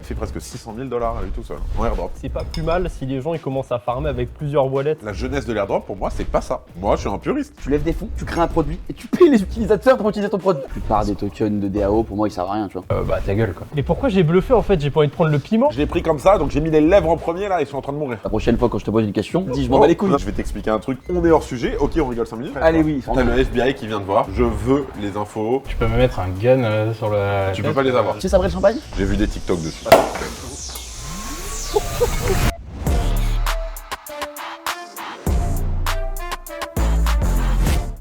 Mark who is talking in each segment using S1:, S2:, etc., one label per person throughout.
S1: Il fait presque 600 000 $ à lui tout seul, en airdrop.
S2: C'est pas plus mal si les gens ils commencent à farmer avec plusieurs wallets.
S1: La jeunesse de l'airdrop, pour moi, c'est pas ça. Moi, je suis un puriste.
S3: Tu lèves des fonds, tu crées un produit et tu payes les utilisateurs pour utiliser ton produit. La plupart des tokens de DAO, pour moi, ils servent à rien, tu vois.
S4: Bah ta gueule quoi.
S2: Mais pourquoi j'ai bluffé en fait? J'ai pas envie de prendre le piment.
S1: Je l'ai pris comme ça, donc j'ai mis les lèvres en premier, là, ils sont en train de mourir.
S3: La prochaine fois, quand je te pose une question, dis je m'en bats les couilles.
S1: Je vais t'expliquer un truc. On est hors sujet. Ok, on rigole 5 minutes.
S3: Allez, oui.
S1: On a le FBI qui vient de voir. Je veux les infos.
S4: Tu peux me mettre un gun sur le.
S1: Tu peux pas les avoir.
S3: Tu sais sabrer le champagne?
S1: J'ai vu des TikTok dessus.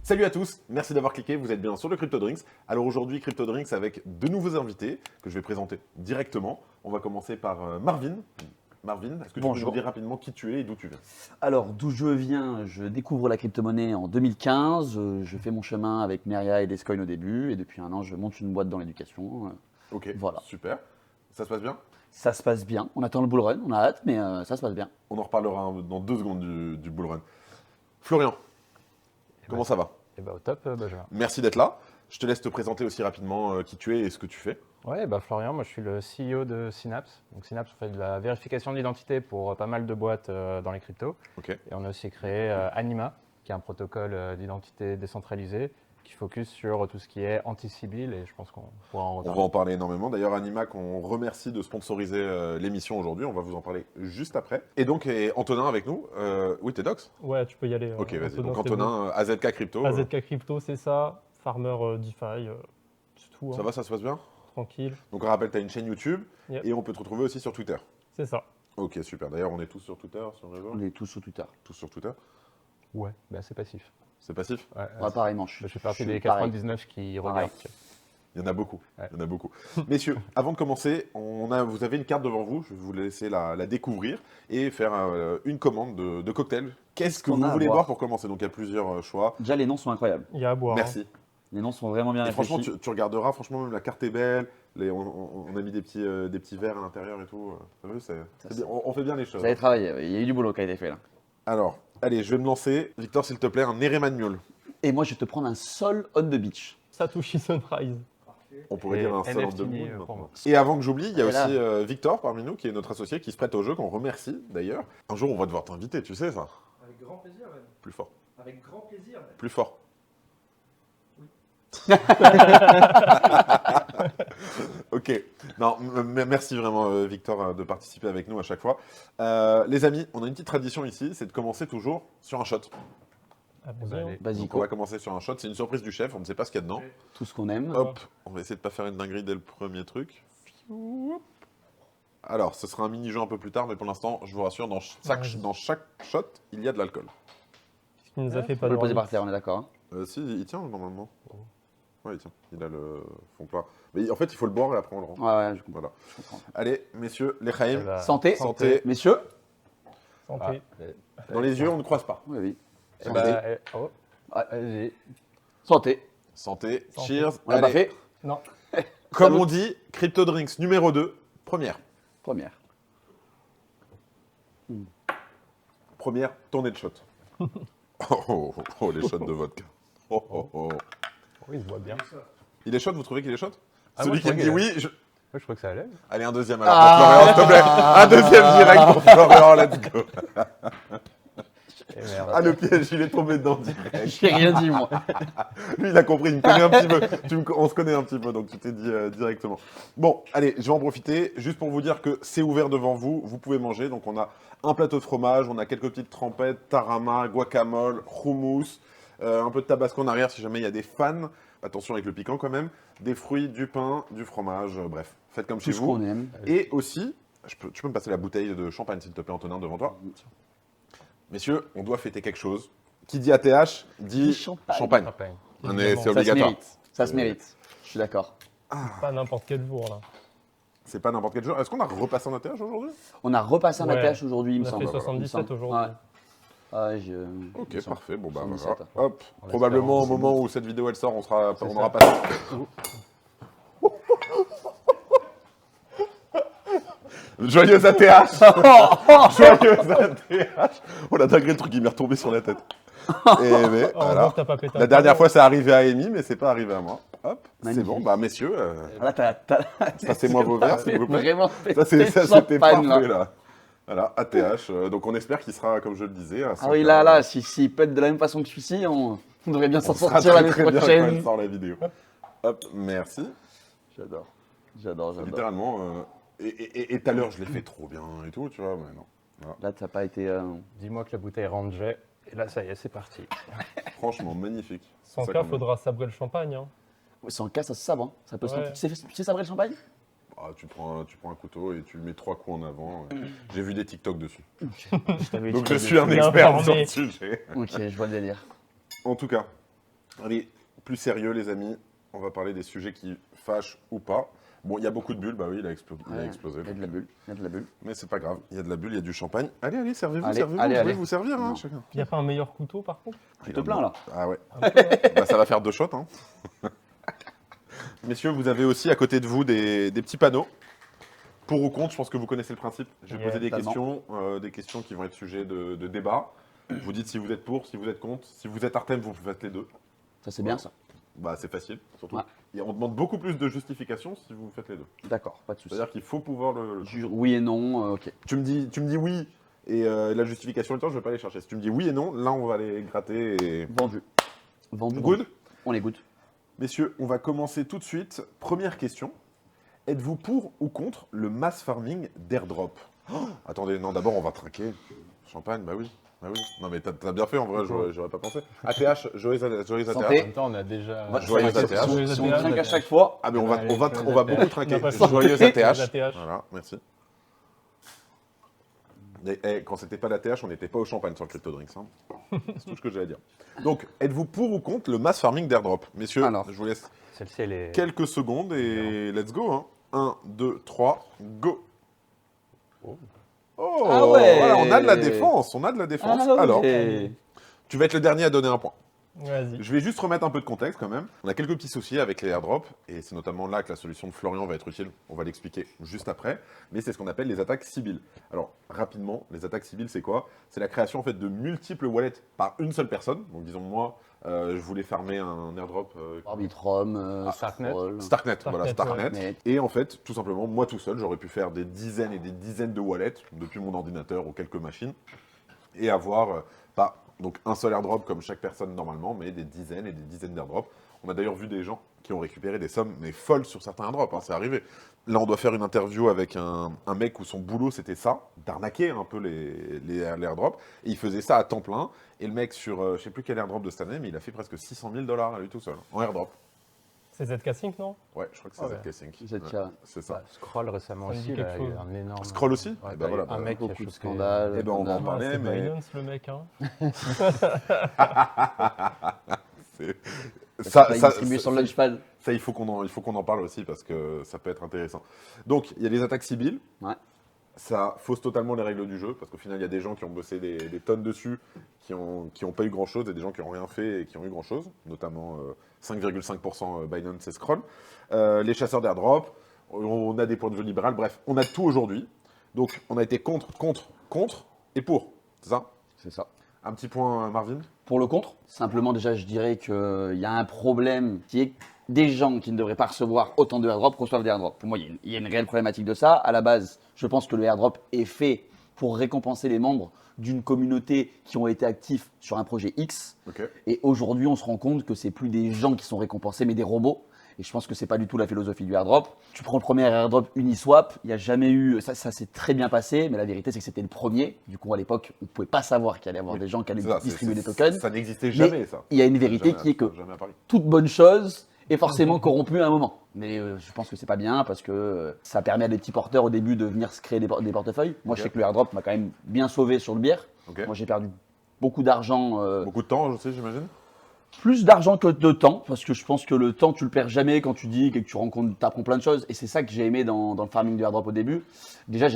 S1: Salut à tous, merci d'avoir cliqué, vous êtes bien sur le Crypto Drinks. Alors aujourd'hui, Crypto Drinks avec de nouveaux invités que je vais présenter directement. On va commencer par Marvin. Marvin, est-ce que tu peux nous dire rapidement qui tu es et d'où tu viens?
S3: Alors, d'où je viens, je découvre la crypto-monnaie en 2015. Je fais mon chemin avec Meria et Descoin au début. Et depuis un an, je monte une boîte dans l'éducation.
S1: Ok,
S3: voilà.
S1: Super. Ça se passe bien?
S3: Ça se passe bien. On attend le bull run, on a hâte, mais ça se passe bien.
S1: On en reparlera dans 2 secondes du bull run. Florian, comment ça va?
S4: Et bah au top, Benjamin.
S1: Merci d'être là. Je te laisse te présenter aussi rapidement qui tu es et ce que tu fais.
S4: Ouais, bah Florian, moi je suis le CEO de Synapse. Donc Synapse, on fait de la vérification d'identité pour pas mal de boîtes dans les cryptos.
S1: Ok.
S4: Et on a aussi créé Anima, qui est un protocole d'identité décentralisé qui focus sur tout ce qui est anti-Sibyl et je pense qu'on pourra en
S1: On
S4: reparler.
S1: va en parler énormément. D'ailleurs, Anima, qu'on remercie de sponsoriser l'émission aujourd'hui. On va vous en parler juste après. Et donc, Antonin avec nous. Oui, t'es Dox?
S2: Ouais, tu peux y aller.
S1: Ok, vas-y. Donc,
S2: c'est
S1: Antonin, AZK Crypto.
S2: bon. AZK Crypto, c'est ça. Farmer DeFi, c'est tout.
S1: Ça va, ça se passe bien?
S2: Tranquille.
S1: Donc, on rappelle, tu as une chaîne YouTube
S2: Yep.
S1: et on peut te retrouver aussi sur Twitter.
S2: C'est ça.
S1: Ok, super. D'ailleurs, on est tous sur Twitter, sur le réseau?
S3: On est tous sur Twitter.
S1: Tous sur Twitter.
S4: Ouais, bah c'est passif.
S1: C'est passif?
S4: Ouais,
S3: Ouais, pareillement, je
S4: je fais partie
S3: suis
S4: des
S3: pareil.
S4: 99 qui regardent.
S1: Il y en a beaucoup.
S4: Ouais.
S1: Il y en a beaucoup. Messieurs, avant de commencer, vous avez une carte devant vous. Je vais vous laisser la découvrir et faire une commande de cocktail. Qu'est-ce que
S3: qu'on
S1: vous
S3: a à
S1: voulez
S3: boire
S1: boire pour commencer? Donc, il y a plusieurs choix.
S3: Déjà, les noms sont incroyables.
S2: Il y a à boire.
S1: Merci.
S3: Les noms sont vraiment bien
S1: Et
S3: réfléchis.
S1: franchement, tu regarderas, franchement, même la carte est belle. On a mis des petits verres à l'intérieur et tout. T'as vu, c'est bien. On fait bien les choses.
S3: Vous avez travaillé, il y a eu du boulot qui a été fait là.
S1: Alors, allez, je vais me lancer. Victor, s'il te plaît, un Ereman Mule.
S3: Et moi, je vais te prendre un Sol on the beach.
S2: Satoshi Sunrise.
S1: On pourrait
S4: Et
S1: dire un seul
S4: NFT
S1: de Moon.
S4: pour
S1: maintenant.
S4: moi.
S1: Et avant que j'oublie, il y a
S3: Et là.
S1: aussi Victor parmi nous, qui est notre associé, qui se prête au jeu, qu'on remercie d'ailleurs. Un jour, on va devoir t'inviter, tu sais ça?
S2: Avec grand plaisir, même.
S1: Plus fort.
S2: Avec grand plaisir.
S1: Plus fort. Ok. Non, merci vraiment Victor de participer avec nous à chaque fois. Les amis, on a une petite tradition ici, c'est de commencer toujours sur un shot.
S2: Ah,
S4: bah, allez.
S1: Donc
S3: Basico,
S1: on va commencer sur un shot, c'est une surprise du chef, on ne sait pas ce qu'il y a dedans.
S3: tout ce qu'on aime.
S1: Hop, on va essayer de pas faire une dinguerie dès le premier truc. Alors, ce sera un mini-jeu un peu plus tard, mais pour l'instant, je vous rassure, dans chaque shot, il y a de l'alcool.
S2: Ce qui nous a fait
S3: On
S2: pas
S3: peut le
S2: de
S3: poser par terre, on est d'accord. Hein.
S1: Si, il tient normalement. Ouais, il tient. Il a le fond plat. Mais en fait, il faut le boire et après on le rend.
S3: Ouais, je comprends.
S1: Voilà.
S3: Je comprends.
S1: Allez, messieurs, les Chaim,
S4: Eh bah,
S3: Santé.
S1: santé.
S3: Messieurs.
S2: santé.
S1: Dans les yeux, on ne croise pas.
S3: Oui, oui.
S4: Eh
S3: Santé.
S4: bah, oh,
S3: Ouais.
S4: vas-y.
S3: Santé.
S1: Santé,
S2: Santé.
S1: cheers.
S3: On l'a pas
S1: Allez.
S3: fait.
S2: Non.
S1: Comme on dit, Crypto Drinks numéro 2, première. Première tournée de shot. Les shots de vodka.
S4: Oui, il se voit bien.
S1: Il est shot, vous trouvez qu'il est shot?
S4: Ah,
S1: Celui
S4: moi,
S1: qui
S4: je
S1: me dit
S4: trouvais
S1: oui, je...
S4: Moi, je crois que ça allait.
S1: Allez, un deuxième alors pour Florian, s'il te plaît. Un deuxième direct pour Florian, let's go.
S4: Et merde.
S1: Ah, le piège, il est tombé dedans direct.
S3: J'ai rien dit, moi.
S1: Lui, il a compris, il me connaît un petit peu. On se connaît un petit peu, donc tu t'es dit directement. Bon, allez, je vais en profiter juste pour vous dire que c'est ouvert devant vous. Vous pouvez manger. Donc, on a un plateau de fromage, on a quelques petites trempettes, tarama, guacamole, hummus, un peu de tabasco en arrière si jamais il y a des fans. Attention avec le piquant quand même. Des fruits, du pain, du fromage, bref. Faites comme
S3: Tout
S1: chez
S3: ce
S1: vous.
S3: qu'on aime.
S1: Et aussi, tu peux me passer la bouteille de champagne, s'il te plaît, Antonin, devant toi. Messieurs, on doit fêter quelque chose. Qui dit ATH dit
S3: Champagne.
S1: champagne.
S4: Champagne.
S1: C'est
S2: Évidemment.
S3: Ça se
S1: obligatoire.
S3: mérite. Ça se mérite. Je suis d'accord.
S2: Pas n'importe quel jour, là.
S1: C'est pas n'importe quel jour. Est-ce qu'on a repassé un ATH aujourd'hui?
S3: On a repassé un
S2: Ouais.
S3: ATH aujourd'hui, il me
S2: On a
S3: semble.
S2: fait 77
S3: Il me semble.
S2: aujourd'hui.
S3: Ouais. Ouais,
S1: Ok,
S3: il me semble.
S1: parfait. Bon, bah,
S3: 77.
S1: voilà. Hop.
S4: En
S1: Probablement au
S4: espérant,
S1: moment où cette vidéo elle sort, on
S4: C'est
S1: aura
S4: ça.
S1: passé. Joyeux ATH. Joyeux ATH. Oh la dinguerie, le truc il m'est retombé sur la tête. Et mais,
S2: Oh,
S1: voilà.
S2: t'as pas pété un
S1: La dernière
S2: câble.
S1: fois, c'est arrivé à Amy, mais c'est pas arrivé à moi. Hop, c'est
S3: Magnifique.
S1: bon. Bah, messieurs,
S3: Là,
S1: passez-moi vos verres, s'il vous plaît.
S3: Vraiment
S1: Ça, c'était
S3: champagne,
S1: parfait,
S3: là.
S1: là. Voilà, ATH. Donc, on espère qu'il sera, comme je le disais, à 100K.
S3: Ah oui, là, s'il pète de la même façon que celui-ci, on devrait bien s'en
S1: On sera
S3: sortir l'année
S1: très bien quand elle
S3: prochaine.
S1: sort la vidéo. Hop, merci.
S3: J'adore.
S1: Littéralement. Et tout à l'heure, je l'ai fait trop bien et tout, tu vois, mais non.
S3: Là, t'as pas été...
S4: Dis-moi que la bouteille rentre jet. Et là, ça y est, c'est parti.
S1: Franchement, magnifique.
S2: 100K, faudra sabrer le champagne. Hein.
S3: 100K, ça se sabre, hein. Ça peut se
S2: Ouais.
S3: sentir. Tu sais sabrer le champagne?
S1: Ah, tu prends un couteau et tu mets 3 coups en avant. J'ai vu des TikTok dessus.
S3: Je t'avais
S1: Donc
S3: dit.
S1: je suis un
S2: bien
S1: expert sur
S2: informé.
S1: le sujet.
S3: Ok, je vois le délire.
S1: En tout cas, allez, plus sérieux les amis, on va parler des sujets qui fâchent ou pas. Bon, il y a beaucoup de bulles, bah oui, il a explosé.
S3: Il y a de la bulle. Il y a de la bulle.
S1: Mais c'est pas grave, il y a de la bulle, il y a du champagne. Allez, servez-vous,
S3: Allez,
S1: servez-vous.
S3: allez,
S1: Vous pouvez
S3: allez.
S1: vous servir, hein,
S3: Non.
S1: chacun.
S2: Il n'y a pas un meilleur couteau par contre
S3: Tu te plains là.
S1: Ah ouais,
S2: Un peu, ouais.
S1: bah, ça va faire 2 shots. Hein. Messieurs, vous avez aussi à côté de vous des petits panneaux. Pour ou contre, je pense que vous connaissez le principe. Je vais
S2: Yeah,
S1: poser
S3: totalement.
S1: des questions qui vont être sujet de débat. Vous dites si vous êtes pour, si vous êtes contre. Si vous êtes Artem, vous faites les deux.
S3: Ça, c'est bien ça.
S1: Bah, c'est facile, surtout.
S3: Ouais.
S1: Et on demande beaucoup plus de justification si vous faites les deux.
S3: D'accord, pas de soucis.
S1: C'est-à-dire qu'il faut pouvoir le.
S3: Oui et non, ok.
S1: Tu me dis oui et la justification le temps, je vais pas aller chercher. Si tu me dis oui et non, là on va aller gratter et.
S3: Vendu. Vendu.
S1: Good.
S3: vendu. On les goûte.
S1: Messieurs, on va commencer tout de suite. Première question. Êtes-vous pour ou contre le mass farming d'airdrop? Attendez, non, d'abord on va trinquer. Champagne, bah oui. Bah oui. Non mais t'as bien fait en vrai, j'aurais pas pensé. ATH, joyeux ATH.
S3: Santé.
S4: En même temps, on a déjà.
S1: Joyeux
S3: Si
S1: ATH.
S3: on- si on
S2: ATH.
S3: trinque à chaque fois,
S1: Ah mais on va
S4: Allez, joyeux
S1: beaucoup
S2: On n'a
S1: trinquer.
S2: pas fait.
S1: Joyeux
S2: Joyeux
S1: ATH.
S2: ATH.
S1: Voilà, merci. Et quand c'était pas l'ATH, on n'était pas au champagne sur le Crypto Drinks. Hein. C'est tout ce que j'allais dire. Donc, êtes-vous pour ou contre le mass farming d'airdrop? Messieurs,
S3: Alors.
S1: je vous laisse
S4: Celle-ci, elle est.
S1: quelques secondes et let's go. Hein. 1, 2, 3, go.
S4: Oh.
S1: Oh,
S3: Ah ouais.
S1: voilà, on a de la défense, Alors, tu vas être le dernier à donner un point.
S2: Vas-y.
S1: Je vais juste remettre un peu de contexte quand même. On a quelques petits soucis avec les airdrops, et c'est notamment là que la solution de Florian va être utile. On va l'expliquer juste après. Mais c'est ce qu'on appelle les attaques civiles. Alors, rapidement, les attaques civiles, c'est quoi? C'est la création en fait de multiples wallets par une seule personne. Donc, disons moi, je voulais farmer un airdrop
S3: Arbitrum,
S4: Starknet.
S1: Starknet, voilà,
S2: Starknet,
S1: Starknet. Et en fait, tout simplement, moi tout seul, j'aurais pu faire des dizaines et des dizaines de wallets depuis mon ordinateur ou quelques machines et avoir pas donc un seul airdrop comme chaque personne normalement, mais des dizaines et des dizaines d'airdrops. On a d'ailleurs vu des gens qui ont récupéré des sommes mais folles sur certains airdrops, hein, c'est arrivé. Là, on doit faire une interview avec un mec où son boulot c'était ça, d'arnaquer un peu les airdrops. Et il faisait ça à temps plein. Et le mec sur, je sais plus quel airdrop de cette année, mais il a fait presque $600 000 à lui tout seul, en airdrop.
S2: C'est ZK Sync, non?
S1: Ouais, je crois que c'est
S2: Ah ouais.
S1: ZK Sync.
S3: ZK.
S1: Ouais, c'est ça.
S4: Bah, Scroll récemment
S2: Ça me dit
S4: aussi, là,
S2: quelque
S4: il y a
S2: chose.
S4: un énorme.
S1: Scroll aussi
S4: Ouais,
S1: Eh ben
S4: bah,
S1: voilà,
S4: un
S1: bah,
S4: mec qui a
S3: beaucoup de
S4: chopé-
S3: scandales.
S1: Eh ben, on va en
S2: Ah,
S1: parler,
S2: c'est
S1: mais
S2: Binance, le mec, hein.
S3: Ça, distribué sur le launchpad.
S1: ça, il faut qu'on en parle aussi parce que ça peut être intéressant. Donc, il y a les attaques civiles.
S3: Ouais.
S1: Ça fausse totalement les règles du jeu parce qu'au final, il y a des gens qui ont bossé des tonnes dessus, qui ont pas eu grand-chose, et des gens qui n'ont rien fait et qui ont eu grand-chose, notamment 5,5% Binance et Scroll. Les chasseurs d'airdrop, on a des points de vue libéraux, bref, on a tout aujourd'hui. Donc, on a été contre et pour. C'est ça?
S3: C'est ça.
S1: Un petit point, Marvin?
S3: Pour le contre, simplement déjà, je dirais qu'il y a un problème qui est des gens qui ne devraient pas recevoir autant de airdrops reçoivent des airdrops. Pour moi, il y a une réelle problématique de ça. À la base, je pense que le airdrop est fait pour récompenser les membres d'une communauté qui ont été actifs sur un projet X.
S1: Ok.
S3: Et aujourd'hui, on se rend compte que c'est plus des gens qui sont récompensés, mais des robots. Et je pense que c'est pas du tout la philosophie du airdrop. Tu prends le premier airdrop Uniswap, il n'y a jamais eu. Ça s'est très bien passé, mais la vérité, c'est que c'était le premier. Du coup, à l'époque, on ne pouvait pas savoir qu'il allait y avoir
S1: Oui,
S3: des gens qui allaient
S1: C'est ça,
S3: distribuer
S1: c'est-
S3: des tokens.
S1: Ça n'existait jamais, ça.
S3: Il y a une vérité
S1: Jamais-
S3: qui est que
S1: jamais à Paris.
S3: toute bonne chose est forcément corrompue à un moment. Mais je pense que c'est pas bien parce que ça permet à des petits porteurs au début de venir se créer des portefeuilles. Moi,
S1: Ok.
S3: je sais que le airdrop m'a quand même bien sauvé sur le bière.
S1: Ok.
S3: Moi, j'ai perdu beaucoup d'argent.
S1: Beaucoup de temps, je sais, j'imagine.
S3: Plus d'argent que de temps, parce que je pense que le temps, tu le perds jamais quand tu dis et que tu apprends plein de choses. Et c'est ça que j'ai aimé dans le farming du airdrop au début. Déjà,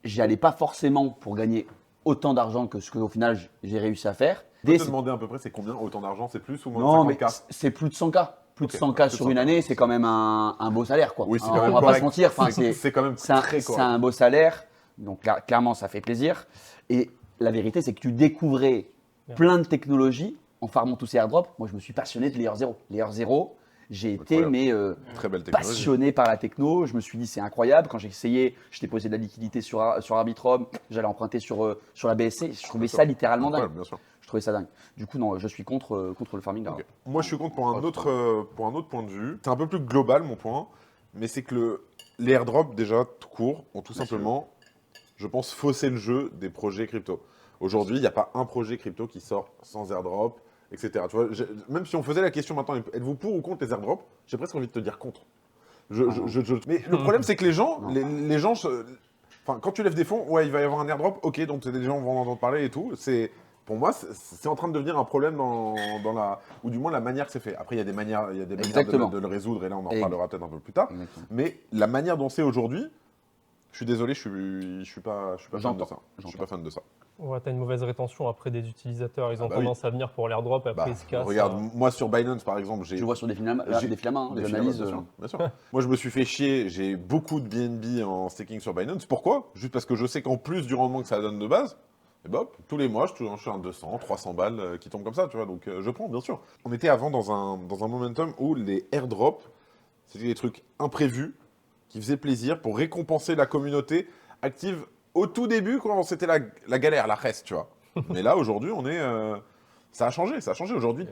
S3: j'y allais pas forcément pour gagner autant d'argent que ce qu'au final j'ai réussi à faire.
S1: Je peux te demander à peu près c'est combien autant d'argent, c'est plus ou moins
S3: Non,
S1: de
S3: mais
S1: 50K?
S3: c'est plus de 100K. Plus
S1: Ok,
S3: de 100K
S1: plus de
S3: sur
S1: 100K.
S3: une année, c'est quand même un beau salaire, quoi.
S1: Oui, c'est
S3: Hein,
S1: quand même
S3: on va
S1: correct.
S3: pas se mentir. Enfin,
S1: C'est quand même
S3: c'est un,
S1: très
S3: c'est
S1: correct.
S3: un beau salaire, donc clairement ça fait plaisir. Et la vérité, c'est que tu découvrais
S2: Bien.
S3: plein de technologies en farmant tous ces airdrops. Moi, je me suis passionné de Layer 0. Layer 0, J'ai été
S1: Incroyable. Très belle technologie.
S3: passionné par la techno. Je me suis dit c'est incroyable. Quand j'ai essayé, je déposais de la liquidité sur Arbitrum, j'allais emprunter sur la BSC. Je trouvais ça littéralement dingue.
S1: Incroyable, bien sûr.
S3: Je trouvais ça dingue. Du coup, non, je suis contre le farming d'Airdrop.
S1: Ok. Moi, je suis contre pour un autre point de vue. C'est un peu plus global, mon point, mais c'est que les airdrops, déjà, tout court, ont tout simplement, je pense, faussé le jeu des projets crypto. Aujourd'hui, il n'y a pas un projet crypto qui sort sans airdrop, etc. Tu vois, même si on faisait la question maintenant, êtes-vous pour ou contre les airdrops, j'ai presque envie de te dire contre. Mais le problème, c'est que les gens, les gens, enfin, quand tu lèves des fonds, ouais, il va y avoir un airdrop, ok, donc des gens vont en entendre parler et tout. Pour moi, c'est en train de devenir un problème dans la, ou du moins la manière que c'est fait. Après, il y a des manières, de le résoudre, et là, on en reparlera peut-être un peu plus tard.
S3: Exactement.
S1: Mais la manière dont c'est aujourd'hui, je suis désolé, je suis pas fan de ça. Je suis pas fan de ça.
S2: Ouais, t'as une mauvaise rétention après des utilisateurs. Ils ont
S1: bah
S2: tendance à venir pour l'airdrop et après ils se cassent.
S1: Regarde, moi sur Binance par exemple,
S3: Je le vois sur des films, des
S1: des
S3: analyses.
S1: bien sûr. Moi, je me suis fait chier. J'ai beaucoup de BNB en staking sur Binance. Pourquoi? Juste parce que je sais qu'en plus du rendement que ça donne de base, et bah, tous les mois, je suis un 200, 300 balles qui tombent comme ça, tu vois. Donc, je prends, bien sûr. On était avant dans un momentum où les airdrops, c'était des trucs imprévus qui faisaient plaisir pour récompenser la communauté active au tout début quand c'était la galère, la reste, tu vois. Mais là, aujourd'hui, ça a changé. Aujourd'hui,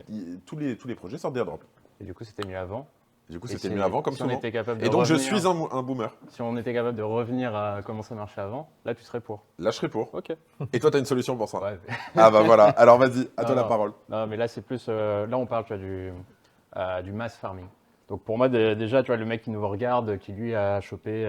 S1: tous les projets sortent d'airdrop.
S4: Et du coup, c'était mieux avant.
S1: Du coup,
S4: Et
S1: c'était
S4: si-
S1: mieux avant, comme
S4: si
S1: ça.
S4: on était capable de
S1: Et donc, je
S4: revenir-
S1: suis un boomer.
S4: Si on était capable de revenir à comment ça marchait avant, là, tu serais pour.
S1: Là, je serais pour.
S4: Ok.
S1: Et toi, tu as une solution pour ça?
S4: Ouais.
S1: Ah bah voilà. Alors, vas-y, à toi
S4: Non,
S1: la parole.
S4: Non, mais là, c'est plus. Là, on parle tu vois, du mass farming. Donc, pour moi, déjà, tu vois, le mec qui nous regarde, qui lui a chopé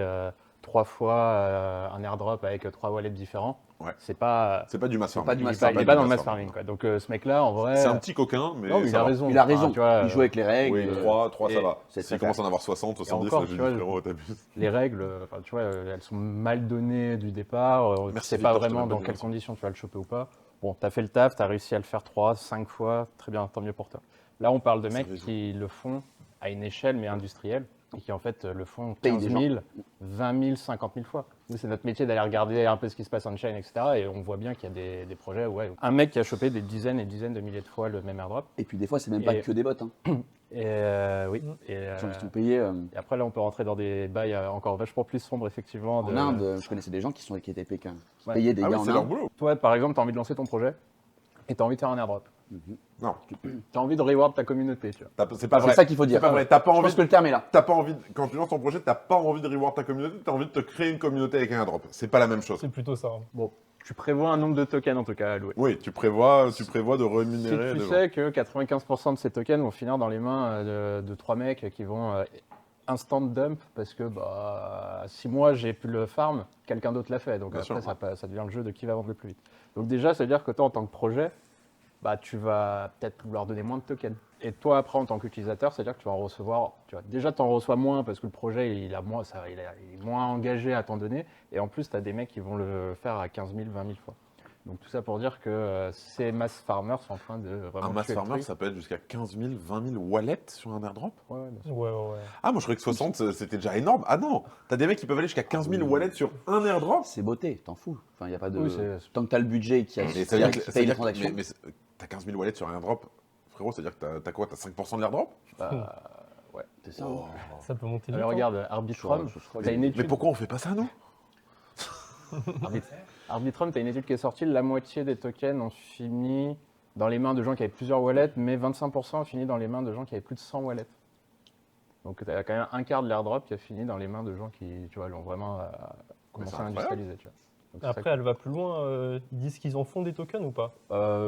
S4: 3 fois un airdrop avec 3 wallets différents,
S1: Ouais.
S4: c'est pas.
S1: C'est pas du mass
S3: C'est
S1: farming.
S3: pas du mass
S4: Il est
S3: farming.
S4: pas dans le mass farming. Quoi. Donc, ce mec-là, en vrai.
S1: C'est un petit coquin, mais
S4: Non, mais il
S1: ça
S4: a
S1: va.
S4: raison.
S3: Il a
S4: Enfin,
S3: raison.
S4: tu vois,
S3: Il joue avec les règles.
S1: Oui, 3, ça
S4: et
S1: va.
S3: c'est
S1: S'il
S3: très
S1: commence à en avoir 60, 70,
S4: encore,
S1: là, je
S4: tu
S1: dis,
S4: vois,
S1: frérot, t'abuses.
S4: les règles, enfin, tu vois, elles sont mal données du départ. Tu
S1: Merci,
S4: sais pas
S1: Victor, je te
S4: vraiment
S1: mets
S4: dans
S1: bonne
S4: quelles
S1: leçon.
S4: conditions tu vas le choper ou pas. Bon, tu as fait le taf, tu as réussi à le faire 3, 5 fois, très bien, tant mieux pour toi. Là, on parle de
S1: Ça
S4: mecs
S1: résout.
S4: qui le font à une échelle, mais industrielle, et qui en fait le font
S3: Payent
S4: 15
S3: des
S4: 000, 20 000, 50 000 fois. Nous, c'est notre métier d'aller regarder un peu ce qui se passe on chain, etc. Et on voit bien qu'il y a des projets où un mec qui a chopé des dizaines et dizaines de milliers de fois le même airdrop.
S3: Et puis des fois, c'est même pas
S4: Et-
S3: que des bots. Hein.
S4: Et oui. Et,
S3: Les gens qui sont payés.
S4: et après, là, on peut rentrer dans des bails encore vachement plus sombres, effectivement.
S3: En Inde, je connaissais des gens qui étaient pékins, qui
S4: Ouais.
S3: payaient des
S1: Ah oui,
S3: gars en
S1: c'est leur
S3: Inde.
S1: boulot.
S4: Toi, par exemple, tu as envie de lancer ton projet et tu as envie de faire un airdrop.
S1: Non,
S4: Tu as envie de reward ta communauté, tu vois.
S1: c'est pas
S3: C'est
S1: vrai.
S3: ça qu'il faut
S1: C'est
S3: dire.
S1: pas vrai. T'as pas
S3: Je
S1: envie
S3: pense que le terme est là.
S1: quand tu lances ton projet, t'as pas envie de reward ta communauté, t'as envie de te créer une communauté avec un airdrop. C'est pas la même chose.
S2: C'est plutôt ça.
S4: Bon, tu prévois un nombre de tokens en tout cas à louer.
S1: Oui, tu prévois de
S4: Si
S1: rémunérer.
S4: tu
S1: les gens.
S4: sais que 95% de ces tokens vont finir dans les mains de 3 mecs qui vont instant dump parce que si moi j'ai pu le farm, quelqu'un d'autre l'a fait. Donc
S1: Bien
S4: après,
S1: sûr.
S4: ça devient le jeu de qui va vendre le plus vite. Donc déjà, ça veut dire que toi, en tant que projet, tu vas peut-être vouloir donner moins de tokens. Et toi, après, en tant qu'utilisateur, c'est-à-dire que tu vas en recevoir, déjà, tu en reçois moins parce que le projet, il est moins engagé à t'en donner. Et en plus, tu as des mecs qui vont le faire à 15 000, 20 000 fois. Donc tout ça pour dire que ces mass farmers sont en train de vraiment
S1: Un mass
S4: tuer le
S1: farmer,
S4: truc.
S1: ça peut être jusqu'à 15 000, 20 000 wallets sur un airdrop.
S4: Ouais, bien sûr.
S2: Ouais, ouais.
S1: Ah, moi je croyais que 60 c'était déjà énorme. Ah non, t'as des mecs qui peuvent aller jusqu'à 15 000 wallets sur un airdrop.
S3: C'est beauté, t'en fous. Enfin, y a pas de.
S4: Oui, c'est-
S3: Tant que t'as le budget qui
S1: Mais ça veut dire que,
S3: paye les transactions.
S1: mais t'as 15 000 wallets sur un airdrop, frérot, ça veut dire que t'as quoi? T'as 5% de l'airdrop?
S4: Ouais.
S3: C'est ça.
S1: Oh.
S2: Ça peut monter vite.
S4: Alors
S2: hein.
S4: regarde, Arbitrum,
S3: Je crois
S4: t'as une
S1: Mais
S4: étude.
S1: pourquoi on fait pas ça, nous?
S4: Arbitrum, tu as une étude qui est sortie, la moitié des tokens ont fini dans les mains de gens qui avaient plusieurs wallets, mais 25% ont fini dans les mains de gens qui avaient plus de 100 wallets. Donc tu as quand même un quart de l'airdrop qui a fini dans les mains de gens qui l'ont vraiment commencé
S1: c'est
S4: à industrialiser. Tu vois. Donc, c'est
S2: Après, elle va plus loin. Ils disent qu'ils en font des tokens ou pas?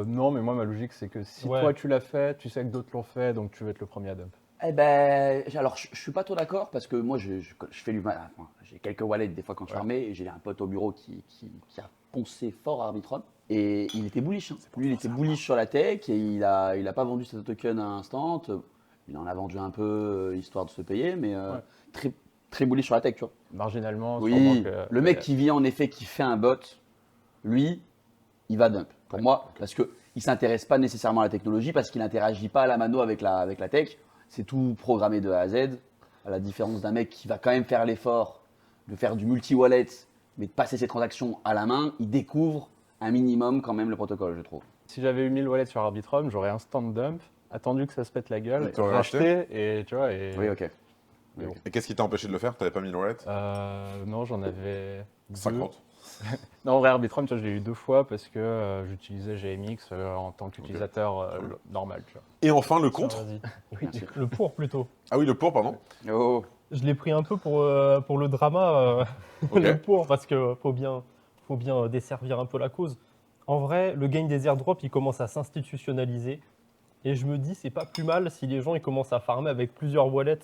S4: non, mais moi, ma logique, c'est que si
S2: Ouais.
S4: toi tu l'as fait, tu sais que d'autres l'ont fait, donc tu veux être le premier à dump.
S3: Eh ben, alors je suis pas trop d'accord parce que moi je fais j'ai quelques wallets des fois quand je farmais et j'ai un pote au bureau qui a poncé fort à Arbitrum et il était bullish. Hein. Lui il était bullish sur la tech et il a pas vendu ses tokens à instant. Il en a vendu un peu histoire de se payer mais très très bullish sur la tech tu vois.
S4: Marginalement,
S3: Oui,
S4: sûrement que-
S3: le mec qui vit en effet qui fait un bot, lui il va dump. Pour moi parce que il s'intéresse pas nécessairement à la technologie parce qu'il interagit pas à la mano avec la tech. C'est tout programmé de A à Z, à la différence d'un mec qui va quand même faire l'effort de faire du multi-wallet, mais de passer ses transactions à la main, il découvre un minimum quand même le protocole, je trouve.
S4: Si j'avais eu 1000 wallets sur Arbitrum, j'aurais instant dump, attendu que ça se pète la gueule,
S1: Et t'aurais
S4: racheté, et tu vois. Et...
S3: Oui, ok.
S4: Mais bon.
S1: Et qu'est-ce qui t'a empêché de le faire? T'avais pas mis le wallet?
S4: Non, j'en avais
S1: 50.
S4: Non, en vrai, Arbitrum, tu vois, je l'ai eu 2 fois parce que j'utilisais GMX en tant qu'utilisateur normal. Tu vois.
S1: Et enfin, le
S2: Tiens,
S1: contre?
S2: vas-y.
S3: Merci.
S2: Le pour plutôt.
S1: Ah oui, le pour, pardon.
S3: Oh,
S2: Je l'ai pris un peu pour le drama,
S1: Ok.
S2: le pour, parce que faut bien desservir un peu la cause. En vrai, le gain des airdrops, il commence à s'institutionnaliser. Et je me dis, c'est pas plus mal si les gens ils commencent à farmer avec plusieurs wallets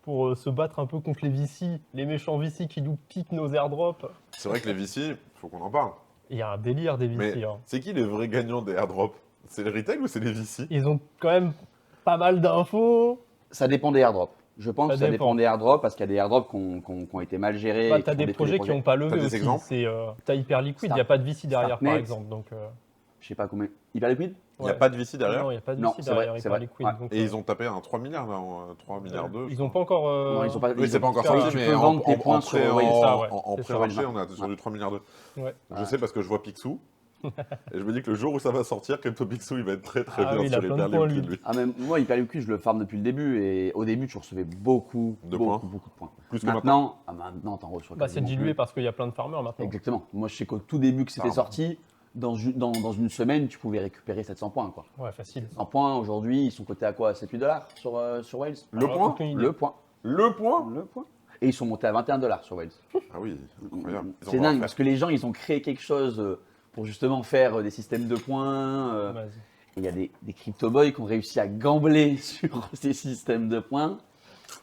S2: pour se battre un peu contre les VC, les méchants VC qui nous piquent nos airdrops.
S1: C'est vrai que les VC, faut qu'on en parle.
S2: Il y a un délire des VC.
S1: Mais
S2: hein.
S1: c'est qui les vrais gagnants des airdrops? C'est le retail ou c'est les VC?
S2: Ils ont quand même pas mal d'infos.
S3: ça dépend des airdrops. Je pense
S2: Ça
S3: que ça
S2: dépend.
S3: dépend des airdrops parce qu'il y a des airdrops qui ont été mal gérés.
S2: Bah,
S3: et
S2: t'as
S3: qui
S2: des
S3: ont détruit
S2: projets qui n'ont pas levé
S1: T'as des
S2: aussi.
S1: exemples
S2: T'as Hyperliquid, il n'y a pas de VC derrière par
S3: Starknet.
S2: exemple. Donc,
S3: Je sais pas combien. Hyperliquid
S1: Il n'y a
S2: ouais.
S1: pas de VC derrière?
S2: Non, il n'y a pas de
S3: Non,
S2: VC
S3: c'est vrai,
S2: derrière
S3: c'est vrai.
S2: Hyperliquid.
S3: Ouais.
S2: donc,
S1: Et ils ont tapé un 3 milliards, là, 3 milliards 2.
S2: Ils n'ont pas encore.
S3: Non, ils ont pas.
S1: Oui,
S3: ils
S1: c'est
S3: ont-
S1: pas encore
S2: faire-
S1: sorti,
S3: tu
S1: mais
S3: peux vendre tes points
S1: pré-
S3: sur
S2: Waze, ça, ouais.
S1: en
S2: C'est
S1: pré-marché,
S2: ça.
S1: on a sur
S3: Ouais.
S1: du 3 milliards 2.
S2: Ouais.
S1: Je sais parce que je vois Picsou. Et je me dis que le jour où ça va sortir, Crypto Picsou, il va être très très
S2: Ah
S1: bien
S2: oui, il a
S1: sur
S2: plein de
S1: Hyperliquid,
S2: points, lui.
S1: lui.
S3: Ah, même moi, Hyperliquid, je le farm depuis le début. Et au début, tu recevais beaucoup
S1: De
S3: beaucoup
S1: points.
S3: de points.
S1: Plus que maintenant.
S3: Maintenant, t'en reçois
S2: Bah, c'est
S3: quasiment
S2: dilué
S3: plus.
S2: parce qu'il y a plein de farmers maintenant.
S3: Exactement. Moi, je sais qu'au tout début que c'était
S1: Pardon.
S3: sorti, dans une semaine, tu pouvais récupérer 700 points. Quoi.
S2: Ouais, facile.
S3: 100 points, aujourd'hui, ils sont cotés à quoi? 7-8 $ sur Wales
S1: Le
S2: Alors,
S1: point
S2: aucune idée.
S3: Le point.
S1: Le point
S3: Le point. Et ils sont montés à 21 $ sur Wales.
S1: Ah oui, incroyable. Ils ont
S3: C'est
S1: pas à
S3: dingue
S1: faire.
S3: parce que les gens, ils ont créé quelque chose pour justement faire des systèmes de points.
S2: Vas-y.
S3: Et il y a des crypto boys qui ont réussi à gambler sur ces systèmes de points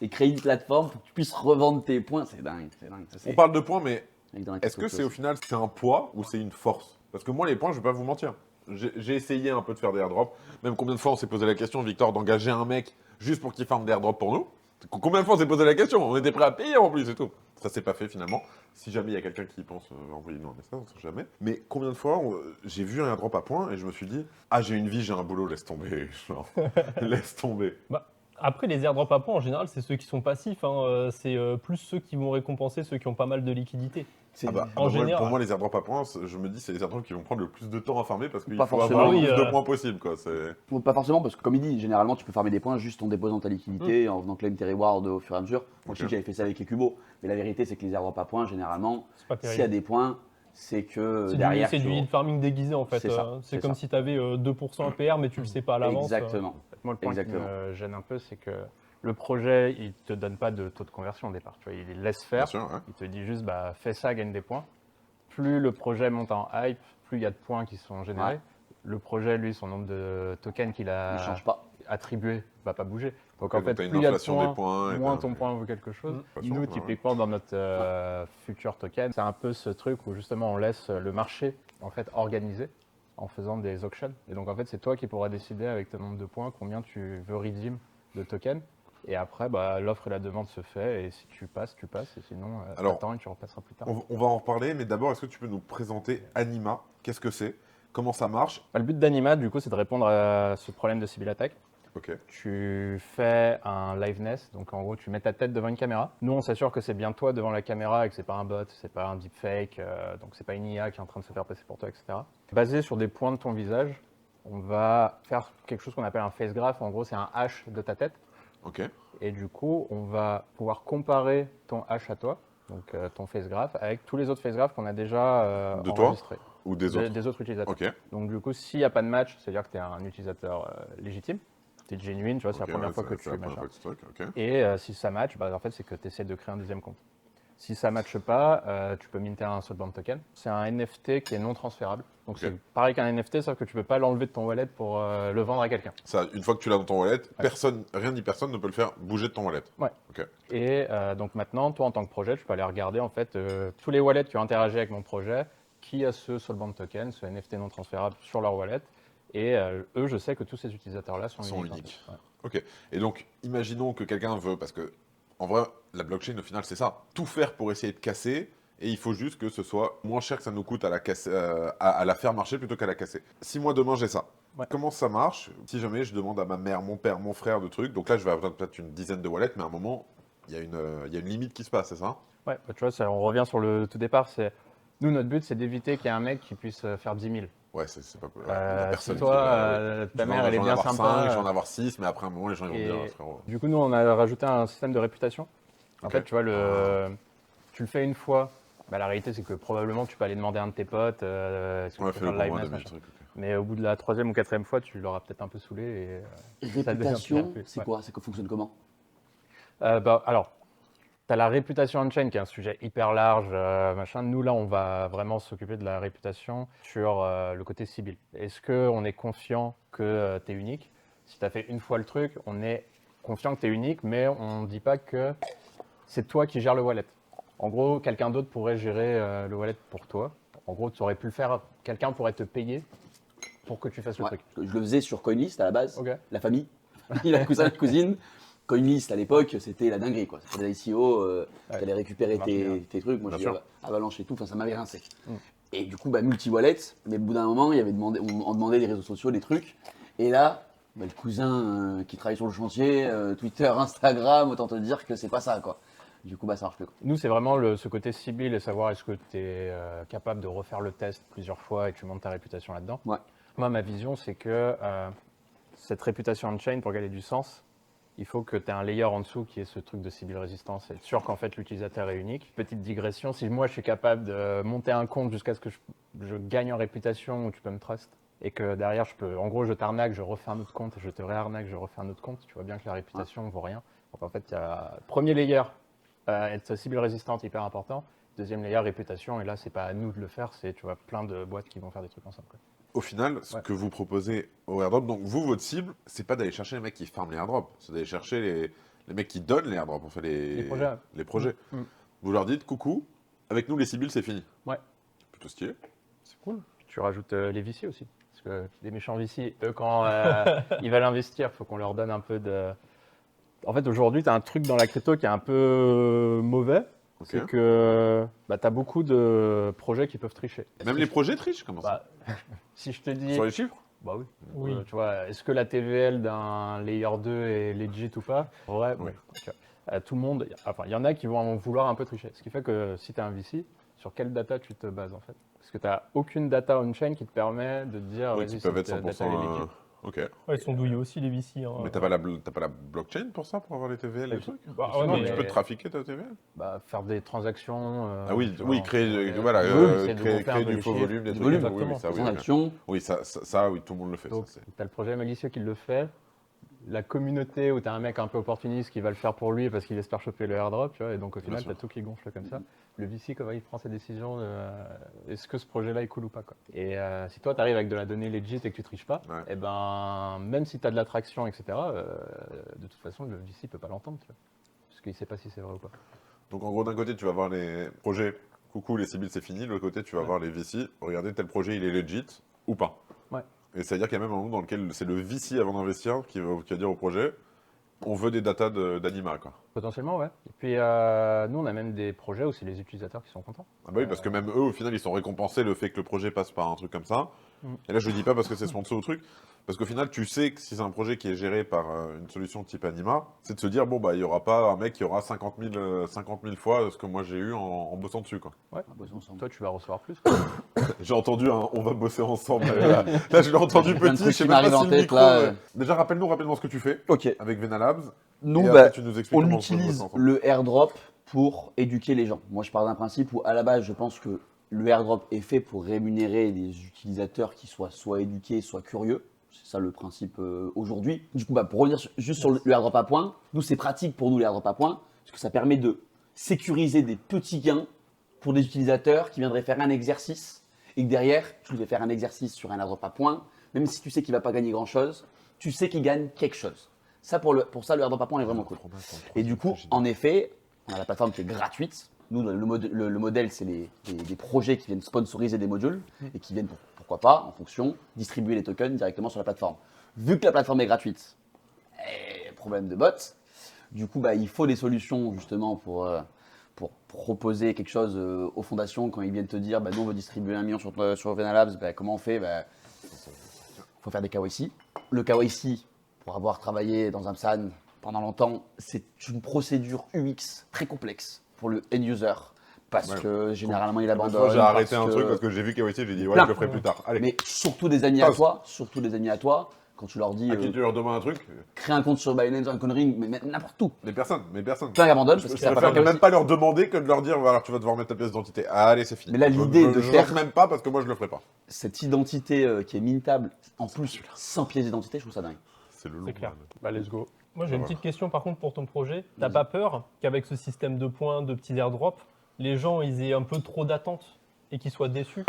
S3: et créer une plateforme pour que tu puisses revendre tes points. C'est dingue, c'est dingue. Ça, c'est
S1: On parle de points, mais
S3: avec dans la
S1: est-ce que
S3: crypto
S1: c'est au final c'est un poids ou c'est une force? Parce que moi, les points, je vais pas vous mentir. J'ai essayé un peu de faire des airdrops. Même combien de fois on s'est posé la question, Victor, d'engager un mec juste pour qu'il farme des airdrops pour nous? Combien de fois on s'est posé la question? On était prêt à payer en plus et tout. Ça s'est pas fait finalement. Si jamais il y a quelqu'un qui y pense, envoyez-nous un message, on sait jamais. Mais combien de fois j'ai vu un airdrop à points et je me suis dit, ah j'ai une vie, j'ai un boulot, laisse tomber. Genre, laisse tomber.
S2: Après, les airdrops à points, en général, c'est ceux qui sont passifs. hein. C'est plus ceux qui vont récompenser ceux qui ont pas mal de liquidités.
S3: C'est-
S1: Ah bah,
S2: En
S1: moi,
S2: général.
S1: pour moi, les airdrops à points, je me dis, c'est les airdrops qui vont prendre le plus de temps à farmer parce qu'il
S3: Pas
S1: faut
S3: forcément.
S1: avoir le
S2: Oui,
S1: plus de points possible. Quoi.
S3: Bon, pas forcément, parce que comme il dit, généralement, tu peux farmer des points juste en déposant ta liquidité, en venant claim tes rewards au fur et à mesure. Moi, je sais
S1: Ok.
S3: que j'avais fait ça avec les cubos, mais la vérité, c'est que les airdrops à points, généralement,
S2: C'est pas
S3: s'il y a
S2: terrible.
S3: des points, c'est que
S2: C'est
S3: derrière.
S2: du
S3: tu-
S2: yield farming déguisé en fait.
S3: C'est ça,
S2: C'est
S3: c'est
S2: comme
S3: ça.
S2: si tu avais 2% APR, mais tu le sais pas à l'avance.
S3: Exactement.
S4: Moi, le point
S3: Exactement.
S4: qui me gêne un peu, c'est que le projet, il te donne pas de taux de conversion au départ. Tu vois, il laisse
S1: Bien
S4: faire.
S1: sûr, ouais.
S4: Il te dit juste, bah, fais ça, gagne des points. Plus le projet monte en hype, plus il y a de points qui sont générés.
S3: Ouais.
S4: Le projet, lui, son nombre de tokens qu'il
S3: Ne
S4: a
S3: change pas.
S4: attribué va pas bouger. Donc
S1: Ouais,
S4: en fait,
S1: t'as une
S4: plus il y a de
S1: inflation des points. et
S4: moins
S1: t'as-
S4: ton point vaut quelque chose.
S1: Pas
S4: Nous,
S1: sûr, ouais.
S4: typiquement, dans notre futur token, c'est un peu ce truc où justement on laisse le marché en fait organiser en faisant des auctions. Et donc en fait, c'est toi qui pourras décider avec ton nombre de points combien tu veux redeem de tokens. Et après, bah, l'offre et la demande se fait. Et si tu passes, tu passes. Et sinon,
S1: Alors,
S4: t'attends et tu repasseras plus tard.
S1: On va en reparler, mais d'abord, est-ce que tu peux nous présenter Anima? Qu'est-ce que c'est? Comment ça marche?
S4: Bah, le but d'Anima, du coup, c'est de répondre à ce problème de Sybil Attack.
S1: Ok.
S4: Tu fais un liveness, donc en gros tu mets ta tête devant une caméra. Nous on s'assure que c'est bien toi devant la caméra et que c'est pas un bot, c'est pas un deepfake, donc c'est pas une IA qui est en train de se faire passer pour toi, etc. Basé sur des points de ton visage, on va faire quelque chose qu'on appelle un face graph. En gros c'est un hash de ta tête
S1: Ok.
S4: et du coup on va pouvoir comparer ton hash à toi, donc ton face graph, avec tous les autres face graphs qu'on a déjà
S1: De toi
S4: enregistrés.
S1: Ou des autres?
S4: Des autres utilisateurs.
S1: Ok.
S4: Donc du coup s'il n'y a pas de match, c'est-à-dire que tu es un utilisateur légitime, tu es genuine, tu vois, c'est
S1: Ok,
S4: la première
S1: ouais,
S4: fois que
S1: c'est
S4: tu
S1: la première
S4: machin.
S1: fois que tu truc, ok.
S4: Et si ça match, bah, en fait, c'est que tu essaies de créer un deuxième compte. Si ça ne matche pas, tu peux minter un soulbound token. C'est un NFT qui est non transférable. Donc
S1: Ok.
S4: c'est pareil qu'un NFT, sauf que tu ne peux pas l'enlever de ton wallet pour le vendre à quelqu'un.
S1: Ça, une fois que tu l'as dans ton wallet, personne, rien ni personne ne peut le faire bouger de ton wallet.
S4: Et donc maintenant, toi en tant que projet, tu peux aller regarder en fait tous les wallets qui ont interagi avec mon projet, qui a ce soulbound token, ce NFT non transférable sur leur wallet. Et eux, je sais que tous ces utilisateurs-là sont
S1: Sont
S4: uniques.
S1: uniques.
S4: Ouais.
S1: Ok. Et donc, imaginons que quelqu'un veut, parce que, en vrai, la blockchain, au final, c'est ça. Tout faire pour essayer de casser, et il faut juste que ce soit moins cher que ça nous coûte à la, casser, à la faire marcher plutôt qu'à la casser. Si moi, demain, j'ai ça,
S4: Ouais.
S1: comment ça marche? Si jamais je demande à ma mère, mon père, mon frère de trucs, donc là, je vais avoir peut-être une dizaine de wallets, mais à un moment, il y a une limite qui se passe, c'est ça?
S4: Ouais, bah, tu vois, on revient sur le tout départ. Nous, notre but, c'est d'éviter qu'il y ait un mec qui puisse faire 10 000.
S1: Ouais, c'est pas il y a personne
S4: Si
S1: qui va-
S4: toi, ta mère, elle est
S1: j'en vais
S4: bien
S1: avoir
S4: sympa.
S1: 5, j'en vais avoir 6, mais après un moment, les gens ils vont
S4: Et
S1: dire, frérot.
S4: du coup, nous, on a rajouté un système de réputation. En
S1: Ok.
S4: fait, tu vois, tu le fais une fois. Bah, la réalité, c'est que probablement, tu peux aller demander à un de tes potes est-ce que
S1: Ouais,
S4: tu peux
S1: fais
S4: faire
S1: le
S4: le live
S1: grand
S4: match,
S1: début du
S4: machin.
S1: truc. Ok.
S4: Mais au bout de la 3e ou 4e fois, tu l'auras peut-être un peu saoulé. Et ça devient
S3: Réputation,
S4: plus.
S3: c'est
S4: Ouais.
S3: quoi? C'est que fonctionne comment?
S4: Alors, tu as la réputation on-chain qui est un sujet hyper large, machin. Nous, là, on va vraiment s'occuper de la réputation sur le côté Sibyl. Est-ce qu'on est confiant que tu es unique? Si tu as fait une fois le truc, on est confiant que tu es unique, mais on ne dit pas que c'est toi qui gères le wallet. En gros, quelqu'un d'autre pourrait gérer le wallet pour toi. En gros, tu aurais pu le faire, quelqu'un pourrait te payer pour que tu fasses le
S3: Ouais.
S4: truc.
S3: Je le faisais sur CoinList à la base,
S4: Ok.
S3: la famille, la cousin, la cousine. CoinList à l'époque, c'était la dinguerie, quoi. C'était des ICO,
S4: Ouais.
S3: t'allais récupérer
S4: Ça marche bien.
S3: tes trucs. Moi,
S1: Bien
S3: j'ai
S1: sûr.
S3: Avalanche et tout, enfin, ça m'avait rincé.
S4: Mm.
S3: Et du coup, multi-wallet, mais au bout d'un moment, on demandait des réseaux sociaux, des trucs. Et là, le cousin qui travaille sur le chantier, Twitter, Instagram, autant te dire que c'est pas ça, quoi. Du coup, ça marche plus, quoi.
S4: Nous, c'est vraiment ce côté Sibyl et savoir est-ce que tu es capable de refaire le test plusieurs fois et tu montes ta réputation là-dedans.
S3: Ouais.
S4: Moi, ma vision, c'est que cette réputation on-chain, pour qu'elle ait du sens, il faut que tu aies un layer en dessous qui est ce truc de Sibyl résistance et être sûr qu'en fait l'utilisateur est unique. Petite digression, si moi je suis capable de monter un compte jusqu'à ce que je gagne en réputation où tu peux me trust et que derrière en gros je t'arnaque, je refais un autre compte, je te réarnaque, je refais un autre compte, tu vois bien que la réputation ne vaut rien. Donc en fait, il y a premier layer, être Sibyl résistante, hyper important. Deuxième layer, réputation, et là c'est pas à nous de le faire, c'est tu vois plein de boîtes qui vont faire des trucs ensemble, quoi.
S1: Au final, ce
S4: Ouais.
S1: que vous proposez au airdrop, donc vous, votre cible, c'est pas d'aller chercher les mecs qui farment les airdrops, c'est d'aller chercher les mecs qui donnent les airdrops, en fait,
S4: Les projets.
S1: les projets.
S4: Mm.
S1: Vous leur dites, coucou, avec nous les Sibyl, c'est fini.
S4: Ouais.
S1: Plutôt stylé.
S4: C'est cool. Puis tu rajoutes les VC aussi. Parce que les méchants VC, eux, quand ils veulent investir, il faut qu'on leur donne un peu de. En fait, aujourd'hui, tu as un truc dans la crypto qui est un peu mauvais.
S1: Ok.
S4: C'est que tu as beaucoup de projets qui peuvent tricher.
S1: Même les projets trichent, comment ça
S4: Bah, si je te dis.
S1: Sur les chiffres
S4: Bah oui.
S2: Oui.
S4: Tu vois, est-ce que la TVL d'un layer 2 est legit ou pas? Ouais.
S1: Oui.
S4: Tout le monde, enfin, il y en a qui vont vouloir un peu tricher. Ce qui fait que si tu es un VC, sur quelle data tu te bases en fait? Parce que tu n'as aucune data on-chain qui te permet de te dire,
S1: Oui,
S4: vas-y,
S1: qui peuvent être
S4: cette
S1: 100%.
S4: data elle est legit.
S1: Ok.
S2: Ouais, ils sont douillés aussi, les VC. Hein.
S1: Mais t'as pas la blockchain pour ça, pour avoir les TVL et
S4: Ouais,
S1: les trucs
S2: Bah,
S1: Sinon,
S2: ouais,
S1: tu
S2: mais-
S1: peux trafiquer ta TVL
S4: Faire des transactions.
S1: Ah oui,
S4: tu
S1: oui,
S4: vois,
S1: créer,
S4: entre-
S1: voilà,
S4: Oui, c'est de gonfler un
S1: créer
S4: peu
S1: du
S4: les
S1: faux
S4: chiffres.
S1: volume, des
S3: Du
S1: trucs
S3: volume,
S1: comme ça. Oui, oui, ça, oui, ok.
S3: transactions.
S1: Oui, ça, oui, tout le monde le fait.
S4: Donc,
S1: ça, c'est-
S4: tu as le projet malicieux qui le fait. La communauté où tu as un mec un peu opportuniste qui va le faire pour lui parce qu'il espère choper le airdrop, tu vois, et donc au final,
S1: sûr.
S4: tu as tout qui gonfle comme ça. Le VC, comment il prend ses décisions est-ce que ce projet-là est cool ou pas, quoi. Et si toi, tu arrives avec de la donnée legit et que tu triches pas,
S1: Ouais.
S4: et ben, même si tu as de l'attraction, etc., de toute façon, le VC peut pas l'entendre, tu vois, parce qu'il sait pas si c'est vrai ou pas.
S1: Donc en gros, d'un côté, tu vas voir les projets, coucou, les Sibyl, c'est fini. De l'autre côté, tu vas
S4: Ouais.
S1: voir les VC, regardez tel projet, il est legit ou pas.
S4: Ouais.
S1: Et c'est-à-dire qu'il y a même un moment dans lequel c'est le VC avant d'investir qui va dire au projet, on veut des datas d'anima, quoi.
S4: Potentiellement, ouais. Et puis, nous, on a même des projets où c'est les utilisateurs qui sont contents.
S1: Ah bah oui, parce que même eux, au final, ils sont récompensés le fait que le projet passe par un truc comme ça. Et là, je dis pas parce que c'est sponsor ou truc, parce qu'au final, tu sais que si c'est un projet qui est géré par une solution type Anima, c'est de se dire, bon, bah, il y aura pas un mec qui aura 50 000 fois ce que moi j'ai eu en bossant dessus, quoi.
S4: Ouais.
S3: On va bosser ensemble.
S4: Toi, tu vas recevoir plus.
S1: J'ai entendu un on va bosser ensemble. Là, je l'ai entendu
S3: Plein de
S1: petit,
S3: trucs
S1: je sais
S3: qui
S1: même pas
S3: m'arrivent
S1: si
S3: en
S1: le
S3: tête,
S1: micro.
S3: là.
S1: Déjà, rappelle-nous rapidement ce que tu fais
S3: Ok.
S1: avec Venalabs.
S3: Nous,
S1: et
S3: bah,
S1: après, tu nous expliques
S3: on
S1: comment peut bosser
S3: utilise
S1: ensemble.
S3: le airdrop pour éduquer les gens. Moi, je pars d'un principe où, à la base, je pense que le airdrop est fait pour rémunérer des utilisateurs qui soient soit éduqués, soit curieux. C'est ça le principe aujourd'hui. Du coup, pour revenir juste sur le airdrop à points, nous, c'est pratique pour nous, les airdrop à points, parce que ça permet de sécuriser des petits gains pour des utilisateurs qui viendraient faire un exercice et que derrière, tu vais faire un exercice sur un airdrop à points, même si tu sais qu'il ne va pas gagner grand-chose, tu sais qu'il gagne quelque chose. Ça, pour ça, le airdrop à points est vraiment cool. Et du coup, en effet, on a la plateforme qui est gratuite. Nous, le modèle, c'est des projets qui viennent sponsoriser des modules et qui viennent, pourquoi pas, en fonction, distribuer les tokens directement sur la plateforme. Vu que la plateforme est gratuite, problème de bot, du coup, il faut des solutions justement pour proposer quelque chose aux fondations quand ils viennent te dire, nous, on veut distribuer 1 million sur Venalabs, comment on fait? Faut faire des KYC. Le KYC, pour avoir travaillé dans un PSAN pendant longtemps, c'est une procédure UX très complexe pour le end user parce
S1: Ouais.
S3: que généralement il
S1: Moi,
S3: abandonne.
S1: j'ai arrêté
S3: parce
S1: un
S3: que-
S1: truc parce que j'ai vu KYC, j'ai dit ouais,
S3: Plein.
S1: je le ferai plus tard. Allez,
S3: Mais surtout des amis à
S1: Passe.
S3: toi, quand tu leur dis
S1: à qui tu leur demandes un truc
S3: crée un compte sur Binance, un connerie, mais n'importe où.
S1: Mais personne.
S3: Plein qui abandonnent
S1: Je
S3: parce que ça va
S1: préfère
S3: faire
S1: même pas leur demander que de leur dire voilà, tu vas devoir mettre ta pièce d'identité. Allez, c'est fini.
S3: Mais là, l'idée de
S1: je
S3: faire-
S1: lance même pas parce que moi je le ferai pas.
S3: cette identité qui est mintable, en plus sans pièce d'identité, je trouve ça dingue.
S1: C'est le
S2: C'est clair.
S4: Bah, let's go.
S2: Moi, j'ai une
S1: Voilà.
S2: petite question par contre pour ton projet. T'as
S3: Vas-y.
S2: pas peur qu'avec ce système de points, de petits airdrops, les gens ils aient un peu trop d'attentes et qu'ils soient déçus?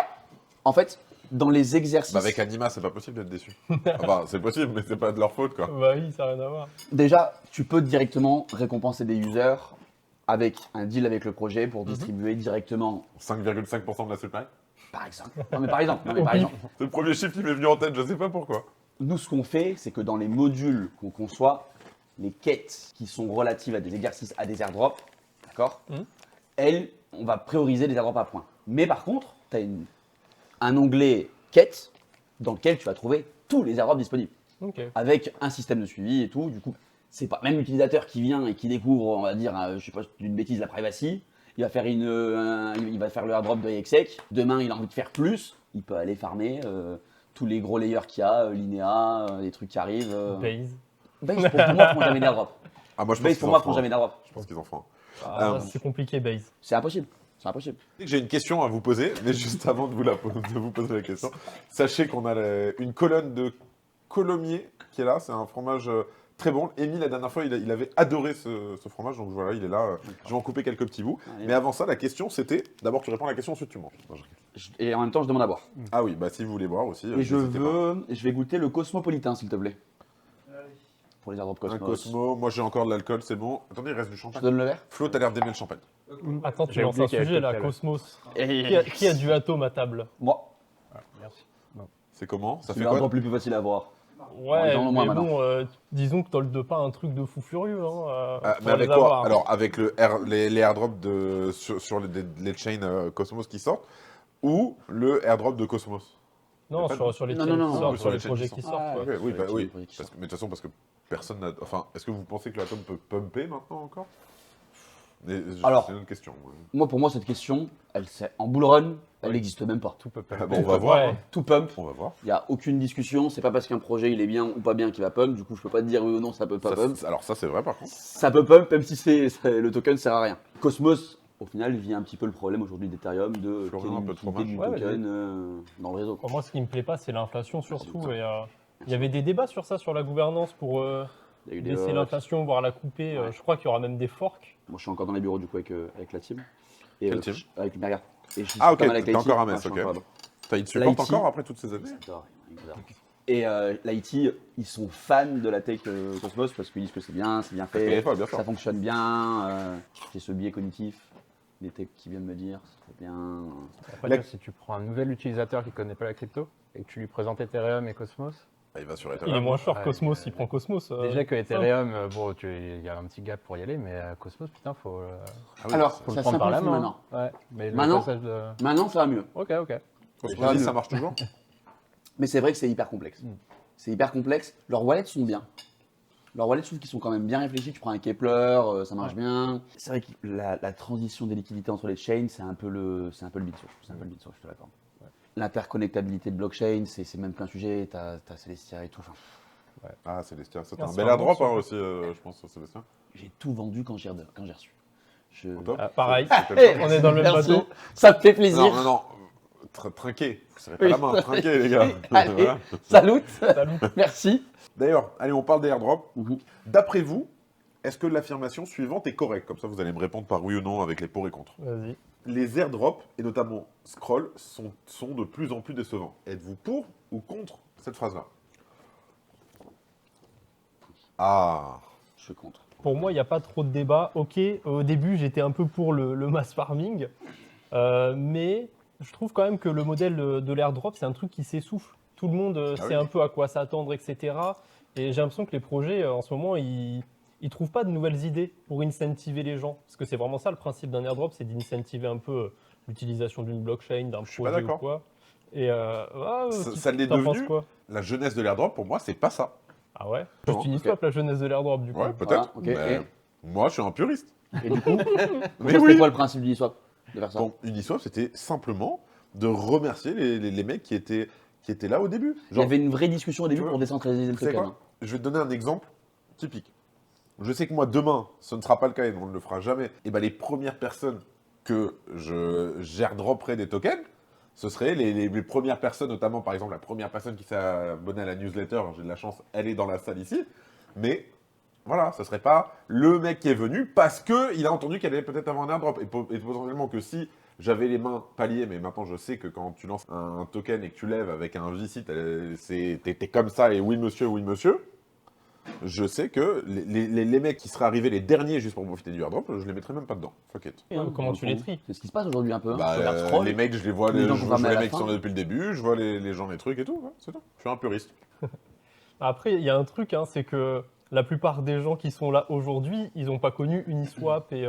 S3: En fait, dans les exercices,
S1: Bah, avec Anima, c'est pas possible d'être déçu. Enfin, c'est possible, mais c'est pas de leur faute quoi.
S2: Bah oui, ça n'a rien à voir.
S3: déjà, tu peux directement récompenser des users avec un deal avec le projet pour
S2: Mhm.
S3: distribuer directement,
S1: 5,5% de la supply.
S3: par exemple. Non, mais par exemple. non, mais
S2: Au
S3: par
S2: pif.
S3: exemple.
S1: C'est le premier chiffre qui m'est venu en tête, je sais pas pourquoi.
S3: Nous, ce qu'on fait, c'est que dans les modules qu'on conçoit, les quêtes qui sont relatives à des exercices, à des airdrops, d'accord
S2: Mhm.
S3: Elles, on va prioriser les airdrops à points. Mais par contre, tu as un onglet quête dans lequel tu vas trouver tous les airdrops disponibles,
S2: Ok.
S3: avec un système de suivi et tout. Du coup, c'est pas même l'utilisateur qui vient et qui découvre, on va dire, je sais pas, d'une bêtise, la privacy. Il va faire il va faire le airdrop de exec. Demain, il a envie de faire plus. Il peut aller farmer tous les gros layers qu'il y a, Linéa, les trucs qui arrivent.
S2: Base.
S3: Base, pour moi, font jamais d'airdrop.
S1: Ah, moi je pense
S3: Base,
S1: qu'ils
S3: pour
S1: en
S3: moi,
S1: feront
S3: font jamais
S1: un.
S3: d'airdrop.
S1: Je pense qu'ils en feront un.
S2: Ah, c'est compliqué, Base.
S3: C'est impossible. C'est impossible.
S1: J'ai une question à vous poser, mais juste avant de vous poser la question, sachez qu'on a une colonne de Colomiers qui est là, c'est un fromage très bon. Émile, la dernière fois, il avait adoré ce fromage, donc voilà, il est là. Je vais en couper quelques petits bouts.
S3: Allez.
S1: Mais avant ça, la question c'était, d'abord tu réponds à la question, ensuite tu manges. Non, je rigole.
S3: Et en même temps, je demande à boire.
S1: Ah oui, bah si vous voulez boire aussi.
S3: Et je
S1: n'hésitez pas.
S3: vais goûter le cosmopolitain, s'il te plaît. Pour les airdrops
S1: Un
S3: Cosmos.
S1: Cosmo, moi j'ai encore de l'alcool, c'est bon. Attendez, il reste du
S3: Je te
S1: champagne.
S3: donne le verre.
S1: Flo, t'as l'air d'aimer le champagne.
S2: Attends, tu
S4: J'ai
S2: lances
S4: oublié
S2: un
S4: qu'il y avait
S2: sujet
S4: le
S2: là,
S4: cocktail.
S2: Cosmos.
S3: Et
S2: Qui a du atome à table?
S3: moi,
S4: Merci.
S1: C'est comment? Ça
S3: c'est
S1: fait
S3: le
S1: quoi?
S3: airdrop le plus facile à avoir.
S2: Ouais,
S3: ils en ont moins
S2: mais
S3: maintenant.
S2: bon, disons que t'as pas un truc de fou furieux. Hein,
S1: Mais
S2: pour
S1: avec
S2: les
S1: quoi?
S2: avoir.
S1: Alors, avec les airdrops sur les chains Cosmos qui sortent, ou le airdrop de Cosmos?
S2: Non,
S1: y a pas
S2: sur les
S3: Non,
S2: chaînes
S3: non,
S2: qui
S3: non,
S2: sortent,
S1: sur
S2: sur
S1: les
S2: les
S1: chaînes
S2: projets
S1: qui
S2: qui
S3: sortent.
S2: sortent.
S3: Ah,
S2: quoi.
S1: Ok, oui,
S3: sur
S1: bah
S3: les
S1: oui.
S3: projets qui
S1: Mais de toute façon, parce que personne n'a. Enfin, est-ce que vous pensez que l'atome peut pumper maintenant encore?
S3: Alors,
S1: c'est une autre question.
S3: Moi, pour moi, cette question, en bull run, elle n'existe même pas.
S4: Tout peut pas.
S1: Ah bon, on va voir.
S2: Ouais.
S1: hein.
S3: Tout pump.
S1: On va voir.
S3: Il n'y a aucune discussion. C'est pas parce qu'un projet il est bien ou pas bien qu'il va pump. Du coup, je peux pas te dire oui ou non, ça peut pas pump.
S1: Alors, ça, c'est vrai par contre.
S3: Ça peut pump, même si le token sert à rien. Cosmos, au final, vit un petit peu le problème aujourd'hui d'Ethereum de
S1: Florian,
S3: quelle
S1: un peu de
S3: utilité
S1: fromage.
S3: du
S2: Ouais,
S3: token dans le réseau.
S2: Pour moi, ce qui me plaît pas, c'est l'inflation surtout.
S3: Vas-y,
S2: Et, il y avait des débats sur ça, sur la gouvernance pour
S3: Il y a eu des
S2: baisser
S3: votes.
S2: l'inflation, voire la couper.
S3: Ouais.
S2: Je crois qu'il y aura même des forks.
S3: Moi, je suis encore dans les bureaux du coup avec la team. Et,
S1: Quelle team
S3: avec Mergat. Et je suis
S1: Ah, ok,
S3: pas mal avec
S1: t'es
S3: l'IT.
S1: encore à
S3: Ouais,
S1: Metz,
S3: je suis
S1: ok.
S3: encore là-bas.
S1: Il te supporte
S3: L'IT.
S1: encore après toutes ces années?
S3: J'adore, ils adorent. Et l'IT, ils sont fans de la tech Cosmos parce qu'ils disent que c'est bien
S1: Et
S3: fait,
S1: pas, bien sûr.
S3: ça fonctionne bien. J'ai ce biais cognitif, des techs qui viennent me dire, c'est bien.
S4: Après,
S1: La-
S4: tu vois, si tu prends un nouvel utilisateur qui connaît pas la crypto et que tu lui présentes Ethereum et Cosmos,
S1: Ah, il va sur
S2: Il est
S1: Ethereum.
S2: moins short
S4: Ouais,
S2: Cosmos, il prend Cosmos.
S4: déjà que Ethereum, bon, il y a un petit gap pour y aller, mais Cosmos, putain, faut
S1: Ah oui,
S3: Alors,
S4: le
S3: ça
S4: prendre par la
S3: simplifie
S4: main.
S3: maintenant.
S4: Ouais, mais le
S3: Maintenant
S4: passage de...
S3: Maintenant, ça va mieux.
S4: Ok, ok.
S1: Cosmos, ça marche toujours?
S3: Mais c'est vrai que c'est hyper complexe. C'est hyper complexe. Leurs wallets sont bien. Leurs wallets, je trouve qu'ils sont quand même bien réfléchis. Tu prends un Kepler, ça marche bien. C'est vrai que la transition des liquidités entre les chains, c'est un peu le bit source. C'est un peu le bit source, je te l'accorde. L'interconnectabilité de blockchain, c'est même plein de sujets. T'as Celestia et tout. Enfin,
S1: Ah, Célestia. C'était
S2: Ah,
S1: un
S2: c'est
S1: bel
S2: un
S1: airdrop
S2: bon
S1: hein,
S2: sujet.
S1: aussi, je pense, Célestia.
S3: j'ai tout vendu quand j'ai reçu.
S1: Au top.
S2: Pareil.
S1: C'était le
S2: On est dans le même
S3: Merci.
S2: bateau.
S3: Ça me fait
S1: temps.
S3: plaisir.
S1: Non, non, non. Trinquez. Vous serrez pas
S3: Oui.
S1: la main, trinquez, les gars.
S3: Allez,
S1: Voilà.
S3: salut.
S2: Salut.
S3: Merci.
S1: D'ailleurs, allez, on parle des airdrops.
S3: Mhm.
S1: D'après vous, est-ce que l'affirmation suivante est correcte? Comme ça, vous allez me répondre par oui ou non avec les pour et contre.
S2: Vas-y.
S1: Les airdrops, et notamment Scroll, sont de plus en plus décevants. Êtes-vous pour ou contre cette phrase-là? Ah,
S3: Je suis contre.
S2: Pour moi, il n'y a pas trop de débat. Ok, au début, j'étais un peu pour le mass farming. Mais je trouve quand même que le modèle de l'airdrop, c'est un truc qui s'essouffle. Tout le monde
S1: Ah
S2: sait
S1: oui.
S2: un peu à quoi s'attendre, etc. Et j'ai l'impression que les projets, en ce moment, ils trouvent pas de nouvelles idées pour incentiver les gens. Parce que c'est vraiment ça le principe d'un airdrop, c'est d'incentiver un peu l'utilisation d'une blockchain, d'un
S1: Je suis pas
S2: projet ou
S1: d'accord.
S2: quoi. Et
S1: Ça l'est
S2: t'en penses
S1: devenu.
S2: quoi?
S1: La jeunesse de l'airdrop, pour moi, c'est pas ça.
S2: Ah ouais?
S1: Non,
S2: C'est une
S3: ok.
S2: histoire, la jeunesse de l'airdrop, du coup.
S1: Ouais, peut-être.
S3: ok,
S1: mais
S3: et
S1: moi, je suis un puriste.
S3: Et du coup,
S1: Mais
S3: c'est
S1: oui.
S3: quoi le principe du swap? de faire ça.
S1: Bon, Uniswap, c'était simplement de remercier les mecs qui étaient là au début.
S3: Il y avait une vraie discussion au début
S1: Tu vois,
S3: pour décentraliser le
S1: Tu sais
S3: token.
S1: quoi? Je vais te donner un exemple typique. Je sais que moi, demain, ce ne sera pas le cas et on ne le fera jamais. Et ben, les premières personnes que j'airdropperai des tokens, ce seraient les premières personnes, notamment par exemple la première personne qui s'est abonnée à la newsletter, j'ai de la chance, elle est dans la salle ici, mais voilà, ce serait pas le mec qui est venu parce qu'il a entendu qu'elle allait peut-être avoir un airdrop. Et potentiellement que si j'avais les mains pas liées, mais maintenant je sais que quand tu lances un token et que tu lèves avec un VC, t'es comme ça et oui monsieur, je sais que les mecs qui seraient arrivés les derniers juste pour profiter du airdrop, je les mettrais même pas dedans. Fuck it.
S2: Comment tu les tries?
S3: C'est ce qui se passe aujourd'hui un peu.
S1: Bah,
S3: Je regarde Scroll.
S1: les mails, je les vois,
S3: Les gens
S1: je
S3: qu'on
S1: vois
S3: ramène
S1: les
S3: à la
S1: mecs qui
S3: fin.
S1: sont là depuis le début, je vois les gens, les trucs et tout, ouais, c'est tout. Je suis un puriste.
S2: Après, il y a un truc, hein, c'est que la plupart des gens qui sont là aujourd'hui, ils n'ont pas connu Uniswap et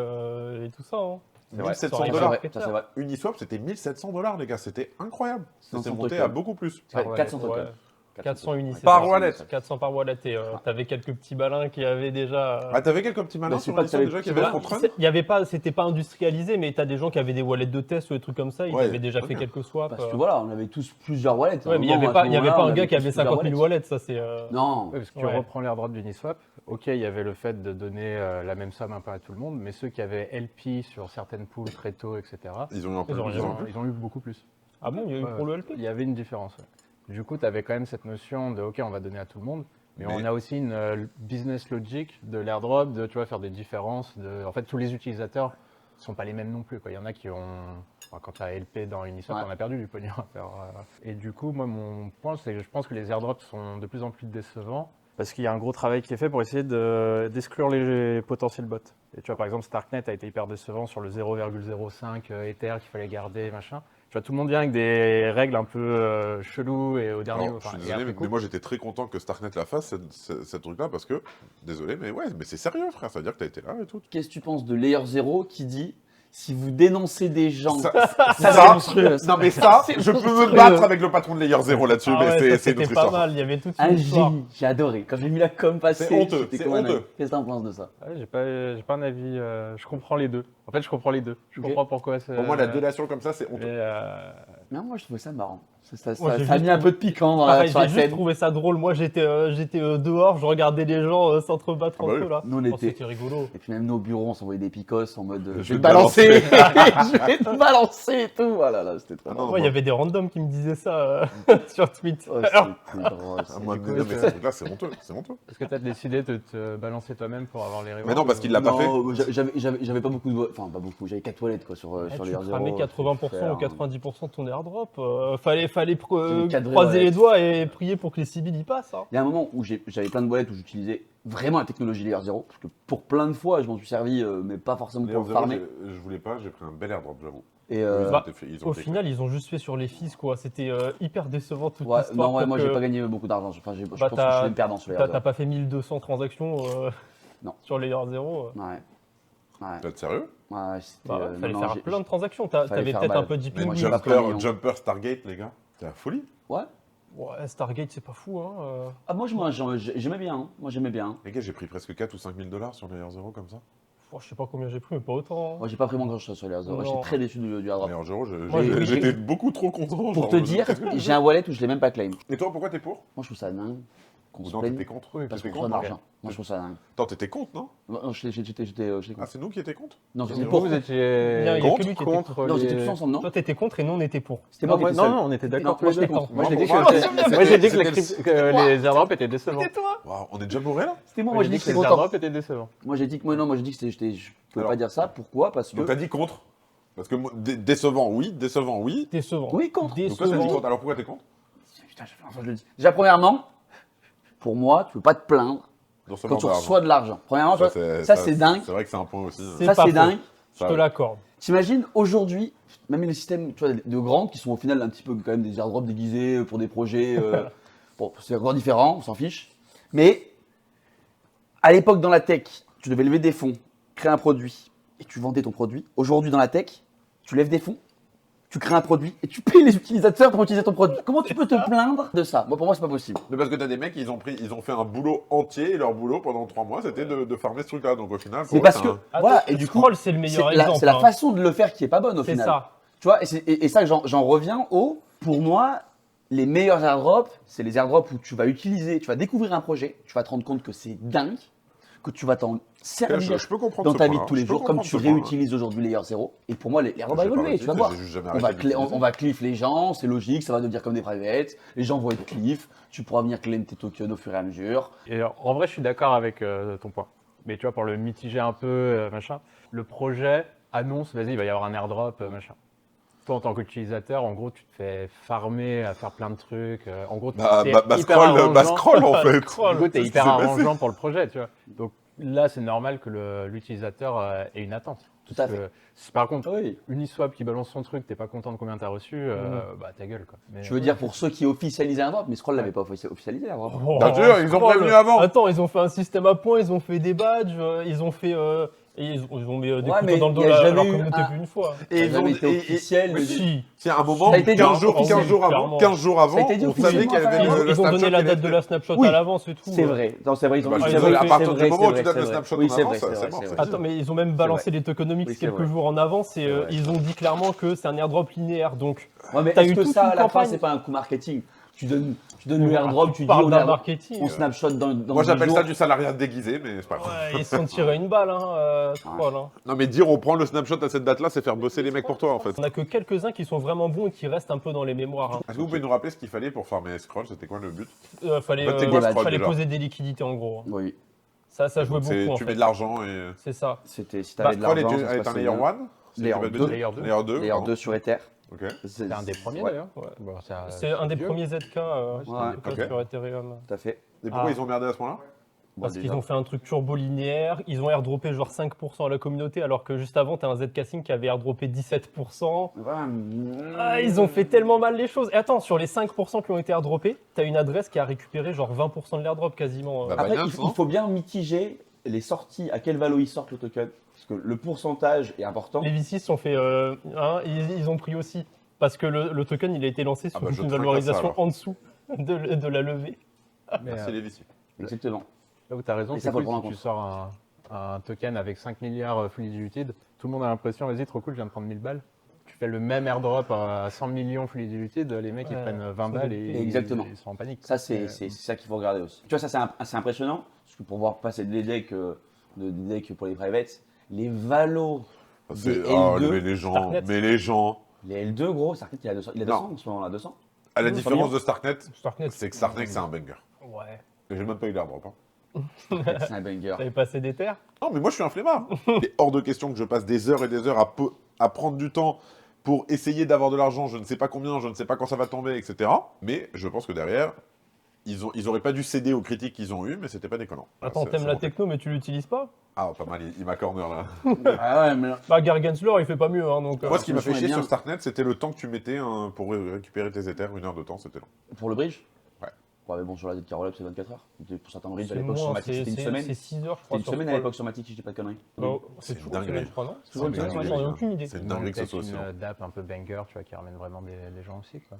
S2: tout ça. Hein.
S4: C'est vrai.
S1: 1700
S2: Ça
S3: C'est
S2: aurait
S1: dollars.
S3: vrai, ça c'est vrai.
S1: Uniswap, c'était 1700 dollars, les gars, c'était incroyable. Ça s'est
S3: 500
S1: monté
S3: tokens.
S1: à beaucoup plus.
S3: Ouais,
S2: Ouais,
S3: 400
S2: ouais.
S3: tokens.
S2: 400 Uniswap.
S1: Par wallet.
S2: 400 par wallet. Et t'avais quelques petits balins qui avaient déjà.
S1: Ah, t'avais quelques petits malins
S3: Bah, c'est
S1: sur
S3: pas que
S1: Uniswap
S3: t'avais
S1: déjà qui
S3: petit
S1: avaient
S3: malin.
S1: front-run?
S2: Il y avait pas, c'était pas industrialisé, mais t'as des gens qui avaient des wallets de test ou des trucs comme ça. Ils
S1: Ouais,
S2: avaient déjà
S1: ok.
S2: fait quelques swaps.
S3: Parce que voilà, on avait tous plusieurs wallets.
S2: Ouais, mais il n'y avait pas un gars qui avait 50 000 wallets, ça c'est.
S3: Non.
S4: Ouais, parce que tu
S2: Ouais.
S4: reprends l'airdrop d'Uniswap, ok, il y avait le fait de donner la même somme un peu à tout le monde, mais ceux qui avaient LP sur certaines pools très tôt, etc.,
S1: Ils ont eu un peu
S2: Ils ont
S1: plus.
S2: rien.
S4: ils ont eu beaucoup plus.
S2: Ah bon, il y a eu
S4: Ouais,
S2: pour le LP?
S4: Il y avait une différence. Ouais. Du coup, tu avais quand même cette notion de ok, on va donner à tout le monde, mais
S1: Mais-
S4: on a aussi une business logic de l'airdrop, de tu vois, faire des différences. En fait, tous les utilisateurs ne sont pas les mêmes non plus. Quoi. Il y en a qui ont. Enfin, quand tu as LP dans Uniswap,
S3: Ouais.
S4: on a perdu du pognon à faire. Et du coup, moi, mon point, c'est que je pense que les airdrops sont de plus en plus décevants. Parce qu'il y a un gros travail qui est fait pour essayer d'exclure les potentiels bots. Et tu vois, par exemple, Starknet a été hyper décevant sur le 0,05 Ether qu'il fallait garder, machin. Tu vois, tout le monde vient avec des règles un peu cheloues et au dernier
S1: Alors,
S4: moment.
S1: je suis
S4: et
S1: désolé,
S4: après coup-
S1: mais moi j'étais très content que Starknet la fasse, cette truc-là, parce que, désolé, mais ouais, mais c'est sérieux, frère, ça veut dire que t'as été là et tout.
S3: Qu'est-ce que tu penses de Layer 0 qui dit si vous dénoncez des gens,
S1: Ça,
S3: ça, c'est monstrueux.
S1: non mais ça,
S3: C'est
S1: je peux
S3: monstrueux.
S1: me battre avec le patron de Layer 0 là-dessus,
S2: Ah
S1: mais
S2: ouais, ça,
S1: c'est une
S2: c'était
S1: autre
S2: pas
S1: histoire.
S2: mal, il y avait toute
S3: Un
S2: une histoire.
S3: génie, j'ai adoré. Quand j'ai vu la com passer,
S1: C'est honteux,
S3: j'étais
S1: c'est
S3: comme un
S1: honteux.
S3: dingue. Qu'est-ce que t'en penses de ça?
S4: Ouais, j'ai pas un avis. Je comprends les deux. En fait, je comprends les deux. Je
S3: Ok.
S4: comprends pourquoi c'est.
S1: Pour moi, la délation comme ça, c'est
S4: mais,
S1: honteux.
S3: Non, moi je trouvais ça marrant. Ça
S2: Moi, j'ai
S3: a mis
S2: juste
S3: un peu de piquant dans
S2: Pareil,
S3: sur la
S2: j'ai juste
S3: scène.
S2: trouvé ça drôle. Moi, j'étais dehors, je regardais les gens s'entrebattre
S1: Ah bah
S2: entre
S1: oui.
S2: eux là.
S3: Nous, on
S2: Oh,
S3: était-
S2: c'était rigolo.
S3: Et puis même nos bureaux, on s'envoyait des picos en mode
S1: Je
S3: je vais
S1: vais
S3: te
S1: te
S3: balancer, je vais te balancer et tout. Voilà, là, c'était trop
S1: Ah
S3: marrant.
S1: non,
S2: Ouais, il y avait des randoms qui me disaient ça sur Twitter.
S3: Oh, c'était drôle.
S1: Ah, moi,
S3: Du coup,
S1: non, mais ces trucs-là, c'est honteux, c'est honteux.
S4: Est-ce que tu as décidé de te balancer toi-même pour avoir les rewards?
S1: Mais non, parce qu'il l'a pas fait.
S3: non, j'avais pas beaucoup de enfin pas beaucoup, j'avais 4 toilettes quoi sur
S2: Eh,
S3: sur
S2: tu
S3: les R0.
S2: cramais 80% ou 90% de ton airdrop. Fallait
S3: C'est une cadrée,
S2: croiser
S3: ouais.
S2: les doigts et prier pour que les civils y passent. Hein.
S3: Il y a un moment où j'avais plein de boîtes où j'utilisais vraiment la technologie Layer 0 parce que pour plein de fois je m'en suis servi mais pas forcément
S1: Layer
S3: pour le
S1: 0,
S3: farmer.
S1: je voulais pas, j'ai pris un bel airdrop, j'avoue.
S3: Et
S1: Ils
S2: Bah,
S1: ont été faits, ils ont
S2: Au
S1: été
S2: final, ils ont juste fait sur les fils, quoi. C'était hyper décevant toute
S3: ouais,
S2: l'histoire.
S3: non, ouais,
S2: pour
S3: moi
S2: que-
S3: j'ai pas gagné beaucoup d'argent. Enfin, je
S2: Bah,
S3: pense que je suis même perdant sur Layer
S2: T'as
S3: 0.
S2: pas fait 1200 transactions
S3: Non.
S2: sur Layer 0.
S3: Ouais. Ouais.
S1: T'es sérieux?
S3: Ouais, c'était,
S2: Bah ouais, fallait
S3: non,
S2: faire
S3: j'ai-
S2: plein de transactions.
S3: fallait
S2: T'avais
S3: faire
S2: peut-être
S3: mal.
S2: un peu de
S3: Mais
S2: jipping.
S3: moi, j'ai pas pris un million.
S1: Jumper, Stargate, les gars. C'est la folie.
S3: Ouais.
S2: Ouais, Stargate, c'est pas fou. Hein.
S3: Ah moi j'aimais bien. Hein. Moi j'aimais bien.
S1: Les gars, j'ai pris presque 4 ou 5 000 dollars sur Layer 0 comme ça.
S2: Je sais pas combien j'ai pris, mais pas autant. hein.
S3: Moi j'ai pas pris moins grand chose sur Layer 0. Moi,
S2: Non.
S3: j'étais très déçu du airdrop.
S1: Layer 0,
S2: Moi,
S1: j'étais beaucoup trop content.
S3: Pour
S1: genre,
S3: te dire, j'ai un wallet où je l'ai même pas claim.
S1: Et toi, pourquoi t'es pour?
S3: Moi je trouve ça dingue. Qu'on se
S1: Non,
S3: plaigne
S1: t'étais contre.
S3: parce
S1: T'étais
S3: qu'on reçoit de
S1: contre.
S3: l'argent. Moi je trouve ça dingue.
S1: Attends, t'étais contre, non?
S3: Non, j'étais
S1: Ah,
S3: contre.
S1: c'est nous qui étions contre?
S3: Non,
S4: Vous,
S3: j'étais pour.
S4: vous
S2: Il y a
S4: étiez
S2: que lui qui était
S4: contre
S3: Non,
S4: les-
S3: j'étais tous ensemble, non?
S2: Toi, t'étais contre et nous, on était pour.
S3: C'était moi
S4: Non,
S3: qui
S4: moi-
S3: étais
S4: non,
S3: seul.
S4: non, on était
S3: Non,
S4: d'accord tous
S3: moi
S4: les deux.
S3: j'étais contre. Moi j'ai dit
S1: Moi,
S3: que
S1: moi,
S3: c'était-
S4: Moi j'ai dit que,
S1: C'était
S4: les airdrops étaient décevants.
S2: C'était toi.
S1: Waouh, on est déjà bourré là?
S3: C'était moi,
S4: Moi
S3: j'ai dit que
S4: les
S3: c'était autant.
S4: airdrops étaient décevants.
S3: Moi j'ai dit que moi je pouvais
S1: Alors.
S3: pas dire ça. Pourquoi? Parce que
S1: Donc t'as dit contre? Parce que décevant, oui,
S2: Décevant.
S3: oui contre.
S1: Donc toi, t'as dit
S2: Décevant.
S1: contre. Alors pourquoi t'es contre?
S3: Putain, je fais longtemps que je le dis. Déjà premièrement, pour moi, tu peux pas te plaindre
S1: Non
S3: quand
S1: seulement
S3: tu
S1: d'argent.
S3: reçois de l'argent. Premièrement,
S1: Ça,
S3: ça c'est dingue.
S1: C'est vrai que c'est un point aussi.
S2: C'est
S3: Ça
S2: pas
S3: c'est
S2: faux.
S3: dingue.
S2: Je te l'accorde.
S3: T'imagines aujourd'hui, même les systèmes tu vois, de grandes qui sont au final un petit peu quand même des airdrops déguisés pour des projets. Bon, c'est encore différent, on s'en fiche. Mais à l'époque dans la tech, tu devais lever des fonds, créer un produit et tu vendais ton produit. Aujourd'hui dans la tech, tu lèves des fonds tu crées un produit et tu payes les utilisateurs pour utiliser ton produit. Comment tu peux te plaindre de ça? Moi, pour moi, c'est pas possible.
S1: Mais parce que t'as des mecs, ils ont fait un boulot entier et leur boulot pendant 3 mois, c'était de farmer ce truc-là. Donc au final,
S3: C'est parce
S1: c'est
S3: que,
S1: un-
S3: voilà, et du coup,
S2: Scroll, c'est le meilleur exemple.
S3: c'est la
S2: hein.
S3: façon de le faire qui est pas bonne au
S2: C'est
S3: final.
S2: ça.
S3: Tu vois, et ça, j'en reviens pour moi, les meilleurs airdrops, c'est les airdrops où tu vas découvrir un projet, tu vas te rendre compte que c'est dingue, que tu vas t'en servir
S1: je peux comprendre
S3: dans
S1: ce
S3: ta vie
S1: point-là.
S3: de tous les
S1: Je peux
S3: jours, comme
S1: comprendre
S3: tu
S1: ce point-là.
S3: réutilises aujourd'hui Layer 0. Et pour moi, les airdrops vont
S1: J'ai pas
S3: évoluer, tu vas
S1: réutilisé,
S3: voir.
S1: j'ai juste jamais
S3: On va,
S1: arrêté de l'utiliser.
S3: on va cliff les gens, c'est logique, ça va devenir comme des privates, les gens vont être cliff, tu pourras venir claim tes tokens au fur et à mesure.
S4: Et en vrai, je suis d'accord avec ton point. Mais tu vois, pour le mitiger un peu, machin, le projet annonce, vas-y, il va y avoir un airdrop, machin. Toi, en tant qu'utilisateur, en gros, tu te fais farmer à faire plein de trucs. En gros,
S1: Bah,
S4: t'es
S1: bah,
S4: hyper
S1: scroll en fait.
S2: Scroll.
S4: Du coup, t'es
S1: C'est ce
S4: hyper
S1: qui s'est passé.
S4: arrangeant pour le projet, tu vois. Donc là, c'est normal que l'utilisateur ait une attente.
S3: Tout
S4: Parce
S3: à fait.
S4: que si par contre,
S3: Oui.
S4: Uniswap qui balance son truc, t'es pas content de combien t'as reçu, bah ta gueule, quoi. Mais,
S3: Je veux dire pour ceux qui officialisent un airdrop, mais Scroll l'avait pas officialisé l'airdrop.
S2: Oh,
S1: Bien sûr, ils ont
S2: Scroll.
S1: prévenu avant.
S2: Attends, ils ont fait un système à points, ils ont fait des badges, ils ont fait. Et ils ont mis des
S3: Ouais,
S2: couteaux
S3: mais
S2: dans le dos
S3: il y a
S2: à
S3: jamais
S2: leur
S3: eu
S2: communauté
S3: un-
S2: plus une fois.
S1: Et ils ont
S3: jamais été
S1: et-
S3: officiel.
S1: mais
S3: de-
S2: Si.
S1: C'est un moment,
S3: Ça a été dit
S1: 15 jours
S2: officiellement,
S1: avant,
S2: clairement.
S1: 15 jours avant,
S3: Ça a été dit
S1: on savait qu'il y avait
S3: officiellement,
S1: le
S2: Ils ont donné
S1: snapshot
S2: la
S1: qui
S2: date de
S1: allait
S2: la
S1: être-
S2: snapshot
S3: Oui.
S2: à l'avance et tout.
S3: C'est vrai. Non, c'est vrai, ils ont
S1: Bah,
S2: je
S3: c'est
S2: suis
S3: vrai,
S2: désolé, à
S3: c'est
S1: partir du
S3: vrai,
S1: moment
S3: c'est
S1: où tu
S3: vrai,
S1: donnes le
S3: c'est
S1: snapshot
S3: vrai. Oui,
S1: en
S3: c'est
S1: avance,
S3: vrai,
S1: c'est
S3: c'est
S1: mort,
S3: vrai,
S1: c'est
S3: c'est
S2: Attends,
S3: vrai.
S2: mais ils ont même balancé
S3: vrai.
S2: les tokenomics
S3: Oui, c'est
S2: quelques
S3: vrai.
S2: jours en avance et
S3: vrai.
S2: ils ont dit clairement que c'est un airdrop linéaire. Donc,
S3: Ouais, mais
S2: T'as
S3: est-ce
S2: eu
S3: que
S2: toute
S3: ça,
S2: une
S3: à la fin,
S2: campagne.
S3: c'est pas un coup marketing? Tu donnes le airdrop, tu dis
S2: parles
S3: on
S2: d'un
S3: airdrop,
S2: marketing.
S3: on snapshot dans
S1: Moi
S3: 10
S1: j'appelle ça
S3: jours.
S1: du salariat déguisé, mais c'est pas grave.
S2: Ouais, ils se sont tirés une balle, Scroll, hein.
S1: Non mais dire on prend le snapshot à cette date-là, c'est faire bosser les mecs pour toi en fait.
S2: On a que quelques-uns qui sont vraiment bons et qui restent un peu dans les mémoires. hein.
S1: Est-ce que vous pouvez nous rappeler ce qu'il fallait pour farmer Scroll? C'était quoi le but?
S2: Fallait
S1: En fait, c'est quoi, Scroll,
S2: fallait
S1: déjà
S2: poser des liquidités en gros. hein.
S3: Oui,
S2: Ça jouait
S1: C'est-
S2: beaucoup en
S1: Tu mets
S2: fait.
S1: de l'argent et...
S2: C'est ça.
S3: c'était si t'avais de
S1: Scroll
S3: l'argent, ça se
S1: est un
S3: passait
S1: layer
S3: bien.
S1: 1?
S3: Layer 2.
S4: Layer 2.
S3: Layer 2 sur Ether.
S1: Ok.
S4: c'est un des premiers
S3: Ouais.
S4: d'ailleurs. Bon,
S2: C'est un des
S4: vieux.
S2: premiers ZK
S3: Ouais,
S1: ok.
S2: sur Ethereum.
S3: Tout à fait.
S1: Et pourquoi
S2: Ah.
S1: ils ont merdé à ce moment-là?
S3: Bon,
S2: Parce
S3: déjà.
S2: qu'ils ont fait un truc turbo linéaire, ils ont airdroppé genre 5% à la communauté, alors que juste avant, t'as un ZK Sync qui avait airdroppé 17%.
S3: Voilà.
S2: Ah, ils ont fait tellement mal les choses. Et attends, sur les 5% qui ont été airdroppés, t'as une adresse qui a récupéré genre 20% de l'airdrop quasiment.
S1: Bah,
S3: Après,
S1: Binance,
S3: il
S1: non
S3: faut bien mitiger les sorties, à quelle valeur ils sortent le token. Parce que le pourcentage est important.
S2: Les V6 ont fait. Ils ont pris aussi. Parce que le token, il a été lancé sur
S1: bah, je
S2: une
S1: traque
S2: valorisation
S1: ça, alors.
S2: en dessous de la levée.
S4: Mais,
S1: Merci les vici.
S3: Exactement.
S4: là où tu as raison,
S3: Et
S4: c'est
S3: ça, faut
S4: cool
S3: le prendre
S4: si
S3: en
S4: tu
S3: compte.
S4: sors un token avec 5 milliards fully diluted, tout le monde a l'impression, vas-y, trop cool, je viens de prendre 1000 balles. Tu fais le même airdrop à 100 millions fully diluted, les mecs ils
S2: Ouais,
S4: prennent 20
S2: c'est
S4: balles
S2: des
S4: et
S2: prix.
S3: Exactement.
S4: ils sont en panique.
S3: Ça, c'est ça qu'il faut regarder aussi. Tu vois, ça, c'est impressionnant. Parce que pour voir passer des decks pour les privates, les valos des
S1: Oh,
S3: L2,
S1: mais les gens,
S2: Starknet.
S1: mais les gens.
S3: les L2, gros, Starknet, il a 200,
S1: Non.
S3: en ce moment-là, 200.
S1: À la
S2: Mmh,
S1: différence de Starknet,
S2: Starknet.
S1: c'est que Starknet c'est un banger.
S2: Ouais.
S1: Et j'ai même pas eu l'airdrop. Hein.
S3: C'est un banger.
S2: T'avais passé des terres.
S1: Non, mais moi je suis un flemmard. Il est hors de question que je passe des heures et des heures à prendre du temps pour essayer d'avoir de l'argent, je ne sais pas combien, je ne sais pas quand ça va tomber, etc. Mais je pense que derrière, ils auraient pas dû céder aux critiques qu'ils ont eues, mais c'était pas déconnant.
S2: Attends,
S1: C'est-
S2: t'aimes
S1: c'est
S2: la
S1: bon.
S2: techno, mais tu l'utilises pas?
S1: Ah, pas mal, il m'a corner là.
S3: Ah ouais, mais
S2: Bah, Gargensler, il fait pas mieux, hein, donc.
S1: Moi, ce qui m'a fait
S3: je me
S1: chier
S3: souviens
S1: sur
S3: bien.
S1: Starknet, c'était le temps que tu mettais pour récupérer tes éthers, 1 heure de temps, c'était long.
S3: pour le bridge.
S1: Ouais.
S3: Ouais, mais bon, sur la ZK Rollup, c'est 24 heures. Pour certains bridges, à
S2: C'est
S3: l'époque, sur
S2: moins,
S3: Matic, c'était une
S2: c'est
S3: semaine.
S2: 6 heures, je
S3: C'était
S2: crois.
S3: une
S2: sur
S3: semaine à
S2: Scroll.
S3: l'époque sur Matic, si je dis pas de conneries.
S2: Oh,
S1: C'est
S2: toujours
S1: une
S2: une
S1: dinguerie.
S2: semaine, je crois, non
S3: Toujours une
S1: C'est
S3: semaine,
S1: dingue,
S3: ouais,
S2: J'en ai
S1: dingue.
S2: aucune idée.
S1: C'est une
S4: Même
S1: dinguerie que ce
S4: peut-être
S1: soit aussi
S4: une
S1: long.
S4: DApp un peu banger, tu vois, qui ramène vraiment les gens aussi, quoi.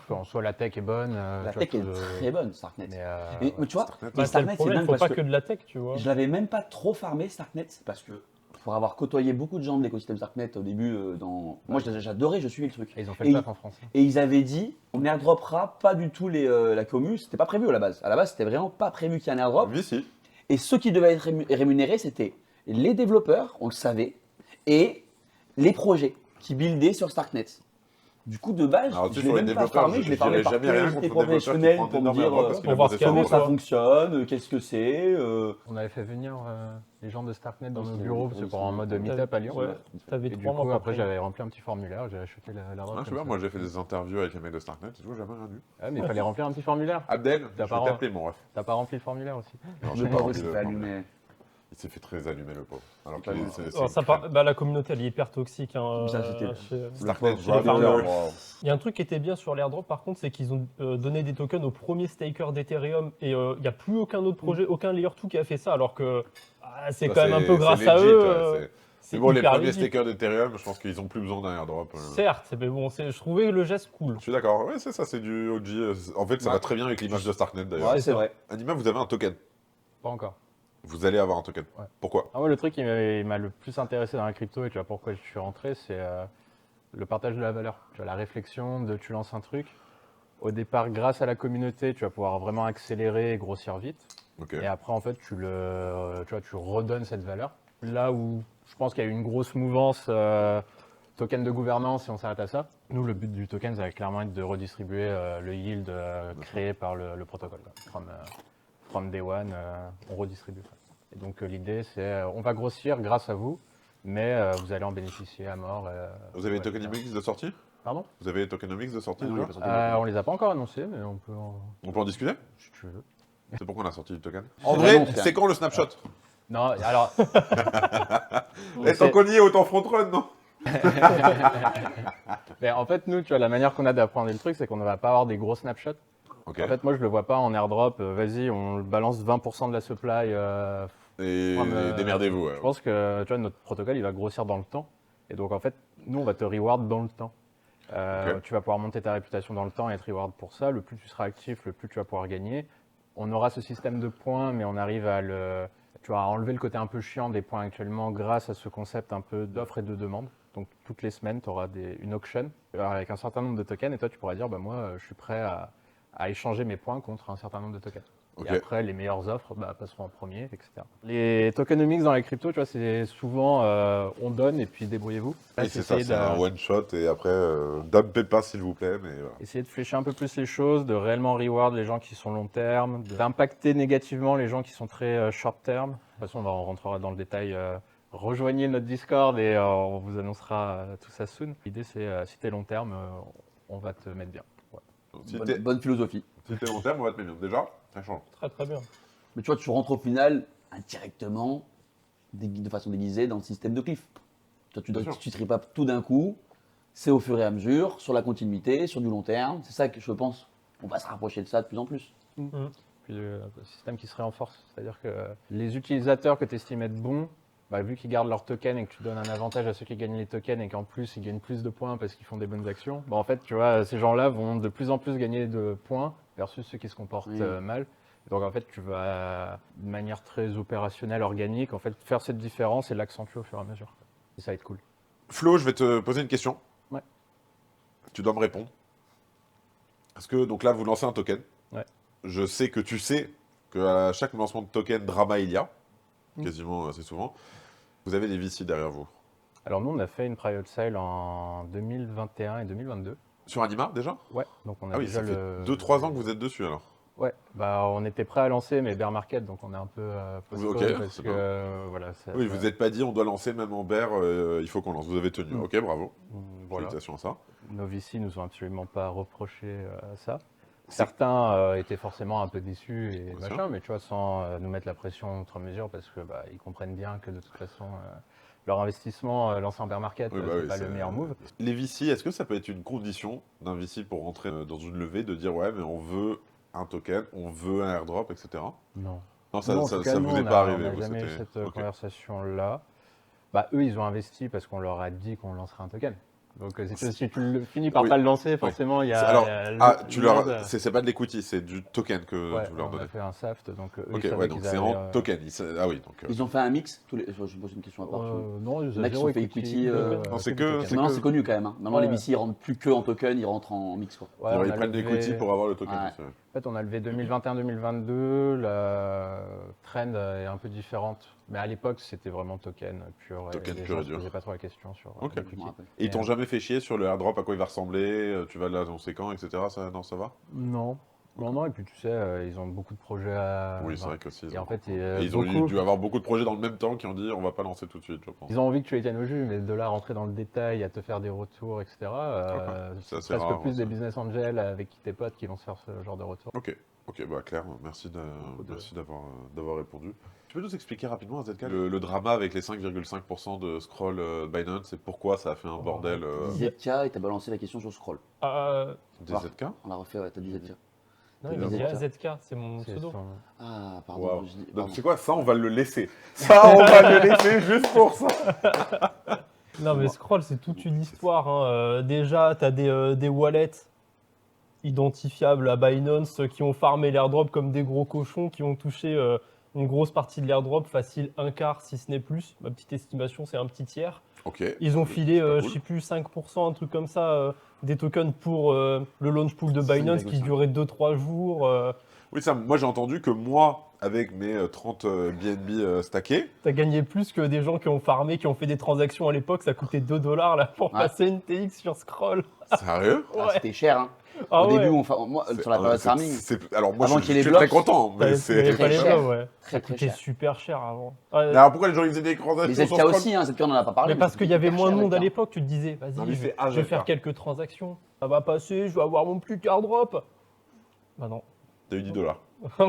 S4: En soit la tech est bonne.
S3: La
S4: tu vois,
S3: tech est
S4: tout,
S3: très bonne, Starknet.
S4: Mais,
S3: Mais tu vois,
S1: Starknet.
S3: mais
S2: Bah, c'est le
S3: Starknet, c'est
S2: problème,
S3: dingue
S2: faut
S3: parce
S2: pas
S3: que
S2: que de la tech, tu vois.
S3: je l'avais même pas trop farmé Starknet parce que pour avoir côtoyé beaucoup de gens de l'écosystème Starknet au début, moi j'adorais, je suivais le truc.
S4: Et ils ont fait
S3: Et
S4: le taf en France. hein.
S3: Et ils avaient dit, on airdroppera pas du tout la commu, c'était pas prévu à la base. À la base, c'était vraiment pas prévu qu'il y ait un airdrop.
S1: Oui, si.
S3: Et ceux qui devaient être rémunérés, c'était les développeurs, on le savait, et les projets qui buildaient sur Starknet. Du coup, de base,
S1: Alors, tu sais,
S3: je l'ai
S1: sur les
S3: même pas
S1: développeurs,
S3: farmé, je l'ai farmé
S1: dirais
S3: par
S1: jamais rien
S3: curiosité
S1: contre un développeur qui
S3: professionnelle
S1: prend
S3: pour me
S1: d'énormes
S3: dire
S1: airdrops parce qu'il
S2: pour
S1: a
S2: voir
S1: bossé
S2: ce qu'il y
S3: comment
S1: fort.
S2: avait,
S3: ça
S2: quoi.
S3: fonctionne, qu'est-ce que c'est.
S4: On avait fait venir les gens de Starknet dans
S3: Oui,
S4: nos
S3: c'est-
S4: bureaux,
S3: oui,
S4: c'est pour
S3: c'est-
S4: en mode meet-up à Lyon.
S2: Ouais. T'avais
S4: Et du
S2: 3 mois
S4: coup,
S2: pour
S4: après,
S2: prendre.
S4: j'avais rempli un petit formulaire, j'ai acheté la
S1: Ah,
S4: drogue.
S1: je sais pas, moi j'ai fait des interviews avec les mecs de Starknet et tout, j'ai jamais rien vu.
S4: Ah, mais il fallait remplir un petit formulaire.
S1: Abdel, je
S4: T'as
S1: vais
S4: pas
S1: t'appeler mon ref.
S4: T'as pas rempli le formulaire aussi?
S1: Non,
S3: Le
S1: j'ai pas
S3: pauvre
S1: rempli
S3: s'est
S1: le
S3: fait
S1: formulaire.
S3: allumer.
S1: Il s'est fait très allumer le pauvre. Alors que c'est
S2: Alors, ça bah, la communauté, elle est hyper toxique. Hein,
S3: Ça, c'était-
S1: Starknet,
S2: chez les
S1: Dragon,
S2: farmers.
S1: wow.
S2: Il y a un truc qui était bien sur l'airdrop, par contre, c'est qu'ils ont donné des tokens au premier staker d'Ethereum et il n'y a plus aucun autre projet, aucun layer 2 qui a fait ça, alors que c'est
S1: Ça,
S2: quand même un peu
S1: c'est
S2: grâce à
S1: legit,
S2: eux.
S1: ouais,
S2: C'est
S1: Mais bon, les
S2: hyper
S1: premiers
S2: légit.
S1: stakers d'Ethereum, je pense qu'ils ont plus besoin d'un airdrop.
S2: Certes, mais bon, je trouvais le geste cool.
S1: Je suis d'accord. Ouais, c'est ça, c'est du OG. En fait, ça
S3: Ouais.
S1: va très bien avec l'image de Starknet d'ailleurs.
S3: Ouais, c'est vrai.
S1: Anima, vous avez un token.
S4: Pas encore.
S1: Vous allez avoir un token.
S4: Ouais.
S1: Pourquoi?
S4: Ah ouais, le truc qui m'a le plus intéressé dans la crypto et tu vois pourquoi je suis rentré, c'est le partage de la valeur. Tu vois, la réflexion de tu lances un truc. Au départ, grâce à la communauté, tu vas pouvoir vraiment accélérer et grossir vite.
S1: Ok.
S4: Et après, en fait, tu redonnes cette valeur. Là où je pense qu'il y a eu une grosse mouvance token de gouvernance, si on s'arrête à ça. Nous, le but du token, ça va clairement être de redistribuer le yield créé par le protocole. Quoi. From day one, on redistribue. Quoi. Et donc, l'idée, c'est on va grossir grâce à vous, mais vous allez en bénéficier à mort.
S1: Vous avez les
S4: ouais,
S1: tokenomics de sortie?
S4: Pardon.
S1: Vous avez les tokenomics de sortie
S3: Ah non,
S1: déjà?
S3: il est pas sorti.
S4: On les a pas encore annoncés, mais on peut
S1: On peut en discuter?
S4: si tu veux.
S1: C'est pourquoi on a sorti du token.
S3: C'est
S1: En
S3: vraiment
S1: vrai,
S3: faire.
S1: c'est quand le snapshot?
S4: Non, alors.
S1: Et tant qu'on y est, autant front run, non?
S4: Mais en fait, nous, tu vois, la manière qu'on a d'apprendre le truc, c'est qu'on ne va pas avoir des gros snapshots.
S1: Ok.
S4: En fait, moi, je le vois pas en airdrop. Vas-y, on balance 20% de la supply.
S1: Et
S4: Comme,
S1: démerdez-vous. Ouais.
S4: Je pense que tu vois, notre protocole, il va grossir dans le temps. Et donc, en fait, nous, on va te reward dans le temps.
S1: Ok.
S4: Tu vas pouvoir monter ta réputation dans le temps et être reward pour ça. Le plus tu seras actif, le plus tu vas pouvoir gagner. On aura ce système de points, mais on arrive à enlever le côté un peu chiant des points actuellement grâce à ce concept un peu d'offre et de demande. Donc, toutes les semaines, tu auras une auction avec un certain nombre de tokens et toi, tu pourras dire, bah, moi, je suis prêt à échanger mes points contre un certain nombre de tokens.
S1: Ok.
S4: Et après, les meilleures offres passeront en premier, etc. Les tokenomics dans les cryptos, tu vois, c'est souvent on donne et puis débrouillez-vous. Là,
S1: Et c'est ça,
S4: essayer
S1: c'est un one shot et après, dumpez pas s'il vous plaît. Mais voilà.
S4: essayer de flécher un peu plus les choses, de réellement reward les gens qui sont long terme, d'impacter négativement les gens qui sont très short term. De toute façon, on rentrera dans le détail. Rejoignez notre Discord et on vous annoncera tout ça soon. L'idée, c'est si tu es long terme, on va te mettre bien. Ouais.
S1: Donc, si t'es
S3: Bonne philosophie.
S1: long terme, on va te mettre bien. Déjà, ça change.
S2: Très très bien.
S3: Mais tu vois, tu rentres au final indirectement, de façon déguisée, dans le système de cliff. Toi, tu
S1: Bien
S3: ne
S1: sûr.
S3: tripes pas tout d'un coup, c'est au fur et à mesure, sur la continuité, sur du long terme. C'est ça que je pense, on va se rapprocher de ça de plus en plus.
S4: Puis le système qui se renforce. C'est-à-dire que les utilisateurs que tu estimes être bons, vu qu'ils gardent leurs tokens et que tu donnes un avantage à ceux qui gagnent les tokens et qu'en plus ils gagnent plus de points parce qu'ils font des bonnes actions, en fait, tu vois, ces gens-là vont de plus en plus gagner de points versus ceux qui se comportent
S3: Oui.
S4: mal. Donc en fait, tu vas de manière très opérationnelle, organique, en fait, faire cette différence et l'accentuer au fur et à mesure. Et ça va être cool.
S1: Flo, je vais te poser une question.
S4: Ouais.
S1: Tu dois me répondre. Parce que donc là, vous lancez un token.
S4: Ouais.
S1: Je sais que tu sais qu'à chaque lancement de token, drama il y a, quasiment assez souvent. Vous avez des VC derrière vous.
S4: Alors nous, on a fait une private sale en 2021 et 2022.
S1: Sur Anima déjà?
S4: Ouais, donc on a
S1: Ah oui,
S4: déjà
S1: ça fait
S4: le
S1: 2-3 ans que vous êtes dessus alors.
S4: Ouais, on était prêt à lancer, mais bear market, donc on est un peu postpone
S1: Ok,
S4: parce
S1: c'est
S4: que
S1: bien.
S4: voilà.
S1: Oui, vous n'êtes pas dit on doit lancer même en bear, il faut qu'on lance. Vous avez tenu. Ok, bravo.
S4: Voilà.
S1: Félicitations à ça.
S4: Nos VC nous ont absolument pas reproché ça. Certains étaient forcément un peu déçus et
S1: Bien
S4: machin,
S1: sûr.
S4: mais tu vois, sans nous mettre la pression outre mesure, parce que ils comprennent bien que de toute façon, leur investissement lancé en bear market,
S1: Oui, bah
S4: c'est
S1: oui,
S4: pas le meilleur move.
S1: Les VC, est-ce que ça peut être une condition d'un VC pour rentrer dans une levée de dire ouais, mais on veut un token, on veut un airdrop, etc.
S4: Non.
S1: Non, ça,
S4: Non, en
S1: ça,
S4: tout cas,
S1: ça
S4: nous,
S1: vous est
S4: on
S1: pas
S4: a-
S1: arrivé.
S4: On n'a
S1: vous,
S4: jamais eu
S1: c'était-
S4: cette
S1: ok.
S4: conversation-là. Eux, ils ont investi parce qu'on leur a dit qu'on lancerait un token. Donc, si tu finis par
S1: Oui.
S4: pas le lancer, forcément, il y a.
S1: Alors,
S4: il y a
S1: c'est pas de l'equity, c'est du token que
S4: Ouais,
S1: vous leur
S4: on
S1: donnez.
S4: a fait un SAFT, donc eux,
S1: Ok,
S4: ils savaient
S1: ouais, donc
S4: qu'ils
S1: c'est
S4: avaient,
S1: en token. Ah oui, donc.
S3: Ils ont fait un mix. Je pose une question à part.
S4: Non, ils
S3: Les mecs qui ont fait equity,
S1: Non, c'est que-
S4: token.
S1: c'est
S3: Maintenant,
S1: que-
S3: c'est connu quand même. Maintenant,
S4: Ouais.
S3: les VC, ils rentrent plus que en token, ils rentrent en mix. Quoi.
S4: Ouais,
S1: Alors,
S4: on
S1: ils
S4: a
S1: prennent des
S4: levé-
S1: equity pour avoir le token.
S3: Ouais.
S1: c'est vrai.
S4: En fait, on a levé 2021-2022, la trend est un peu différente. Mais à l'époque, c'était vraiment token pur.
S1: Token
S4: les
S1: pur
S4: gens
S1: et
S4: se
S1: dur.
S4: posaient pas trop la question sur
S1: Ok.
S3: Je
S4: l'equity.
S3: me rappelle.
S1: Et ils t'ont jamais fait chier sur le airdrop, à quoi il va ressembler, tu vas l'annoncer quand, etc. Non, ça va?
S4: Non. Non, et puis tu sais, ils ont beaucoup de projets à.
S1: Oui, c'est vrai qu'aussi.
S4: Et en fait,
S1: Et ils ont dû avoir beaucoup de projets dans le même temps qui ont dit on va pas lancer tout de suite, je pense.
S4: ils ont envie que tu les tiennes au jus, mais de là à rentrer dans le détail, à te faire des retours, etc.
S1: C'est assez
S4: C'est presque
S1: rare,
S4: plus
S1: ça.
S4: des business angels avec qui tes potes qui vont se faire ce genre de retour.
S1: Ok, bah Claire, merci d'avoir répondu. Tu peux nous expliquer rapidement, AZK, le drama avec les 5,5% de scroll Binance et pourquoi ça a fait un bordel
S3: ZK, et t'as balancé la question sur Scroll.
S2: Euh,
S1: des ZK?
S3: On l'a refait, ouais, t'as dit ZK.
S2: Non, il a dit AZK, c'est mon
S4: C'est
S2: pseudo.
S4: son-
S3: Ah, pardon.
S1: Wow.
S3: je dis-
S1: Donc,
S3: pardon.
S1: c'est quoi ça, on va le laisser. Ça, on va le laisser juste pour ça.
S2: Non, mais Scroll, c'est toute une histoire. Hein. Déjà, tu as des wallets identifiables à Binance qui ont farmé l'airdrop comme des gros cochons, qui ont touché une grosse partie de l'airdrop, facile un quart si ce n'est plus. Ma petite estimation, c'est un petit tiers.
S1: Ok.
S2: Ils ont filé,
S1: C'est pas
S2: je
S1: cool.
S2: sais plus, 5%, un truc comme ça, des tokens pour le launch pool de Binance qui
S3: 5,5.
S2: durait 2-3 jours.
S1: Oui, ça, moi j'ai entendu que moi, avec mes 30 BNB stackés,
S2: T'as gagné plus que des gens qui ont farmé, qui ont fait des transactions à l'époque. Ça coûtait 2 $ là pour
S3: Ouais.
S2: passer une TX sur Scroll.
S1: sérieux
S3: Ah,
S2: Ouais.
S3: c'était cher. Hein.
S2: Ah
S3: Au
S2: ouais.
S3: début, moi, sur la période farming,
S1: Alors moi
S3: Avant
S1: je
S3: qu'il y ait
S1: suis
S3: les
S1: très
S3: blocs,
S1: content, mais
S2: Il y
S1: c'est...
S2: avait pas les
S3: cher.
S2: blocs, ouais.
S3: Très,
S2: Ça
S3: très
S2: coûtait
S3: cher.
S2: super cher avant. Ouais.
S1: Mais alors pourquoi les gens ils faisaient des transactions
S3: les
S1: sur
S3: ZK
S1: Scroll
S3: aussi, hein, ZK on en a pas parlé.
S2: Mais parce qu'il y avait
S3: hyper
S2: moins de
S3: cher,
S2: monde à
S3: ZK.
S2: l'époque, tu te disais,
S1: Non,
S2: vas-y,
S1: mais
S2: je
S1: c'est
S2: vais
S1: AZK.
S2: faire quelques transactions. Ça va passer, je vais avoir mon plus car drop. Bah non.
S1: T'as eu 10 $.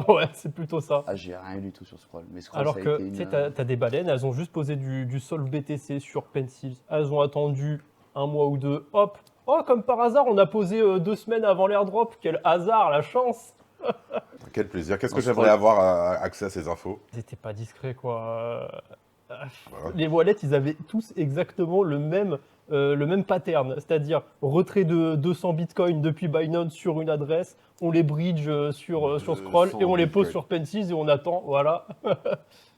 S2: Ouais, c'est plutôt ça.
S3: Ah, j'ai rien eu du tout sur Scroll. Mais Scroll,
S2: Alors
S3: ça a
S2: que,
S3: été
S2: tu sais,
S3: une...
S2: t'as des baleines, elles ont juste posé du Sol BTC sur Pencils. Elles ont attendu un mois ou deux. Hop. Oh, comme par hasard, on a posé 2 semaines avant l'airdrop. Quel hasard, la chance.
S1: Quel plaisir. Qu'est-ce
S3: Non,
S1: que
S3: Scroll.
S1: j'aimerais avoir accès à ces infos?
S2: Ils étaient pas discrets, quoi.
S1: Voilà.
S2: Les wallets, ils avaient tous exactement le même pattern, c'est-à-dire retrait de 200 bitcoins depuis Binance sur une adresse, on les bridge sur Scroll
S1: 200
S2: et on les pose
S1: bitcoins.
S2: sur Pencils et on attend, voilà.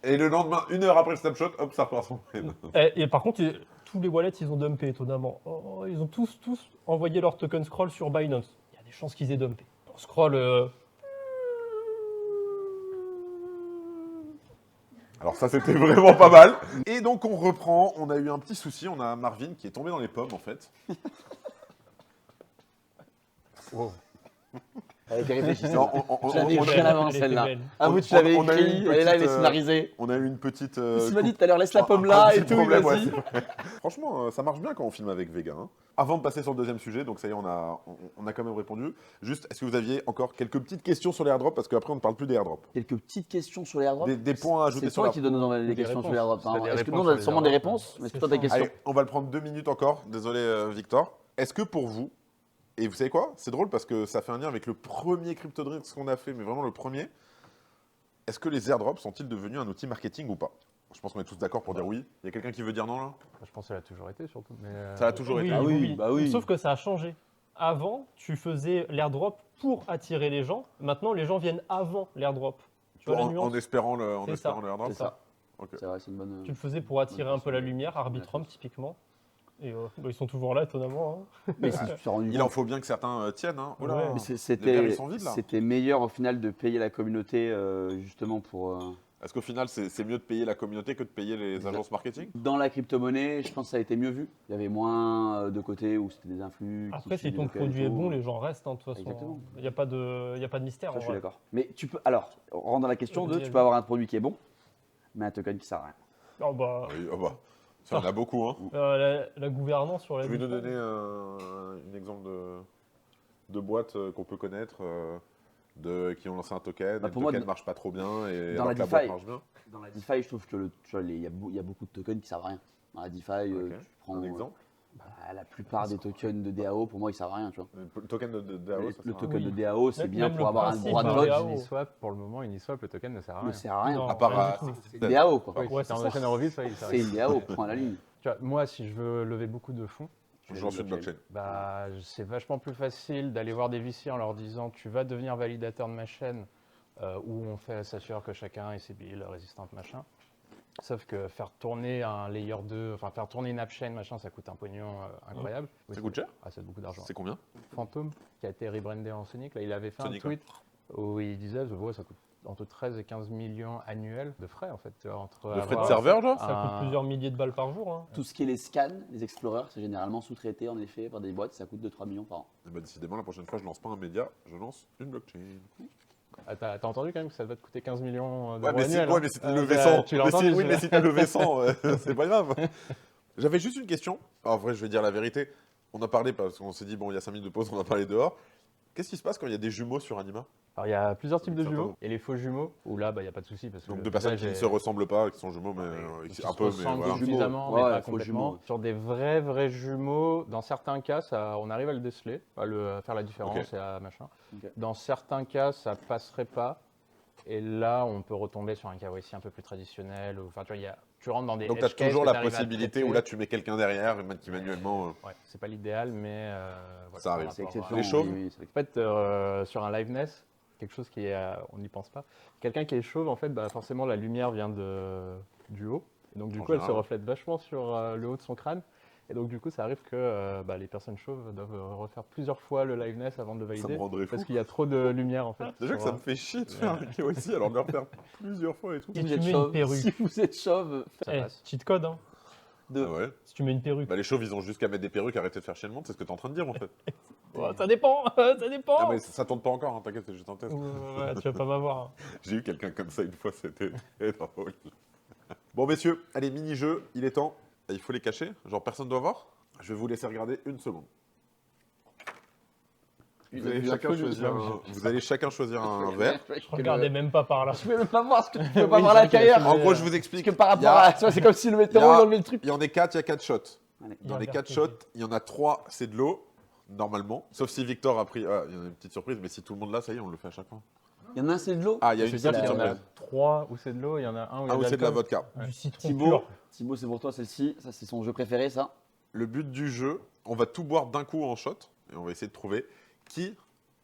S1: Et le lendemain, 1 heure après le snapshot, hop, ça repart son même.
S2: Et par contre, tous les wallets, ils ont dumpé, étonnamment. Oh, ils ont tous envoyé leur token Scroll sur Binance. Il y a des chances qu'ils aient dumpé. Pour Scroll,
S1: Alors ça c'était vraiment pas mal. Et donc on reprend, on a eu un petit souci, on a Marvin qui est tombé dans les pommes en fait.
S3: Elle était réfléchissante.
S1: Non,
S3: Je l'avais
S1: on
S3: écrit à
S1: a,
S3: l'avance,
S2: elle était
S3: celle-là.
S2: belle.
S3: Ah, vous, tu l'avais
S1: on a eu
S3: écrit,
S1: une
S3: elle est là, elle est
S1: petite,
S3: scénarisée.
S1: on a eu une petite...
S3: Il m'a dit tout à l'heure, laisse la pomme
S1: un
S3: là
S1: petit
S3: et tout,
S1: problème, ouais,
S3: vas-y.
S1: c'est vrai. Franchement, ça marche bien quand on filme avec Vega. Hein. Avant de passer sur le deuxième sujet, donc ça y est, on a quand même répondu. Juste, est-ce que vous aviez encore quelques petites questions sur les airdrops? Parce qu'après, on ne parle plus des airdrops.
S3: Quelques petites questions sur les airdrops.
S1: Des points à ajouter
S3: C'est
S1: sur
S3: toi
S1: la...
S3: qui donne les
S4: Des
S3: questions sur
S4: réponses.
S3: les airdrops.
S4: C'est
S3: hein.
S4: des
S3: Est-ce que
S4: réponses
S3: nous, on a
S4: sur les
S3: sûrement des
S4: airdrops.
S3: réponses, mais c'est
S2: C'est
S3: toi ta
S2: ça.
S3: question.
S1: Allez, on va le prendre 2 minutes encore. Désolé, Victor. Est-ce que pour vous, et vous savez quoi? C'est drôle parce que ça fait un lien avec le premier CryptoDrinks qu'on a fait, mais vraiment le premier. Est-ce que les airdrops sont-ils devenus un outil marketing ou pas? Je pense qu'on est tous d'accord pour dire oui. Il y a quelqu'un qui veut dire non là?
S4: Je pense qu'elle a toujours été surtout. Mais
S1: Ça a toujours été.
S3: Ah oui, bah oui.
S2: Sauf que ça a changé. Avant, tu faisais l'airdrop pour attirer les gens. Maintenant, les gens viennent avant l'airdrop. Tu vois la nuance?
S1: En espérant le
S2: C'est ça.
S1: airdrop.
S3: C'est ça.
S1: Ok.
S3: C'est vrai, c'est une bonne.
S2: Tu le faisais pour attirer un peu la lumière, Arbitrum typiquement. Et bah, ils sont toujours là, étonnamment. Hein.
S3: Mais si tu t'es rendu
S1: Il
S3: compte.
S1: en faut bien que certains tiennent. Hein. Oh là.
S2: Ouais.
S3: Mais
S1: Les verres, ils sont vides, là.
S3: c'était meilleur au final de payer la communauté justement pour.
S1: Est-ce qu'au final, c'est mieux de payer la communauté que de payer les agences marketing?
S3: Dans la crypto-monnaie, je pense que ça a été mieux vu. Il y avait moins de côté où c'était des influx. qui
S2: Après, si
S3: suivaient
S2: ton
S3: le
S2: produit est
S3: crypto.
S2: bon, les gens restent, hein, de toute façon.
S3: Exactement.
S2: Il n'y a pas de mystère.
S3: Ça,
S2: en
S3: je suis
S2: vrai.
S3: d'accord. Mais tu peux. Alors, on rentre dans la question de
S2: Vas-y,
S3: tu peux
S2: vas-y.
S3: avoir un produit qui est bon, mais un token qui sert à rien.
S2: Oh, bah,
S1: Oui, ah bah, ça en a beaucoup. Hein.
S2: la gouvernance sur la
S1: Je vais nous
S2: DeFi.
S1: donner un exemple de boîte qu'on peut connaître qui ont lancé un token.
S3: Bah,
S1: et
S3: pour
S1: le
S3: moi,
S1: token ne
S3: dans-
S1: marche pas trop bien et
S3: dans
S1: alors
S3: la
S1: que la
S3: DeFi,
S1: boîte marche bien.
S3: Dans la DeFi, je trouve que il y a beaucoup de tokens qui servent à rien. Dans la DeFi,
S1: Ok.
S3: tu prends
S1: Un exemple.
S3: la plupart des tokens de DAO, pour moi, ils servent à rien. Tu vois.
S1: Le token de DAO, ça
S3: Le
S1: sert à
S3: token
S2: Oui.
S3: de DAO, c'est
S2: Même-
S3: bien
S2: même
S3: pour
S2: le
S3: avoir un
S2: principe
S3: droit de
S2: d'un
S3: vote.
S2: DAO.
S4: Uniswap, pour le moment, Uniswap, le token ne sert à
S3: Ne
S4: rien.
S3: sert à rien.
S2: Non,
S1: À part
S2: rien
S1: à-
S2: du tout.
S3: C'est une DAO, quoi.
S4: Oui,
S2: Ouais,
S4: c'est
S2: c'est
S4: un
S2: ça.
S4: chaîne Eurovis, ouais, il sert à
S3: C'est
S4: rien.
S3: une DAO, point à la ligne.
S4: Tu vois, moi, si je veux lever beaucoup de fonds,
S1: Je lance une blockchain.
S4: bah, c'est vachement plus facile d'aller voir des VC en leur disant tu vas devenir validateur de ma chaîne où on fait s'assure que chacun ait ses billes résistantes, machin. Sauf que faire tourner un layer 2, enfin faire tourner une app chain, machin, ça coûte un pognon incroyable.
S1: Ça coûte cher?
S4: Ah, c'est beaucoup d'argent.
S1: C'est combien?
S4: Phantom, qui a été rebrandé en Sonic, là, il avait fait
S1: Sonic,
S4: un tweet où il disait ouais, ça coûte entre 13 et 15 millions annuels de frais, en fait. Entre
S1: De frais de
S4: avoir-
S1: serveur, genre?
S2: Ça coûte
S4: Ah.
S2: plusieurs milliers de balles par jour. Hein.
S3: Tout ce qui est les scans, les explorers, c'est généralement sous-traité en effet par des boîtes, ça coûte 2-3 millions par an.
S1: Eh ben, décidément, la prochaine fois, je lance pas un média, je lance une blockchain.
S4: Ah, t'as entendu quand même que ça va te coûter 15 millions d'euros
S1: Ouais, mais si,
S4: annuels,
S1: ouais,
S4: hein.
S1: mais si t'as
S4: Ah,
S1: levé
S4: bah,
S1: 100,
S4: tu l'as
S1: mais si-
S4: entendu,
S1: oui, mais
S4: celui-là.
S1: si t'as levé 100, c'est pas grave. J'avais juste une question. En vrai, je vais dire la vérité. On a parlé parce qu'on s'est dit, bon, il y a 5 minutes de pause, on a parlé dehors. Qu'est-ce qui se passe quand il y a des jumeaux sur Anima?
S4: Alors il y a plusieurs types de
S1: Certains.
S4: jumeaux. Et les faux jumeaux, où là, il n'y a pas de souci. Parce que
S1: Donc
S4: le
S1: deux personnes qui
S4: visage
S1: ne
S4: est-
S1: se ressemblent pas, qui sont jumeaux, mais
S4: qui
S1: un
S4: se
S1: peu, mais
S4: ressemblent
S1: voilà.
S4: suffisamment,
S3: Ouais,
S4: mais pas
S3: faux
S4: complètement.
S3: jumeaux.
S4: Sur des vrais jumeaux, dans certains cas, on arrive à le déceler, à faire la différence
S1: Ok.
S4: et à machin.
S3: Ok.
S4: Dans certains cas, ça passerait pas. Et là, on peut retomber sur un KYC un peu plus traditionnel. Enfin, tu vois, tu rentres dans des
S1: Donc tu as
S4: edge cases
S1: toujours
S4: que
S1: la
S4: t'arrives à
S1: possibilité
S4: traiter.
S1: où là tu mets quelqu'un derrière qui manuellement.
S4: Ouais, c'est pas l'idéal, mais voilà,
S1: Ça arrive.
S4: par
S3: C'est
S4: rapport à-
S3: exceptionnel.
S1: Les chauves
S3: oui, c'est
S4: En fait, sur un liveness, quelque chose on n'y pense pas. Quelqu'un qui est chauve, en fait, bah, forcément, la lumière vient du haut. Et donc, du
S1: En
S4: coup, elle se
S1: général.
S4: reflète vachement sur le haut de son crâne. Et donc, du coup, ça arrive que les personnes chauves doivent refaire plusieurs fois le liveness avant de le
S1: Ça
S4: valider.
S1: me rendrait fou.
S4: Parce qu'il y a trop de lumière, en fait.
S1: Déjà que
S4: sur,
S1: ça me fait chier de faire un KYC alors de le refaire plusieurs fois et tout.
S2: Et
S3: Si
S2: tu
S3: vous êtes
S2: mets une
S3: chauve,
S2: perruque.
S3: si vous êtes chauve,
S4: ça
S2: Eh,
S4: passe.
S2: cheat code, hein.
S1: Ah ouais.
S2: Si tu mets une perruque.
S1: Bah, les chauves, ils ont juste qu'à mettre des perruques, arrêter de faire chier le monde, c'est ce que t'es en train de dire en fait.
S2: Ouais, ça dépend, ça dépend.
S1: Ah, mais ça tourne pas encore, hein, t'inquiète, c'est juste un test.
S2: Ouais, tu vas pas m'avoir. Hein.
S1: J'ai eu quelqu'un comme ça une fois, c'était très drôle. Bon, messieurs, allez, mini-jeu, il est temps. Il faut les cacher, genre personne doit voir. Je vais vous laisser regarder une seconde. Vous allez chacun choisir un verre.
S2: Je regardais même pas par là.
S3: Je peux même pas voir ce que tu peux
S4: Oui,
S3: pas voir
S4: c'est
S3: à
S4: vrai qu'il y a
S3: l'intérieur.
S1: En gros, je vous
S3: Parce
S1: explique.
S3: que par
S1: Il y
S3: rapport
S1: a-
S3: à. Tu vois, c'est comme si le météo
S1: il y a-
S3: il enlevait le truc.
S1: Il y en a 4, il y a 4 shots.
S3: Allez.
S1: Dans
S2: Il
S1: les
S2: y a
S1: 4
S2: un
S1: shots, il y en a 3, c'est de l'eau, normalement. Sauf si Victor a pris. Ah, il y en a une petite surprise, mais si tout le monde l'a, ça y est, on le fait à chaque fois.
S3: Il y en a un, c'est de l'eau.
S1: Ah, il y a
S4: Je
S1: une
S4: veux dire
S1: petite
S4: qu'il y en a
S1: surprise.
S4: 3 où c'est de l'eau, il y en a un où il y a
S1: Ah, ou c'est de la
S4: l'alcool.
S1: vodka.
S2: Du citron
S3: Thibaut,
S2: pur.
S3: Thibaut, c'est pour toi celle-ci. Ça, c'est son jeu préféré, ça.
S1: Le but du jeu, on va tout boire d'un coup en shot, et on va essayer de trouver qui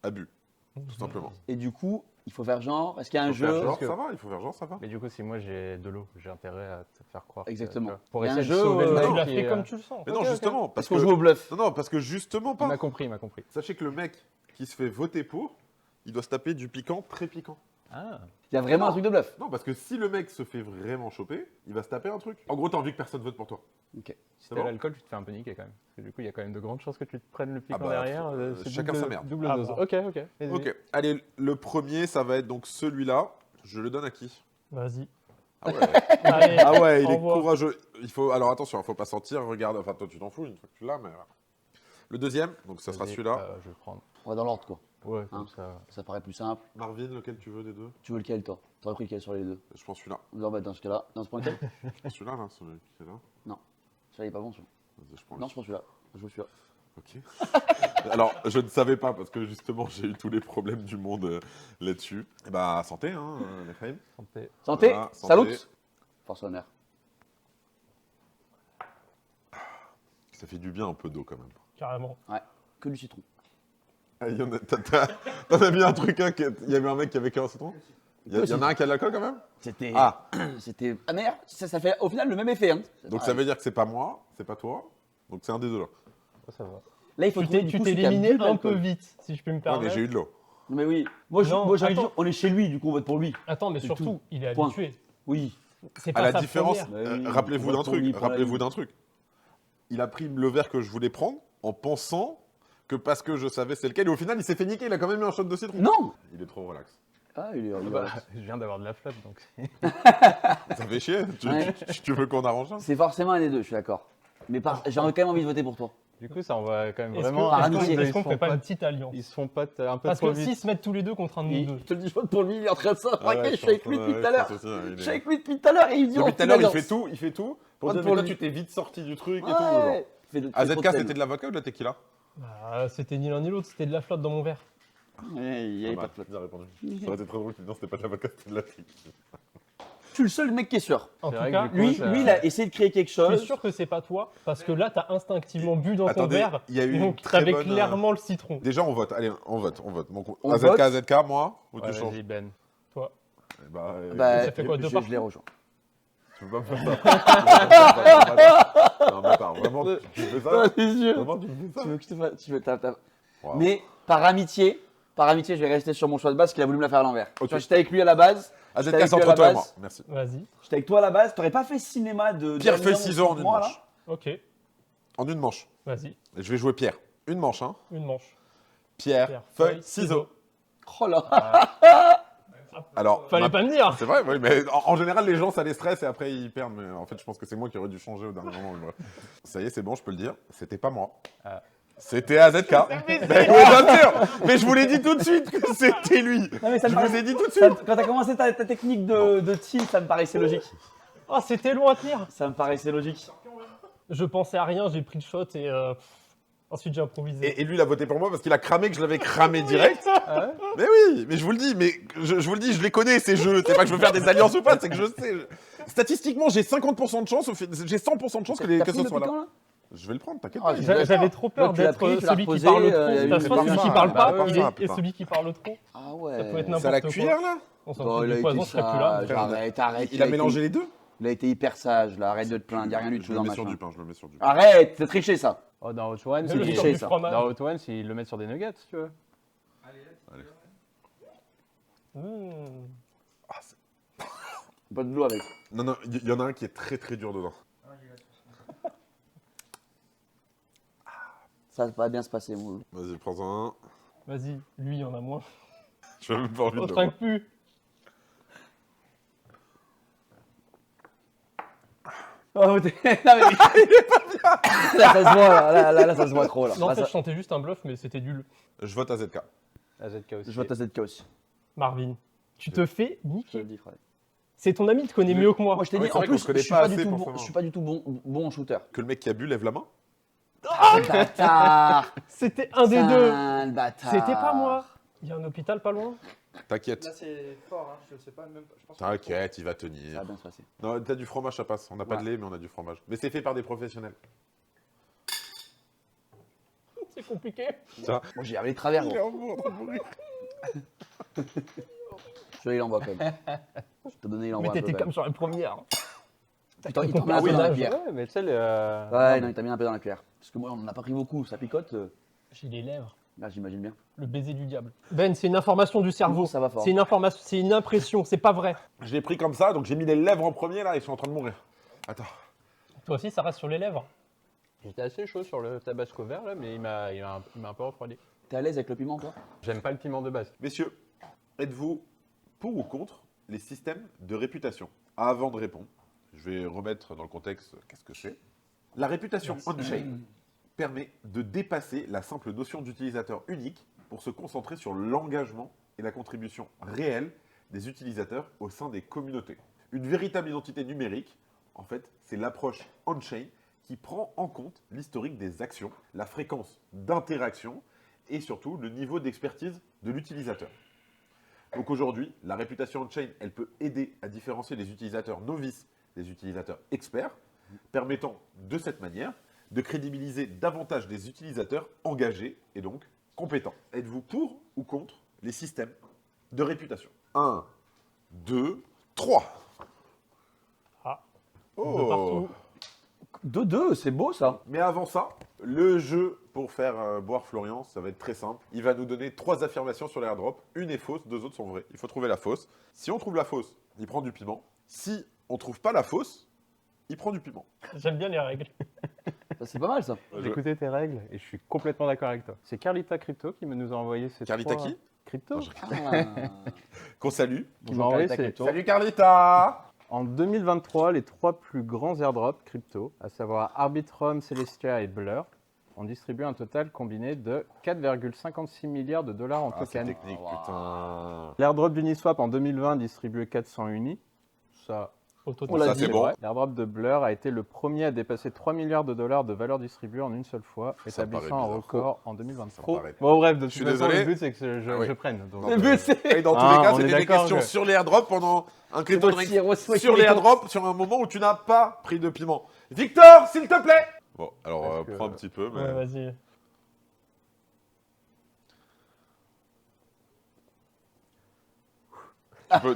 S1: a bu, tout simplement.
S3: Et du coup, il faut faire genre. Est-ce qu'il y a un
S1: Il faut faire
S3: jeu
S1: genre,
S4: que-
S1: ça va, il faut faire genre, ça va.
S4: Mais du coup, si moi j'ai de l'eau, j'ai intérêt à te faire croire.
S3: Exactement.
S4: tu vois, pour
S3: Il y a un
S4: essayer de
S3: jeu
S4: sauver
S3: où,
S4: le mec
S2: Tu l'as
S4: qui
S2: fait
S4: est-
S2: comme tu le sens.
S1: Mais non,
S4: Ok,
S1: justement,
S3: Parce
S1: parce
S3: qu'on joue au
S1: que.
S3: bluff.
S1: Non, parce que justement
S4: Il m'a
S1: pas.
S4: compris, il m'a compris.
S1: Sachez que le mec qui se fait voter pour, il doit se taper du piquant très piquant.
S4: Ah,
S3: Il y a vraiment un truc de bluff.
S1: Non, parce que si le mec se fait vraiment choper, il va se taper un truc. En gros, t'as envie que personne vote pour toi.
S3: Ok.
S4: si
S1: C'est
S4: t'as
S1: bon
S4: l'alcool, tu te fais un peu niquer quand même. Parce que du coup, il y a quand même de grandes chances que tu te prennes le piquant
S1: bah,
S4: derrière. C'est
S1: chacun
S4: double-
S1: sa merde.
S4: Double
S2: Ah
S4: dose.
S2: bah.
S4: Ok, ok. vas-y.
S1: Ok, allez, le premier, ça va être donc celui-là. Je le donne à qui?
S2: Vas-y.
S1: Ah ouais,
S2: Allez,
S1: ah ouais, il est
S2: envoie.
S1: courageux. Il faut, alors attention, il faut pas sentir, regarde. Enfin, toi, tu t'en fous une fois que tu l'as, mais voilà. Le deuxième, donc ça sera
S4: Vas-y,
S1: celui-là.
S4: je vais prendre.
S3: On va dans l'ordre, quoi.
S4: Ouais,
S3: Hein.
S4: comme ça.
S3: Ça paraît plus simple.
S1: Marvin, lequel tu veux des deux?
S3: Tu veux lequel, toi? T'aurais pris lequel sur les deux?
S1: Je prends celui-là.
S3: Non, bah, dans ce cas-là. Dans ce point lequel?
S1: Celui-là, là, celui qui est là.
S3: Celui-là, il est pas bon, celui-là.
S1: Vas-y, je prends
S3: Non, je prends celui-là. Je veux celui-là.
S1: Ok. Alors, je ne savais pas parce que justement, j'ai eu tous les problèmes du monde là-dessus. Et bah, santé, hein, les Khaïm.
S4: Santé.
S3: Santé.
S1: Voilà, santé.
S3: Salut. Force honneur.
S1: Ça fait du bien un peu d'eau quand même.
S2: Carrément.
S3: Que du citron.
S1: Ah, t'en as mis un truc, hein, il y avait un mec qui avait qu'un citron? Il y en a un qui a de l'alcool quand même?
S3: C'était.
S1: Ah,
S3: C'était amer. Ça fait au final le même effet. Hein.
S1: donc ça veut dire que c'est pas moi, c'est pas toi, donc c'est un des deux là.
S4: Ça va.
S3: Là, il faut
S2: Tu
S3: trouver
S2: t'es
S3: du
S2: tu
S3: coup
S2: t'es
S3: celui qui a
S2: éliminé
S3: bu de
S2: un peu
S3: l'alcool.
S2: vite, si je peux me
S1: Ouais,
S2: permettre.
S1: mais j'ai eu de l'eau.
S3: Mais oui. Moi,
S2: Non,
S3: j'attends.
S2: attends.
S3: On est chez lui, du coup, on vote pour lui.
S2: Attends, mais
S3: C'est
S2: surtout,
S3: tout.
S2: il est
S3: Point.
S2: habitué.
S3: Oui.
S2: C'est
S1: À
S2: pas
S1: la
S2: sa
S1: différence,
S2: première.
S3: Bah oui,
S1: rappelez-vous
S3: on
S1: d'un
S3: vote pour lui,
S1: truc,
S3: pour la
S1: rappelez-vous
S3: vie.
S1: d'un truc. Il a pris le verre que je voulais prendre en pensant que parce que je savais c'est lequel, et au final il s'est fait niquer, il a quand même eu un shot de citron.
S3: Non.
S1: Il est trop relax.
S3: Ah, il est.
S4: Ah bah, je viens d'avoir de la flotte, donc
S1: Ça fait chier,
S3: Ouais.
S1: tu veux qu'on arrange ça?
S3: C'est forcément un des deux, je suis d'accord. Mais j'aurais quand même envie de voter pour toi.
S4: du coup, ça, on va quand même
S2: Est-ce
S4: vraiment.
S3: par
S2: qu'on
S3: amitié,
S2: est-ce
S4: ils
S2: qu'on
S4: se
S2: fait
S4: font
S2: pas
S4: pas-
S2: une petite alliance?
S4: Ils se font pas un peu
S2: Parce
S4: trop
S2: que
S4: vite.
S2: s'ils se mettent tous les deux contre un de nous deux,
S3: Je te le dis, je vote pour lui, il est en train de se
S1: Ah ouais,
S3: raquer. Je suis avec lui depuis tout à l'heure.
S1: Il
S3: Je suis avec lui depuis tout à l'heure et il dit
S1: Depuis
S3: on
S1: tout à l'heure, il
S3: alliance.
S1: fait tout pour
S3: Vote
S1: dire,
S3: pour
S1: mais toi
S3: lui.
S1: tu t'es vite sorti du truc et tout. genre.
S3: Ouais. Fais trop
S1: AZK,
S3: de peine.
S1: c'était de la vodka ou de la tequila?
S2: bah, c'était ni l'un ni l'autre, c'était de la flotte dans mon verre.
S3: Ouais, il y avait pas de flotte.
S1: Bien répondu. Ça aurait été très drôle que tu dises, c'était pas de la vodka, c'était de la tequila.
S3: Je suis le seul mec qui est sûr.
S2: En
S4: C'est
S2: tout
S4: vrai
S2: cas,
S4: que du coup,
S3: Lui,
S4: ça-
S3: lui, il a essayé de créer quelque
S2: je
S3: chose.
S2: suis sûr que c'est pas toi, parce que là, t'as instinctivement bu dans ton
S1: Attendez,
S2: verre,
S1: il y a eu une
S2: donc
S1: très
S2: t'avais
S1: bonne,
S2: clairement le citron.
S1: Déjà, on vote. Allez, on vote. Bon,
S3: On
S1: AZK,
S3: vote.
S1: AZK, moi, ou
S4: Ouais,
S1: tu changes?
S4: vas-y, Ben.
S2: Toi.
S1: Eh bah,
S3: Bah,
S2: Ça fait quoi, deux
S3: je
S2: partout
S3: l'ai rejoint.
S1: tu peux pas me faire ça. Non, mais attends, vraiment, tu fais ça?
S3: les yeux.
S1: Vraiment, tu me fais ça?
S3: Tu veux que je te fasse.
S1: Wow.
S3: Mais par amitié, je vais rester sur mon choix de base, qu'il a voulu me la faire à l'envers.
S1: Ok.
S3: Tu vois, j'étais avec lui à la base. J'étais
S1: AZK,
S3: avec
S1: c'est
S3: lui à
S1: entre
S3: la
S1: toi et moi.
S3: base.
S1: Merci.
S2: Vas-y.
S3: J'étais avec toi à la base. T'aurais pas fait cinéma de.
S1: Pierre
S3: de
S1: fait
S3: Alliance
S1: ciseaux en une
S3: moi, là
S1: manche.
S2: Ok,
S1: En une manche.
S2: vas-y.
S1: Et je vais jouer Pierre. Une manche, hein.
S2: Une manche.
S1: Pierre,
S2: Pierre,
S1: feuille, ciseaux.
S3: Oh là.
S1: Alors,
S2: Fallait
S1: ma-
S2: pas me dire.
S1: C'est vrai, oui, mais en général, les gens, ça les stresse et après, ils perdent. Mais en fait, je pense que c'est moi qui aurais dû changer au dernier moment. mais bref. Ça y est, c'est bon, je peux le dire. C'était pas moi.
S4: Ah.
S1: C'était AZK. Ben oui, bien sûr. Mais je vous l'ai dit tout de suite que c'était lui.
S3: Non, mais ça
S1: Je
S3: me
S1: vous
S3: paraît-
S1: ai dit tout de
S3: ça-
S1: suite.
S3: Quand t'as commencé ta technique de tilt, ça me paraissait logique.
S2: Oh, c'était long à tenir.
S3: Ça me paraissait logique.
S2: Je pensais à rien, j'ai pris le shot et ensuite j'ai improvisé.
S1: Et lui, il a voté pour moi parce qu'il a cramé que je l'avais cramé direct.
S4: Ah ouais
S1: Mais oui, mais je vous le dis, je vous le dis, je les connais ces jeux. C'est pas que je veux faire des alliances ou pas, c'est que je sais. Statistiquement, j'ai 50% de chance, j'ai 100% de chance que
S3: T'as
S1: ce
S3: pris le
S1: soit là.
S3: piquant, là
S1: Je vais le prendre, t'inquiète
S3: Ah,
S1: pas.
S3: j'ai-
S2: J'avais trop peur
S3: Donc, tu l'as
S2: d'être
S3: pris, tu l'as
S2: celui qui
S3: reposé,
S2: parle trop.
S3: il
S2: T'as
S3: est
S2: soit
S3: pas
S2: celui
S3: ça,
S2: qui parle
S1: bah,
S2: pas
S1: ça,
S2: et
S1: putain.
S2: celui qui parle trop.
S3: Ah ouais.
S2: Ça peut être
S1: C'est
S2: n'importe
S1: à la
S2: quoi.
S1: cuillère là.
S2: On s'en
S3: Oh,
S2: fout
S3: il a
S2: du poison,
S3: été
S2: je serais plus là.
S3: sage. Arrête.
S1: Il a mélangé les deux.
S3: Il a été hyper sage, là. Arrête de te plaindre, y a rien du
S1: Je
S3: tout
S1: le
S3: dans
S1: mets
S3: le
S1: sur
S3: machin.
S1: du pain, je le mets sur du pain.
S3: Arrête, c'est triché ça.
S4: Oh, dans Hot One,
S2: Le
S3: cliché,
S2: sur du
S3: ça.
S2: fromage.
S4: dans Hot One, ils le mettent sur des nuggets, si tu veux.
S2: Mmh.
S3: Pas de l'eau avec.
S1: Non, il y en a un qui est très très dur dedans.
S3: Ça va bien se passer, moi.
S1: Vas-y, prends-en un.
S2: Vas-y, lui, il y en a moins.
S1: Je vais même pas envie de
S2: On
S1: le
S2: trinque
S1: voir.
S2: plus.
S3: Oh, t'es... Non, mais... il est pas bien. Là, ça se voit, là, ça se voit trop, là.
S2: Non, en
S3: Là,
S2: fait,
S3: ça-
S2: je chantais juste un bluff, mais c'était nul.
S1: Je vote AZK.
S4: AZK aussi.
S3: Je vois ta ZK aussi.
S2: Marvin, tu te fais
S3: Je te
S2: niquer.
S3: le dis, frère.
S2: C'est ton ami, il te connaît mieux que moi.
S3: Moi, je t'ai
S1: Ouais,
S3: dit,
S1: c'est
S3: en
S1: vrai qu'on
S3: plus,
S1: se connaît
S3: je suis
S1: pas
S3: pas
S1: assez
S3: du tout
S1: pour
S3: bon,
S1: savoir.
S3: je suis pas du tout bon en shooter.
S1: Que le mec qui a bu lève la main.
S3: Bâtard.
S2: C'était un des deux.
S3: Sale bâtard.
S2: C'était pas moi. Il y a un hôpital pas loin.
S1: T'inquiète.
S5: Là, c'est fort, hein. Je sais pas même. Je pense que-
S1: T'inquiète, il va
S3: Ça
S1: tenir.
S3: va bien se passer.
S1: Non, t'as du fromage, ça passe. On n'a pas de
S3: Ouais.
S1: lait, mais on a du fromage. Mais c'est fait par des professionnels.
S2: C'est compliqué.
S1: Tiens.
S3: Moi, j'y arrivé de travers,
S1: Il est
S3: gros.
S1: en train de mourir.
S3: Je te il envoie quand même. Je te donnais, il
S2: Mais
S3: envoie un peu.
S2: t'étais
S3: quand
S2: comme
S3: même.
S2: sur la première.
S3: Il t'en met un
S2: Ah oui,
S3: peu dans la
S2: là,
S3: cuillère.
S4: Ouais, mais tu sais, les.
S3: Ouais, non, il t'a mis un peu dans la cuillère. Parce que moi, on n'en a pas pris beaucoup. Ça picote.
S2: J'ai les lèvres.
S3: Là, j'imagine bien.
S2: Le baiser du diable. Ben, c'est une information du cerveau.
S3: Ça va fort.
S2: C'est une information, c'est une impression, c'est pas vrai.
S1: Je l'ai pris comme ça, donc j'ai mis les lèvres en premier, là, ils sont en train de mourir. Attends.
S2: Toi aussi, ça reste sur les lèvres.
S4: J'étais assez chaud sur le tabasco vert, là, mais il m'a un peu refroidi.
S3: T'es à l'aise avec le piment, toi?
S4: J'aime pas le piment de base.
S1: Messieurs, êtes-vous pour ou contre les systèmes de réputation? Avant de répondre, je vais remettre dans le contexte qu'est-ce que c'est. La réputation on-chain permet de dépasser la simple notion d'utilisateur unique pour se concentrer sur l'engagement et la contribution réelle des utilisateurs au sein des communautés. Une véritable identité numérique, en fait, c'est l'approche on-chain qui prend en compte l'historique des actions, la fréquence d'interaction et surtout le niveau d'expertise de l'utilisateur. Donc aujourd'hui, la réputation on-chain, elle peut aider à différencier les utilisateurs novices des utilisateurs experts, permettant de cette manière de crédibiliser davantage des utilisateurs engagés et donc compétents. Êtes-vous pour ou contre les systèmes de réputation? 1, 2, 3.
S2: Ah. De
S1: Oh.
S2: partout.
S3: 2-2, c'est beau ça.
S1: Mais avant ça, le jeu pour faire boire Florian, ça va être très simple. Il va nous donner 3 affirmations sur l'airdrop. Une est fausse, 2 autres sont vraies. Il faut trouver la fausse. Si on trouve la fausse, il prend du piment. Si on trouve pas la fausse, il prend du piment.
S2: J'aime bien les règles.
S3: Ça, c'est pas mal ça.
S4: J'ai écouté tes règles et je suis complètement d'accord avec toi. C'est Carlita Crypto qui nous a envoyé ces
S1: Carlita
S4: trois-
S1: qui
S4: Crypto.
S1: Non, je-
S3: Ah.
S1: Qu'on salue.
S4: Qui m'a envoyé ces-
S1: Salut Carlita.
S4: En 2023, les 3 plus grands airdrops crypto, à savoir Arbitrum, Celestia et Blur, ont distribué un total combiné de 4,56 milliards de dollars en
S1: Ah, c'est
S4: tokens.
S1: technique, putain.
S4: L'airdrop d'Uniswap en 2020 distribuait 400 unis. Ça,
S2: Au
S3: On
S2: total.
S3: l'a
S1: Ça,
S3: dit.
S1: c'est bon.
S4: ouais. L'airdrop de Blur a été le premier à dépasser 3 milliards de dollars de valeur distribuée en une seule fois,
S1: Ça
S4: établissant
S1: paraît
S4: un
S1: bizarre.
S4: record en 2023.
S1: Ça paraît.
S4: Bon bref, de
S1: Je
S4: toute
S1: suis
S4: façon,
S1: désolé.
S4: le but c'est que je,
S1: Ah oui.
S4: je prenne. donc.
S1: Non,
S3: Le but, c'est.
S1: Et dans tous
S4: Ah,
S1: les cas,
S4: on est
S1: c'était des
S4: d'accord
S1: questions
S4: que-
S1: sur les airdrops pendant un crypto drink.
S3: Sur
S1: Sur les airdrops, sur un moment où tu n'as pas pris de piment. Victor, s'il te plaît. Bon, alors
S4: Parce que-
S1: prends un petit peu, mais...
S2: Ouais, vas-y.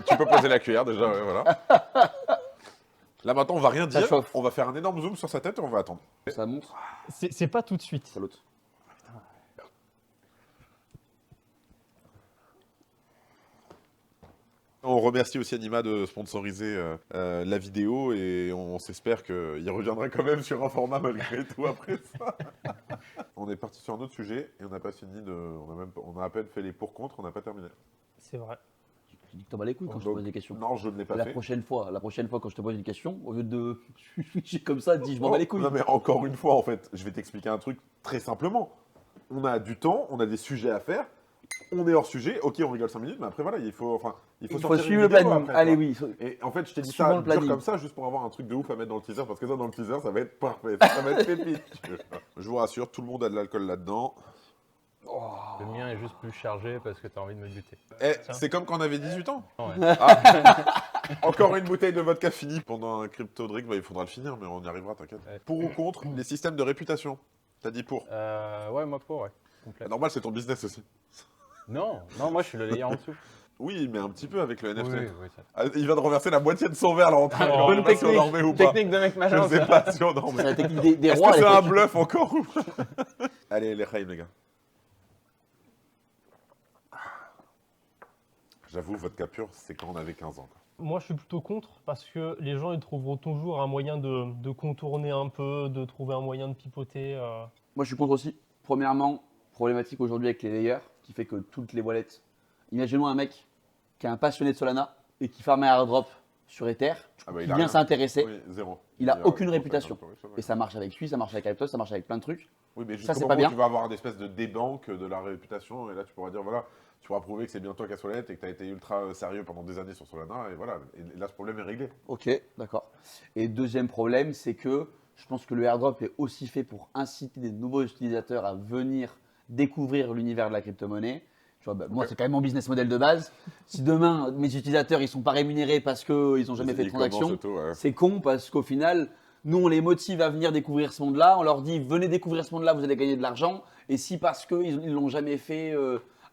S1: Tu peux poser la cuillère déjà, ouais, voilà. Là maintenant, on va rien
S3: Ça
S1: dire.
S3: chauffe.
S1: On va faire un énorme zoom sur sa tête et on va attendre.
S3: Ça monte.
S2: C'est pas tout de suite.
S3: C'est l'autre.
S1: On remercie aussi Anima de sponsoriser la vidéo et on s'espère qu'il reviendra quand même sur un format malgré tout après ça. On est parti sur un autre sujet et on n'a pas fini de... On a à peine fait les pour-contre, on n'a pas terminé.
S2: C'est vrai.
S3: Tu dis que t'en bats les couilles quand je te
S1: Donc,
S3: pose des questions.
S1: Non, je ne l'ai pas
S3: La
S1: fait.
S3: prochaine fois quand je te pose une question, au lieu de switcher comme ça, dis je m'en bats les couilles.
S1: Non mais encore une fois en fait, je vais t'expliquer un truc très simplement. on a du temps, on a des sujets à faire. On est hors sujet, ok, on rigole 5 minutes, mais après voilà, il faut sortir
S3: suivre
S1: une
S3: le
S1: vidéo
S3: planning.
S1: après,
S3: Allez,
S1: quoi.
S3: oui.
S1: Et en fait, je t'ai dit
S3: Suivons
S1: ça
S3: le
S1: dur
S3: planning.
S1: comme ça, juste pour avoir un truc de ouf à mettre dans le teaser, parce que ça, dans le teaser, ça va être parfait. Ça va être pépite. Je vous rassure, tout le monde a de l'alcool là-dedans.
S4: Le mien est juste plus chargé parce que tu as envie de me buter.
S1: Eh, c'est comme quand on avait 18 ans.
S4: Ouais.
S1: Encore une bouteille de vodka finie pendant un crypto drink. Bah, il faudra le finir, mais on y arrivera, t'inquiète.
S4: Ouais.
S1: Pour ou contre les systèmes de réputation? T'as dit pour.
S4: Ouais, moi pour, ouais. Complet.
S1: Normal, c'est ton business aussi.
S4: Non, moi je suis le layer en dessous.
S1: Oui, mais un petit peu avec le NFT.
S4: Oui, ça.
S1: Ah, il vient de renverser la moitié de son verre là en train.
S4: Oh,
S1: Je sais pas si on en remet ou pas.
S4: Technique de mec
S1: Je
S4: malin.
S1: ne sais pas si on en
S3: C'est
S1: remet.
S3: la technique des
S1: Est-ce
S3: rois.
S1: que c'est
S3: à
S1: un
S3: l'époque.
S1: bluff encore ou pas? Allez, les Chaim, les gars. J'avoue, vodka pur, c'est quand on avait 15 ans. Quoi.
S2: Moi, je suis plutôt contre parce que les gens ils trouveront toujours un moyen de contourner un peu, de trouver un moyen de pipoter.
S3: Moi, je suis contre aussi. Premièrement, problématique aujourd'hui avec les layers, qui fait que toutes les wallets. Imaginons un mec qui est un passionné de Solana et qui farme un airdrop sur Ether,
S1: Ah bah,
S3: qui
S1: il a
S3: vient
S1: rien.
S3: s'intéresser.
S1: Oui, zéro.
S3: Il a aucune
S1: aucun
S3: réputation.
S1: contact, oui,
S3: Et ça marche avec lui, ça marche avec Aptos, ça marche avec plein de trucs.
S1: Oui, mais
S3: Ça,
S1: jusqu'au
S3: c'est
S1: moment
S3: pas
S1: où
S3: bien.
S1: tu vas avoir des espèces de débanque de la réputation, et là, tu pourras dire, voilà, tu pourras prouver que c'est bien toi qui as Solette et que tu as été ultra sérieux pendant des années sur Solana, et voilà. Et là, ce problème est réglé.
S3: Ok, d'accord. Et deuxième problème, c'est que je pense que le airdrop est aussi fait pour inciter des nouveaux utilisateurs à venir découvrir l'univers de la crypto-monnaie. Tu vois, bah, moi,
S1: Ok.
S3: c'est quand même mon business model de base. Si demain, mes utilisateurs ils sont pas rémunérés parce qu'ils n'ont jamais fait de
S1: Il commence
S3: transaction,
S1: tôt, ouais.
S3: c'est con parce qu'au final, nous, on les motive à venir découvrir ce monde-là. On leur dit, venez découvrir ce monde-là, vous allez gagner de l'argent. Et si parce qu'ils ne l'ont jamais fait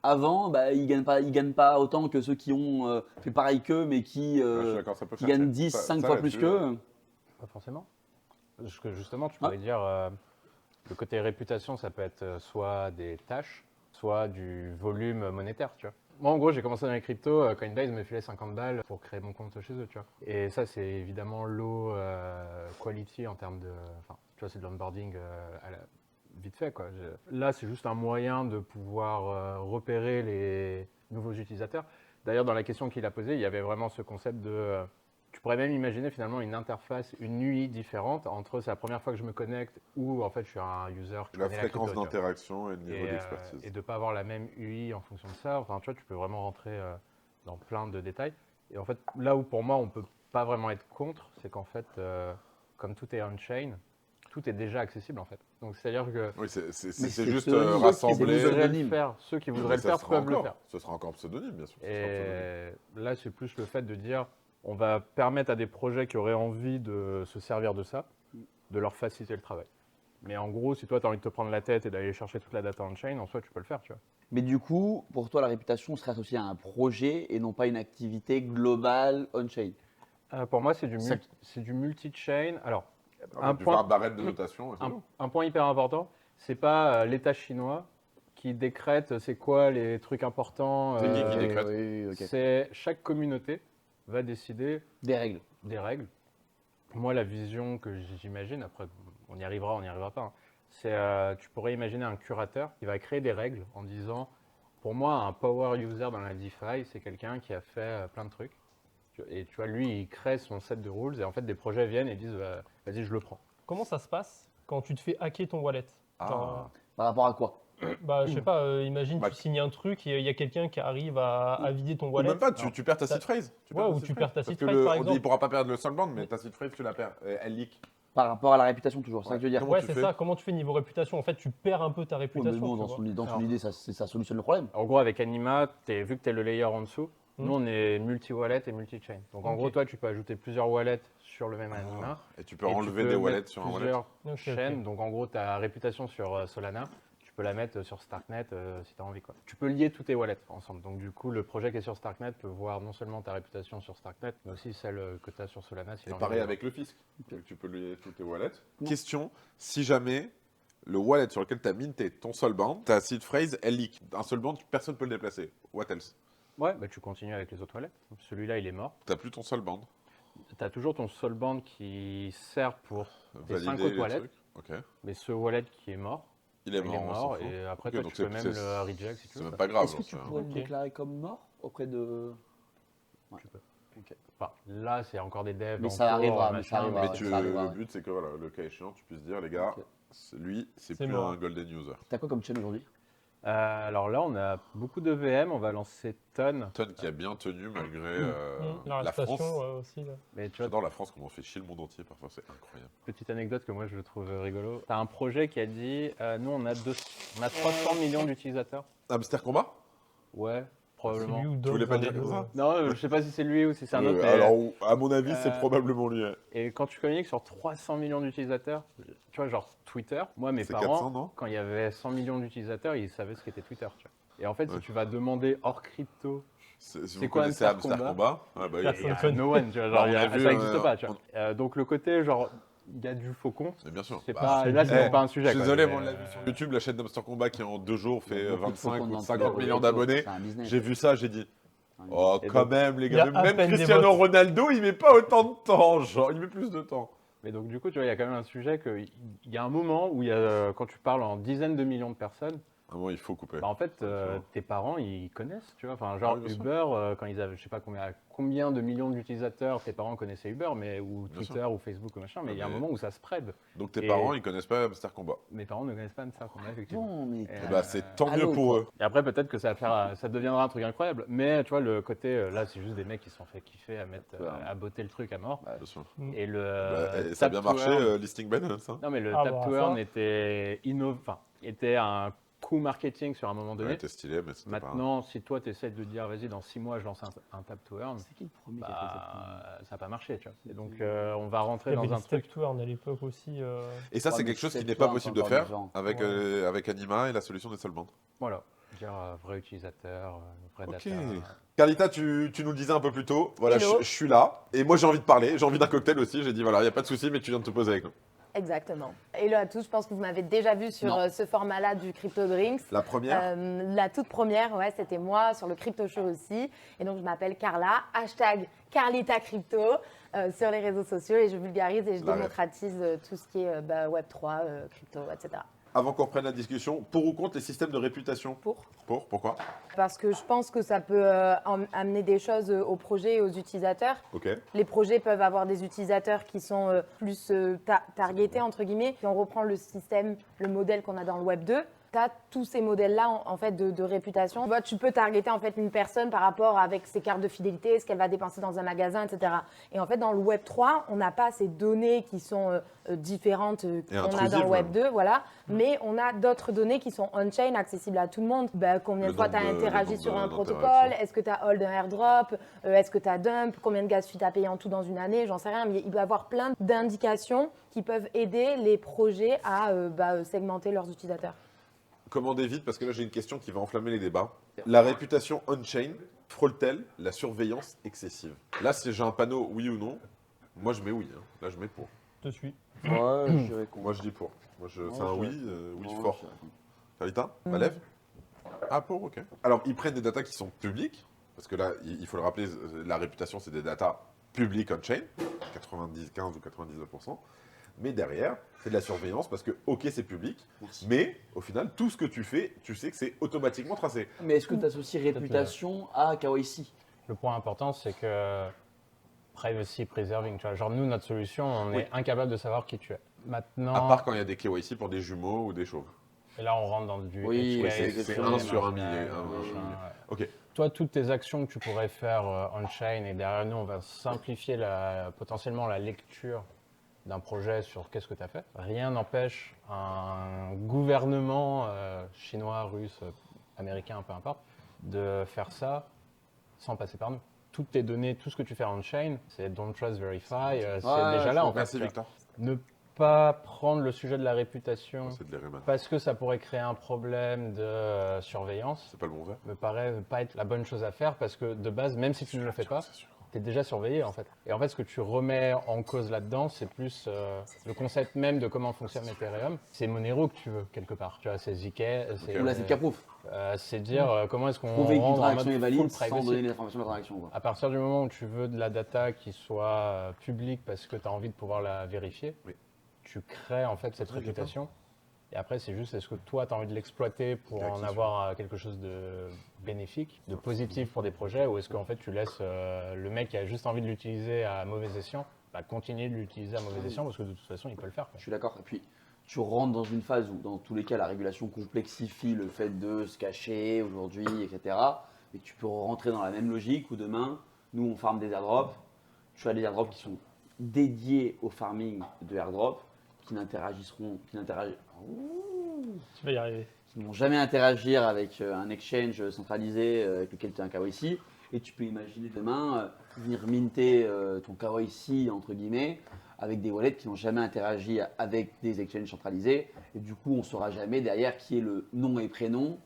S3: avant, bah, ils gagnent pas autant que ceux qui ont fait pareil qu'eux, mais qui,
S1: Ouais, je suis d'accord, ça peut
S3: qui
S1: faire
S3: gagnent
S1: chier.
S3: 10,
S1: Ça-
S3: 5
S1: ça,
S3: fois plus
S1: là-dessus,
S3: qu'eux.
S4: Pas forcément. Parce que justement, tu pourrais dire, le côté réputation, ça peut être soit des tâches, soit du volume monétaire, tu vois. Moi, en gros, j'ai commencé dans les cryptos, Coinbase me filait 50 balles pour créer mon compte chez eux, tu vois. Et ça, c'est évidemment low quality en termes de... Enfin, tu vois, c'est de l'onboarding vite fait, quoi. Là, c'est juste un moyen de pouvoir repérer les nouveaux utilisateurs. D'ailleurs, dans la question qu'il a posée, il y avait vraiment ce concept de... tu pourrais même imaginer finalement une interface, une UI différente entre c'est la première fois que je me connecte ou en fait je suis un user qui
S1: La
S4: connaît
S1: fréquence
S4: crypto, tu vois.
S1: d'interaction et le niveau
S4: Et
S1: d'expertise.
S4: de ne pas avoir la même UI en fonction de ça. Enfin, tu vois, tu peux vraiment rentrer dans plein de détails. Et en fait, là où pour moi on peut pas vraiment être contre, c'est qu'en fait, comme tout est on-chain, tout est déjà accessible en fait. Donc c'est-à-dire que
S1: Oui, c'est
S3: Mais c'est
S1: juste
S3: pseudonyme.
S1: rassembler.
S3: C'est
S4: voudraient le
S3: pseudonyme.
S4: faire, ceux qui
S1: Mais
S4: voudraient le
S1: ça
S4: faire
S1: sera
S4: peuvent le
S1: encore-
S4: faire.
S1: Ce sera encore pseudonyme, bien sûr. ce sera pseudonyme.
S4: Et là, c'est plus le fait de dire, on va permettre à des projets qui auraient envie de se servir de ça, de leur faciliter le travail. Mais en gros, si toi, tu as envie de te prendre la tête et d'aller chercher toute la data on-chain, en soi, tu peux le faire, tu vois.
S3: Mais du coup, pour toi, la réputation serait associée à un projet et non pas une activité globale on-chain.
S4: Pour moi, c'est du,
S3: Ça-
S4: c'est du multi-chain. Alors,
S1: Ah, tu fais un barème de notation. et c'est tout.
S4: un point hyper important, c'est pas l'État chinois qui décrète c'est quoi les trucs importants.
S1: C'est qui décrète
S3: Oui, ok.
S4: C'est chaque communauté va décider
S3: Des règles.
S4: des règles. Moi, la vision que j'imagine, après, on y arrivera, on n'y arrivera pas, hein, c'est tu pourrais imaginer un curateur qui va créer des règles en disant, pour moi, un power user dans la DeFi, c'est quelqu'un qui a fait plein de trucs. Et tu vois, lui, il crée son set de rules et en fait, des projets viennent et disent, vas-y, je le prends.
S2: Comment ça se passe quand tu te fais hacker ton wallet? Genre,
S3: Par rapport à quoi?
S2: bah, je sais pas, imagine
S1: Bah,
S2: tu signes un truc et il y a quelqu'un qui arrive à vider ton
S1: Ou
S2: wallet.
S1: même pas,
S2: Alors,
S1: tu perds ta
S2: ça-
S1: seed phrase.
S2: Ouais, ou tu perds ta
S1: Parce
S2: seed
S1: que
S2: phrase, par
S1: on dit,
S2: exemple.
S1: il pourra pas perdre le solband, mais ta seed phrase, tu la perds. Elle leak.
S3: Par rapport à la réputation, toujours. C'est ça
S1: Ouais.
S3: que je veux dire.
S1: Comment
S2: Ouais,
S1: tu
S2: c'est
S1: fais
S2: ça. Comment tu fais niveau réputation? En fait, tu perds un peu ta
S3: Ouais, mais
S2: réputation.
S3: bon,
S2: tu
S3: dans
S2: vois.
S3: son
S4: Alors-
S3: idée, ça solutionne le problème.
S4: En gros, avec Anima, vu que tu es le layer en dessous,
S2: Mhm.
S4: nous, on est multi-wallet et multi-chain. Donc, en
S2: Ok.
S4: gros, toi, tu peux ajouter plusieurs wallets sur le même Anima.
S1: Et tu peux
S4: Et
S1: enlever
S4: peux
S1: des wallets
S4: mettre
S1: sur un wallet.
S4: plusieurs
S2: Ok,
S4: chaînes.
S2: ok.
S4: Donc, en gros, ta réputation sur Solana, tu peux la mettre sur Starknet si tu as envie, quoi. Tu peux lier tous tes wallets ensemble. Donc, du coup, le projet qui est sur Starknet peut voir non seulement ta réputation sur Starknet, mais aussi celle que tu as sur Solana.
S1: Et pareil avec le fisc. Donc, tu peux lier tous tes wallets. Question, si jamais le wallet sur lequel tu as minté ton solband, ta seed phrase, elle leak. Un solband, personne ne peut le déplacer. What else?
S4: Ouais, bah, tu continues avec les autres wallets. Celui-là, il est mort.
S1: T'as plus ton solband.
S4: Tu as toujours ton solband qui sert pour tes 5
S1: Valider
S4: autres
S1: les
S4: wallets,
S1: trucs. Ok.
S4: mais ce wallet qui est mort,
S1: Il est
S4: il est
S1: mort, on s'en
S4: mort,
S1: fout.
S4: et après,
S1: Ok,
S4: toi,
S1: donc
S4: tu peux
S1: c'est-
S4: même
S1: c'est-
S4: le reject si tu
S1: C'est
S4: veux.
S1: même pas grave.
S3: Est-ce que
S1: j'en
S3: tu
S1: sais
S3: pourrais
S1: rien.
S3: le
S2: Ok.
S3: déclarer comme mort auprès de.
S4: Tu peux. Enfin, là, c'est encore des devs.
S3: Mais
S4: en
S3: ça
S4: cours,
S3: arrivera, mais
S4: machin,
S3: ça arrivera.
S1: Mais
S3: ouais,
S1: tu,
S3: ça arrivera,
S1: le
S3: ouais.
S1: but, c'est que voilà, le cas échéant, tu puisses dire, les gars,
S3: Ok.
S1: Lui, c'est
S2: C'est
S1: plus
S2: mort.
S1: un golden user.
S3: T'as quoi comme chaîne aujourd'hui?
S4: Alors là, on a beaucoup de VM, on va lancer Ton.
S1: Ton qui a bien tenu malgré
S2: La
S1: la France.
S2: station aussi. Là.
S4: Mais tu vois,
S1: J'adore la France, comment on fait chier le monde entier, parfois c'est incroyable.
S4: petite anecdote que moi je trouve rigolo. T'as un projet qui a dit nous on a 300 millions d'utilisateurs.
S1: Hamster Combat
S4: Ouais,
S2: C'est
S4: probablement.
S2: lui ou
S1: Tu
S2: Dom,
S1: voulais pas
S2: un
S1: le dire
S2: des
S1: comme
S2: deux.
S1: ça
S4: Non, je sais pas si c'est lui ou si c'est un autre. Mais,
S1: Alors, à mon avis, c'est
S4: euh,
S1: probablement lui. Ouais.
S4: et quand tu communiques sur 300 millions d'utilisateurs, tu vois, genre Twitter, moi mes
S1: C'est
S4: parents,
S1: 400, non
S4: quand il y avait 100 millions d'utilisateurs, ils savaient ce qu'était Twitter. Tu vois. Et en fait,
S1: Ouais.
S4: si tu vas demander hors crypto,
S1: Si
S4: C'est
S1: vous
S4: quoi
S1: connaissez
S4: Hamster
S1: Hamster Combat, ah bah,
S2: Personne
S4: il y a
S2: connaît.
S4: no one, tu vois,
S1: Bah,
S4: genre,
S1: on
S4: il y a-
S1: a vu,
S4: ça n'existe pas. Tu vois.
S1: on-
S4: Donc le côté, genre, il y a du faucon,
S1: mais bien sûr.
S4: c'est
S1: Bah,
S4: pas,
S2: c'est
S4: là
S2: du-
S4: c'est même pas un sujet.
S1: Je suis
S4: quoi.
S1: désolé,
S4: Mais,
S1: mais on l'a vu sur YouTube, la chaîne d'Hamster Combat qui en 2 jours
S3: Il y
S1: fait
S3: a beaucoup de
S1: 25
S3: faucons
S1: ou
S3: dans
S1: 50
S3: le
S1: millions
S3: réseau,
S1: d'abonnés.
S3: C'est un business.
S1: J'ai vu ça, j'ai dit, oh
S4: Et
S1: quand
S4: donc,
S1: même les
S2: il y a
S1: gars,
S2: à
S1: même
S2: peine des
S1: Cristiano
S2: bots.
S1: Ronaldo, il met pas autant de temps, genre, il met plus de temps.
S4: Mais donc du coup, tu vois, il y a quand même un sujet il y a un moment où il y a, quand tu parles en dizaines de millions de personnes,
S1: Vraiment, il faut couper.
S4: bah, en fait,
S1: D'accord.
S4: tes parents, ils connaissent, tu vois. Enfin, genre
S1: Ah oui, bien sûr.
S4: Uber, quand ils avaient, je sais pas combien de millions d'utilisateurs, tes parents connaissaient Uber, mais ou
S1: Bien
S4: Twitter ou Facebook ou machin. Mais il y a un
S1: Mais-
S4: moment où ça spread.
S1: Donc tes
S4: Et-
S1: parents, ils connaissent pas Hamster Combat.
S4: Mes parents ne connaissent pas ça, effectivement.
S3: Bon, mais
S4: Et,
S1: Eh bah, c'est tant mieux
S3: allô,
S1: pour
S3: quoi.
S1: eux.
S4: Et après, peut-être que ça deviendra un truc incroyable. Mais tu vois, le côté, là, c'est juste des mecs qui se sont fait kiffer à mettre,
S3: Ouais.
S4: à botter le truc à mort.
S1: Bien sûr.
S4: Et le
S1: Bah, et ça a bien
S4: tap to
S1: marché,
S4: earn-
S1: Listing Balance. Hein.
S4: Non, mais le
S2: Ah,
S4: tap
S2: bah,
S4: to
S2: ça.
S4: earn était un coup marketing sur un moment donné.
S1: Ouais, t'es stylé, mais c'était pas...
S4: Maintenant, si toi, tu essaies de dire, vas-y, dans 6 mois, je lance un tap to earn,
S3: C'est qui le premier qui a fait cette
S4: bah, ça n'a pas marché. Tu vois. Et donc, on va
S2: Il
S4: rentrer
S2: y avait
S4: dans un
S2: les step
S4: truc.
S2: to earn à l'époque aussi.
S1: Et ça,
S3: Ouais,
S1: c'est
S3: mais
S1: quelque chose qui
S3: c'est
S1: n'est
S3: toi,
S1: pas possible de
S3: encore
S1: faire
S3: différent.
S1: avec,
S2: Ouais.
S1: avec Anima et la solution des solventes.
S4: Voilà. Dire vrai utilisateur, vrai
S1: Ok.
S4: data.
S1: Carlita, tu nous le disais un peu plus tôt, voilà,
S6: Hello.
S1: je suis là. Et moi, j'ai envie de parler, j'ai envie d'un cocktail aussi. J'ai dit, voilà, il n'y a pas de souci, mais tu viens de te poser avec nous.
S6: Exactement. Hello à tous, je pense que vous m'avez déjà vu sur
S3: Non.
S6: ce format-là du Crypto Drinks.
S1: La première,
S6: La toute première, ouais, c'était moi sur le Crypto Show aussi. Et donc je m'appelle Carla, hashtag Carlita Crypto sur les réseaux sociaux et je vulgarise et je
S1: La ref.
S6: démocratise tout ce qui est Web3, crypto, etc.
S1: avant qu'on reprenne la discussion, pour ou contre les systèmes de réputation Pourquoi
S6: Parce que je pense que ça peut amener des choses au projet et aux utilisateurs.
S1: Ok.
S6: Les projets peuvent avoir des utilisateurs qui sont plus targetés, entre guillemets. Si on reprend le système, le modèle qu'on a dans le Web 2, tu as tous ces modèles-là en fait, de réputation. Tu vois, tu peux targeter en fait, une personne par rapport avec ses cartes de fidélité, ce qu'elle va dépenser dans un magasin, etc. Et en fait, dans le Web 3, on n'a pas ces données qui sont différentes qu'on a dans
S1: intrusives,
S6: le Web 2, voilà. Mais on a d'autres données qui sont on-chain, accessibles à tout le monde. Ben, combien
S1: Le
S6: de fois tu as
S1: nombre de-
S6: interagi
S1: le
S6: sur
S1: nombre
S6: un
S1: d'interactions.
S6: protocole? Est-ce que tu as hold un airdrop? Est-ce que tu as dump? Combien de gaz tu as payé en tout dans une année? J'en sais rien, mais il doit y avoir plein d'indications qui peuvent aider les projets à segmenter leurs utilisateurs.
S1: Commandez vite, parce que là, j'ai une question qui va enflammer les débats. La réputation on-chain frôle-t-elle la surveillance excessive? Là, si j'ai un panneau oui ou non, moi, je mets oui. Hein. Là, je mets pour.
S2: Je te suis.
S3: Ouais, je dirais qu'on.
S1: Moi, je dis pour. C'est
S3: Ouais,
S1: un
S3: je-
S1: oui, oui
S3: Ouais,
S1: fort.
S3: je dirais qu'on-
S1: Carlita, Valève Ah, pour, ok. Alors, ils prennent des datas qui sont publiques, parce que là, il faut le rappeler, la réputation, c'est des datas publiques on-chain, 15 ou 99%. Mais derrière, c'est de la surveillance, parce que, ok, c'est public,
S3: Merci.
S1: mais au final, tout ce que tu fais, tu sais que c'est automatiquement tracé.
S3: Mais est-ce que tu associes réputation à KYC?
S4: Le point important, c'est que privacy preserving, tu vois, genre nous, notre solution, on
S1: Oui.
S4: est incapable de savoir qui tu es. Maintenant,
S1: À part quand il y a des KYC pour des jumeaux ou des chauves.
S4: et là, on rentre dans du
S3: Oui,
S4: edge
S3: c'est-
S4: case,
S3: c'est
S1: un sur un
S4: marginal,
S1: millier, un
S4: machin,
S1: millier.
S4: ouais.
S1: Ok.
S4: Toi, toutes tes actions que tu pourrais faire on-chain, et derrière nous, on va simplifier potentiellement la lecture d'un projet sur qu'est-ce que tu as fait. Rien n'empêche un gouvernement chinois, russe, américain, peu importe, de faire ça sans passer par nous. Toutes tes données, tout ce que tu fais on-chain, c'est don't trust, verify, c'est
S3: Ouais,
S4: déjà là en fait.
S1: Merci,
S4: tu vois.
S1: Victor.
S4: Ne pas prendre le sujet de la réputation
S1: C'est de l'Ereman.
S4: parce que ça pourrait créer un problème de surveillance
S1: C'est pas le bon verre
S4: me paraît pas être la bonne chose à faire parce que de base, même si tu ne le fais pas,
S1: C'est sûr.
S4: tu es déjà surveillé en fait. Et en fait, ce que tu remets en cause là-dedans, c'est plus le concept même de comment fonctionne Ethereum. C'est Monero que tu veux quelque part. Tu vois, c'est ZK,
S3: Ou là, c'est Caproof.
S4: c'est dire comment est-ce qu'on
S3: Prouver qu'une
S4: rend en
S3: transaction
S4: mode
S3: est
S4: full
S3: valide sans
S4: privacy.
S3: donner l'information de la transaction. Quoi.
S4: À partir du moment où tu veux de la data qui soit publique parce que tu as envie de pouvoir la vérifier,
S1: Oui.
S4: tu crées en fait cette
S1: Très bien.
S4: réputation. Et après, c'est juste est-ce que toi, tu as envie de l'exploiter pour en
S1: L'acquisition.
S4: avoir quelque chose de bénéfique, de positif pour des projets, ou est-ce qu'en fait tu laisses le mec qui a juste envie de l'utiliser à mauvais escient, continuer de l'utiliser à mauvais escient parce que de toute façon, il peut le faire. quoi.
S3: Je suis d'accord. Et puis, tu rentres dans une phase où, dans tous les cas, la régulation complexifie le fait de se cacher aujourd'hui, etc. Et tu peux rentrer dans la même logique où demain, nous, on farme des airdrops. Tu as des airdrops qui sont dédiés au farming de airdrops, qui
S2: Tu vas y arriver.
S3: qui ne vont jamais interagir avec un exchange centralisé avec lequel tu as un KYC. Et tu peux imaginer demain venir minter ton KYC, entre guillemets, avec des wallets qui n'ont jamais interagi avec des exchanges centralisés. Et du coup, on ne saura jamais derrière qui est le nom et prénom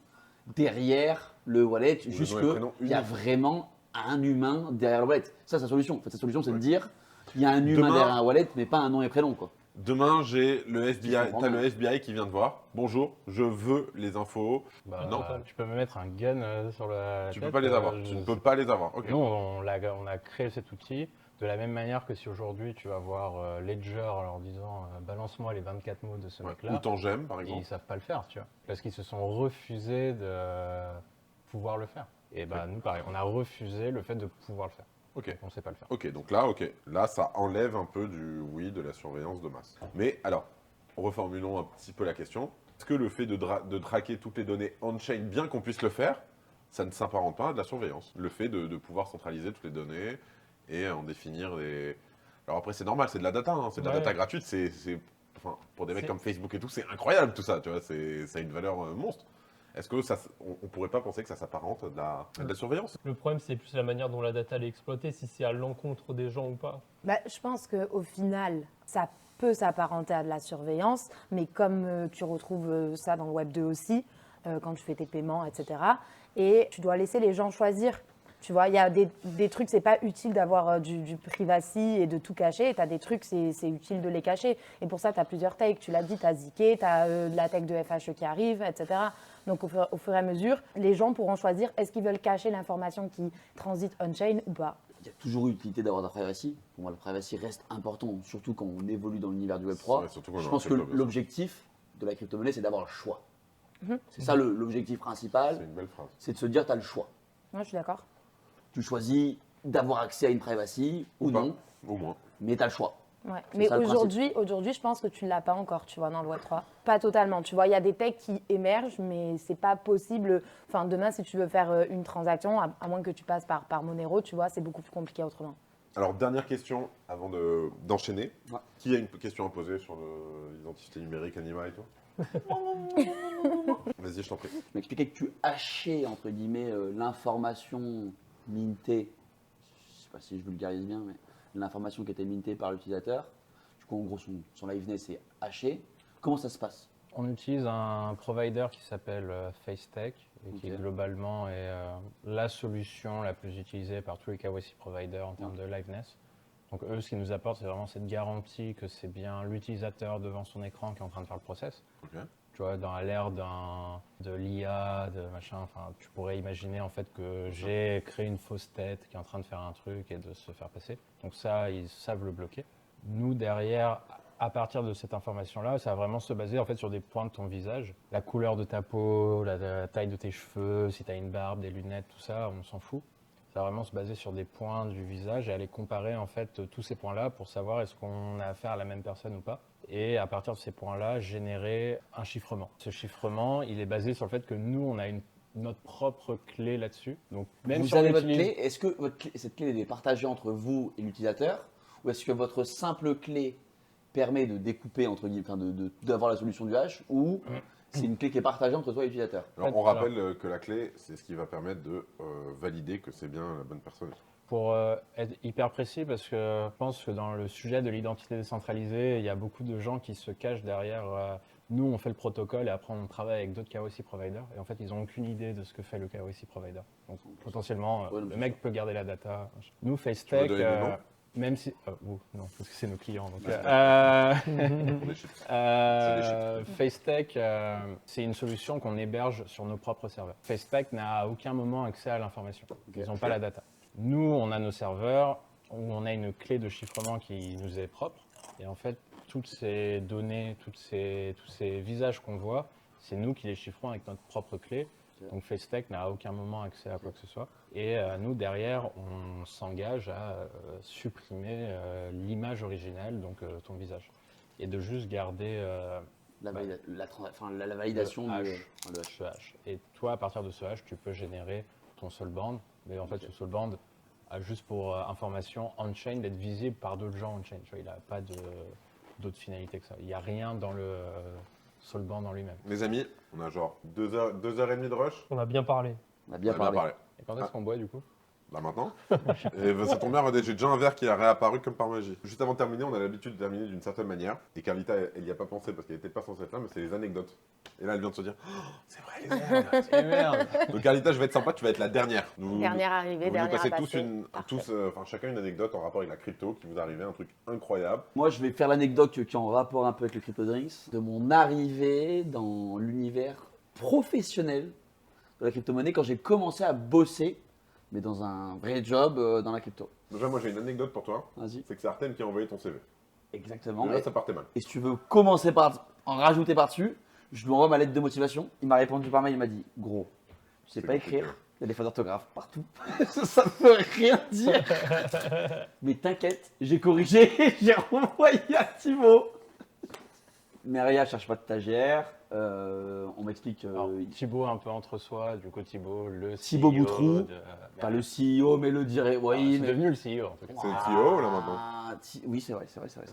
S3: derrière le wallet,
S1: Ou le
S3: juste
S1: nom et prénom
S3: qu'il y a
S1: unique.
S3: vraiment un humain derrière le wallet. Ça, c'est sa solution. En fait, sa solution, c'est de dire il y a un humain
S1: Demain-
S3: derrière un wallet, mais pas un nom et prénom, quoi.
S1: Demain, j'ai le
S3: Je
S1: FBI.
S3: comprends
S1: T'as
S3: bien.
S1: le FBI qui vient te voir. Bonjour, je veux les infos.
S4: Bah,
S1: Non.
S4: tu peux me mettre un gun sur la
S1: Tu
S4: tête.
S1: peux pas les avoir.
S4: je-
S1: Tu ne peux pas les avoir. Ok.
S4: Nous, on a créé cet outil de la même manière que si aujourd'hui tu vas voir Ledger en leur disant balance-moi les 24 mots de ce
S1: Ouais.
S4: mec-là,
S1: Ou Tangem, par
S4: ils
S1: exemple.
S4: savent pas le faire, tu vois, parce qu'ils se sont refusés de pouvoir le faire. Et bah nous, pareil, on a refusé le fait de pouvoir le faire.
S1: Ok.
S4: Donc, on sait pas le faire.
S1: Ok, donc là, ça enlève un peu de la surveillance de masse. Mais alors, reformulons un petit peu la question. Est-ce que le fait de traquer toutes les données on-chain, bien qu'on puisse le faire, ça ne s'apparente pas à de la surveillance? Le fait de pouvoir centraliser toutes les données et en définir des... Alors après, c'est normal, c'est de la data, hein, c'est de la
S2: Ouais.
S1: data gratuite, enfin, pour des mecs
S2: C'est-
S1: comme Facebook et tout, c'est incroyable tout ça, tu vois, ça a une valeur monstre. Est-ce que on pourrait pas penser que ça s'apparente à de la surveillance?
S2: Le problème, c'est plus la manière dont la data elle est exploitée, si c'est à l'encontre des gens ou pas.
S6: Bah, je pense qu'au final, ça peut s'apparenter à de la surveillance, mais comme tu retrouves ça dans le Web 2 aussi, quand tu fais tes paiements, etc. Et tu dois laisser les gens choisir. Tu vois, il y a des trucs, c'est pas utile d'avoir du privacy et de tout cacher. Tu as des trucs, c'est utile de les cacher. Et pour ça, tu as plusieurs takes. Tu l'as dit, tu as Zk, tu as de la tech de FHE qui arrive, etc. Donc au fur et à mesure, les gens pourront choisir est-ce qu'ils veulent cacher l'information qui transite on-chain ou pas.
S3: Il y a toujours eu l'utilité d'avoir de la privacy. Pour moi, la privacy reste important, surtout quand on évolue dans l'univers du Web3.
S1: Ouais, surtout quand
S3: Je
S1: on
S3: pense
S1: a
S3: que
S1: un crypto, bien sûr.
S3: l'objectif de la crypto-monnaie, c'est d'avoir le choix.
S6: Mhm.
S3: C'est ça l'objectif principal,
S1: C'est une belle phrase.
S3: c'est de se dire tu as le choix.
S6: Moi, je suis d'accord.
S3: Tu choisis d'avoir accès à une privacy ou
S1: pas.
S3: non,
S1: Au moins.
S3: mais tu as le choix.
S6: Ouais.
S3: C'est
S6: Mais
S3: ça, le
S6: aujourd'hui, je pense que tu ne l'as pas encore, tu vois, dans le Web3. Pas totalement. Tu vois, il y a des techs qui émergent, mais c'est pas possible. Enfin, demain, si tu veux faire une transaction, à moins que tu passes par Monero, tu vois, c'est beaucoup plus compliqué autrement.
S1: Alors, dernière question avant d'enchaîner.
S3: Ouais.
S1: Qui a une question à poser sur l'identité numérique, Anima et tout? Vas-y, je t'en prie.
S3: Tu m'expliquais que tu hachais, entre guillemets, l'information mintée, je sais pas si je vulgarise bien, mais l'information qui était mintée par l'utilisateur. Du coup, en gros, son liveness est haché. Comment ça se passe?
S4: On utilise un provider qui s'appelle FaceTech et qui
S3: Ok.
S4: globalement est la solution la plus utilisée par tous les KYC providers en termes de liveness. Donc eux, ce qu'ils nous apportent, c'est vraiment cette garantie que c'est bien l'utilisateur devant son écran qui est en train de faire le process.
S1: Ok.
S4: Tu vois, dans l'ère de l'IA, de machin, enfin, tu pourrais imaginer en fait que j'ai créé une fausse tête qui est en train de faire un truc et de se faire passer. Donc ça, ils savent le bloquer. Nous, derrière, à partir de cette information-là, ça va vraiment se baser en fait sur des points de ton visage. La couleur de ta peau, la taille de tes cheveux, si tu as une barbe, des lunettes, tout ça, on s'en fout. Ça va vraiment se baser sur des points du visage et aller comparer en fait tous ces points-là pour savoir est-ce qu'on a affaire à la même personne ou pas. Et à partir de ces points-là, générer un chiffrement. Ce chiffrement, il est basé sur le fait que nous, on a notre propre clé là-dessus. Donc même
S3: Vous
S4: si on
S3: avez votre
S4: utilise-
S3: clé, est-ce que cette clé est partagée entre vous et l'utilisateur? Ou est-ce que votre simple clé permet de découper, entre guillemets, enfin, d'avoir la solution du hash? Ou c'est une clé qui est partagée entre toi et l'utilisateur?
S1: Alors, on rappelle que la clé, c'est ce qui va permettre de valider que c'est bien la bonne personne.
S4: Pour être hyper précis, parce que je pense que dans le sujet de l'identité décentralisée, il y a beaucoup de gens qui se cachent derrière nous, on fait le protocole et après on travaille avec d'autres KYC providers. Et en fait, ils n'ont aucune idée de ce que fait le KYC provider. Donc potentiellement,
S3: Ouais, non,
S4: le
S3: bien
S4: mec
S3: sûr.
S4: peut garder la data. Nous,
S1: veux
S4: FaceTech,
S1: donner des noms
S4: même si... non, parce que c'est nos clients. Donc,
S1: On est chez-
S4: FaceTech, c'est une solution qu'on héberge sur nos propres serveurs. FaceTech n'a à aucun moment accès à l'information. Ils n'ont pas la data. Nous, on a nos serveurs où on a une clé de chiffrement qui nous est propre. Et en fait, toutes ces données, tous ces visages qu'on voit, c'est nous qui les chiffrons avec notre propre clé. Donc FaceTech n'a à aucun moment accès à quoi que ce soit. Et nous, derrière, on s'engage à supprimer l'image originelle, donc ton visage. Et de juste garder
S3: la validation
S4: Le
S3: de
S4: hash.
S3: le hash.
S4: Ce hash. Et toi, à partir de ce hash, tu peux générer ton soulband. Mais en fait, ce soulband, juste pour information, on-chain, d'être visible par d'autres gens on-chain. Tu vois, il n'a pas d'autres finalités que ça. Il n'y a rien dans le soulband en lui-même.
S1: Les amis, on a genre 2h30 de rush.
S2: On a bien parlé.
S3: On a bien
S1: On en a
S3: parlé.
S4: Et quand est-ce qu'on boit du coup?
S1: Là maintenant. Et ça tombe bien, regardez, j'ai déjà un verre qui a réapparu comme par magie. Juste avant de terminer, on a l'habitude de terminer d'une certaine manière. Et Carlita, elle n'y a pas pensé parce qu'elle n'était pas censée être là, mais c'est les anecdotes. Et là, elle vient de se dire, oh, c'est vrai les anecdotes.
S4: Eh merde.
S1: Donc Carlita, je vais être sympa, tu vas être la dernière.
S6: Dernière arrivée,
S1: Vous nous
S6: dernière
S1: passez
S6: à
S1: tous,
S6: passer.
S1: chacun une anecdote en rapport avec la crypto qui vous est arrivé, un truc incroyable.
S3: Moi, je vais faire l'anecdote qui est en rapport un peu avec le Crypto Drinks, de mon arrivée dans l'univers professionnel de la crypto-monnaie quand j'ai commencé à bosser, mais dans un vrai job dans la crypto.
S1: Déjà, moi j'ai une anecdote pour toi.
S3: Vas-y.
S1: C'est que c'est Artem qui a envoyé ton CV.
S3: Exactement.
S1: Et là, ça partait mal.
S3: Et si tu veux commencer par en rajouter par-dessus, je lui envoie ma lettre de motivation. Il m'a répondu par mail, il m'a dit gros, tu sais
S1: C'est
S3: pas
S1: compliqué.
S3: écrire, il y a des fautes d'orthographe partout. Ça ne veut rien dire. Mais t'inquiète, j'ai corrigé, j'ai renvoyé à Thibaut. Meria cherche pas de stagiaire. On m'explique.
S4: Alors, Thibaut un peu entre soi, du coup Thibaut, le
S3: Thibaut
S4: CEO
S3: Boutroux,
S4: de-
S3: pas le CEO, mais le direct.
S4: Ah,
S3: Oui,
S4: c'est
S3: mais.
S4: devenu le CEO en tout cas.
S1: C'est le CEO là maintenant.
S3: Oui, c'est vrai.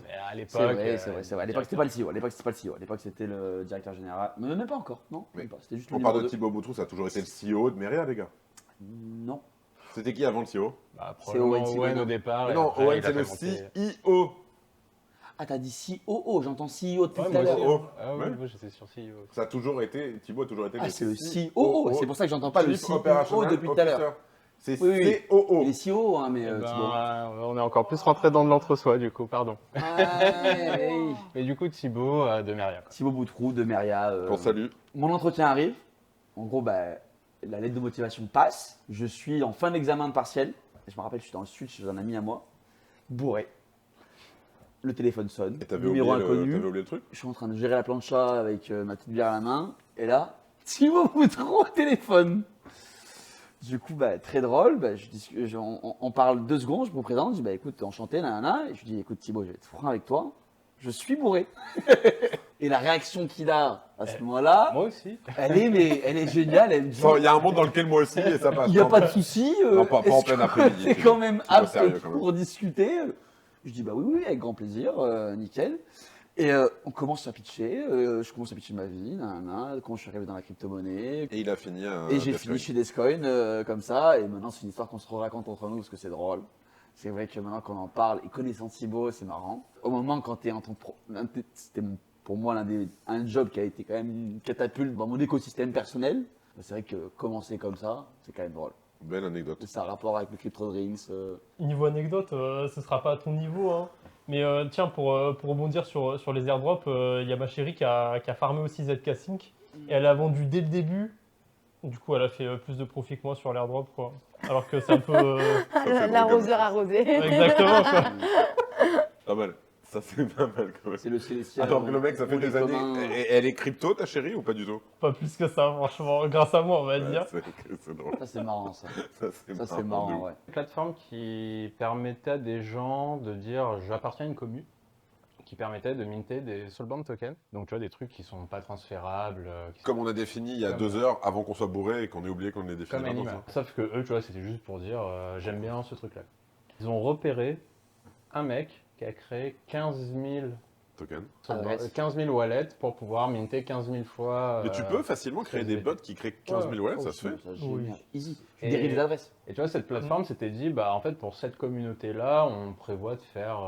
S4: Mais à l'époque,
S3: C'est vrai, c'est vrai. À l'époque, c'était pas le
S4: directeur-
S3: CEO. À l'époque, c'était pas le CEO. À l'époque, c'était le directeur général. Mais même pas encore. Non,
S1: Mais
S3: même pas. C'était juste le
S1: On parle
S3: numéro
S1: de
S3: 2.
S1: Thibaut Boutroux, ça a toujours été le CEO de Meria, les gars.
S3: Non.
S1: C'était qui avant le CEO?
S4: Bah,
S3: C'est
S4: probablement
S3: Owen
S4: Owen
S3: Simon.
S4: au départ.
S1: Mais
S4: et
S1: non,
S4: après,
S1: Owen,
S4: il a
S1: c'est le
S4: fait monter-
S1: CEO.
S3: Ah, t'as dit COO. J'entends CEO depuis
S4: Ouais,
S3: tout à
S4: moi
S3: l'heure.
S4: aussi.
S1: Oh,
S4: Ah ouais,
S1: ouais.
S4: moi j'étais sur CEO.
S1: Ça a toujours été, Thibaut a toujours été
S3: Ah, c'est le COO. C'est pour ça que j'entends pas le
S1: Chief
S3: CEO
S1: Operational
S3: depuis tout à l'heure.
S1: Officer. C'est
S3: Oui, oui.
S1: COO.
S3: Il est CEO, hein, mais
S4: Eh ben,
S3: Thibaut.
S4: on est encore plus rentré dans de l'entre-soi du coup, pardon.
S3: Ah, ouais, oui.
S4: Mais du coup, Thibaut de Meria. quoi.
S3: Thibaut Boutroux de Meria.
S1: Ton salut.
S3: Mon entretien arrive. En gros, bah, la lettre de motivation passe. Je suis en fin d'examen de partiel. Je me rappelle, je suis dans le sud chez un ami à moi. Bourré. Le téléphone sonne.
S1: Et t'avais
S3: Numéro
S1: oublié,
S3: inconnu.
S1: t'avais oublié le truc?
S3: Je suis en train de gérer la plancha avec ma petite bière à la main. Et là, Thibaut Boutroux au téléphone. Du coup, bah, très drôle. Bah, on parle 2 secondes. Je me présente. Je dis, bah, écoute, enchanté, nanana. Et je lui dis, écoute, Thibaut, je vais être franc avec toi. Je suis bourré. Et la réaction qu'il a à ce moment-là,
S4: Moi aussi.
S3: elle est géniale. Elle me dit,
S1: Il y a un monde dans lequel moi aussi et ça passe.
S3: il n'y a pas de souci.
S1: Non, pas en
S3: est-ce
S1: plein
S3: que
S1: après-midi,
S3: t'es
S1: tu
S3: quand
S1: vois.
S3: même
S1: Tu vois,
S3: apte
S1: sérieux, quand même.
S3: pour discuter. Je dis, bah oui, avec grand plaisir, nickel. Et on commence à pitcher. Je commence à pitcher ma vie, nanana, comment je suis arrivé dans la crypto-monnaie.
S1: Et il a fini.
S3: Et j'ai fini chez Descoin comme ça. Et maintenant, c'est une histoire qu'on se raconte entre nous parce que c'est drôle. C'est vrai que maintenant qu'on en parle, et connaissant Thibaut, c'est marrant. Au moment quand tu es en tant que c'était pour moi un job qui a été quand même une catapulte dans mon écosystème personnel. C'est vrai que commencer comme ça, c'est quand même drôle.
S1: Belle anecdote.
S3: Ça a rapport avec le Crypto Drinks.
S2: Niveau anecdote, ce sera pas à ton niveau, hein. Mais tiens, pour rebondir sur les airdrops, il y a ma chérie qui a farmé aussi ZK Sync et elle a vendu dès le début. Du coup, elle a fait plus de profit que moi sur l'airdrop, quoi. Alors que c'est un peu.
S6: L'arroseur arrosé.
S2: Exactement, quoi.
S1: Pas mal. Ça c'est pas mal quand même.
S3: C'est le célestial.
S1: Attends, que le mec, ça fait
S3: on est
S1: des années.
S3: commun.
S1: Et elle est crypto, ta chérie, ou pas du tout?
S2: Pas plus que ça, franchement. Grâce à moi, on va dire.
S1: Ouais, c'est drôle.
S3: Ça, c'est marrant, ça.
S1: Ça, c'est
S3: Ça, c'est
S1: de ouf.
S3: marrant, ouais.
S4: Une plateforme qui permettait à des gens de dire j'appartiens à une commu, qui permettait de minter des soulband tokens. Donc tu vois, des trucs qui sont pas transférables, qui sont
S1: Comme on a défini il y a
S4: Comme-
S1: 2 heures avant qu'on soit bourré et qu'on ait oublié qu'on ait défini.
S4: comme
S1: maintenant,
S4: Anima. Sauf que eux, tu vois, c'était juste pour dire j'aime bien ce truc-là. Ils ont repéré un mec qui a créé 15 000,
S1: Token.
S3: Adresse.
S4: 15 000 wallets pour pouvoir minter 15 000 fois.
S1: Mais tu peux facilement créer des bots qui créent 15 000 wallets, ça se fait.
S3: Ça, génial. Easy. Tu
S4: Et-
S3: dérives les adresses.
S4: Et tu vois, cette plateforme s'était dit, bah en fait, pour cette communauté-là, on prévoit de faire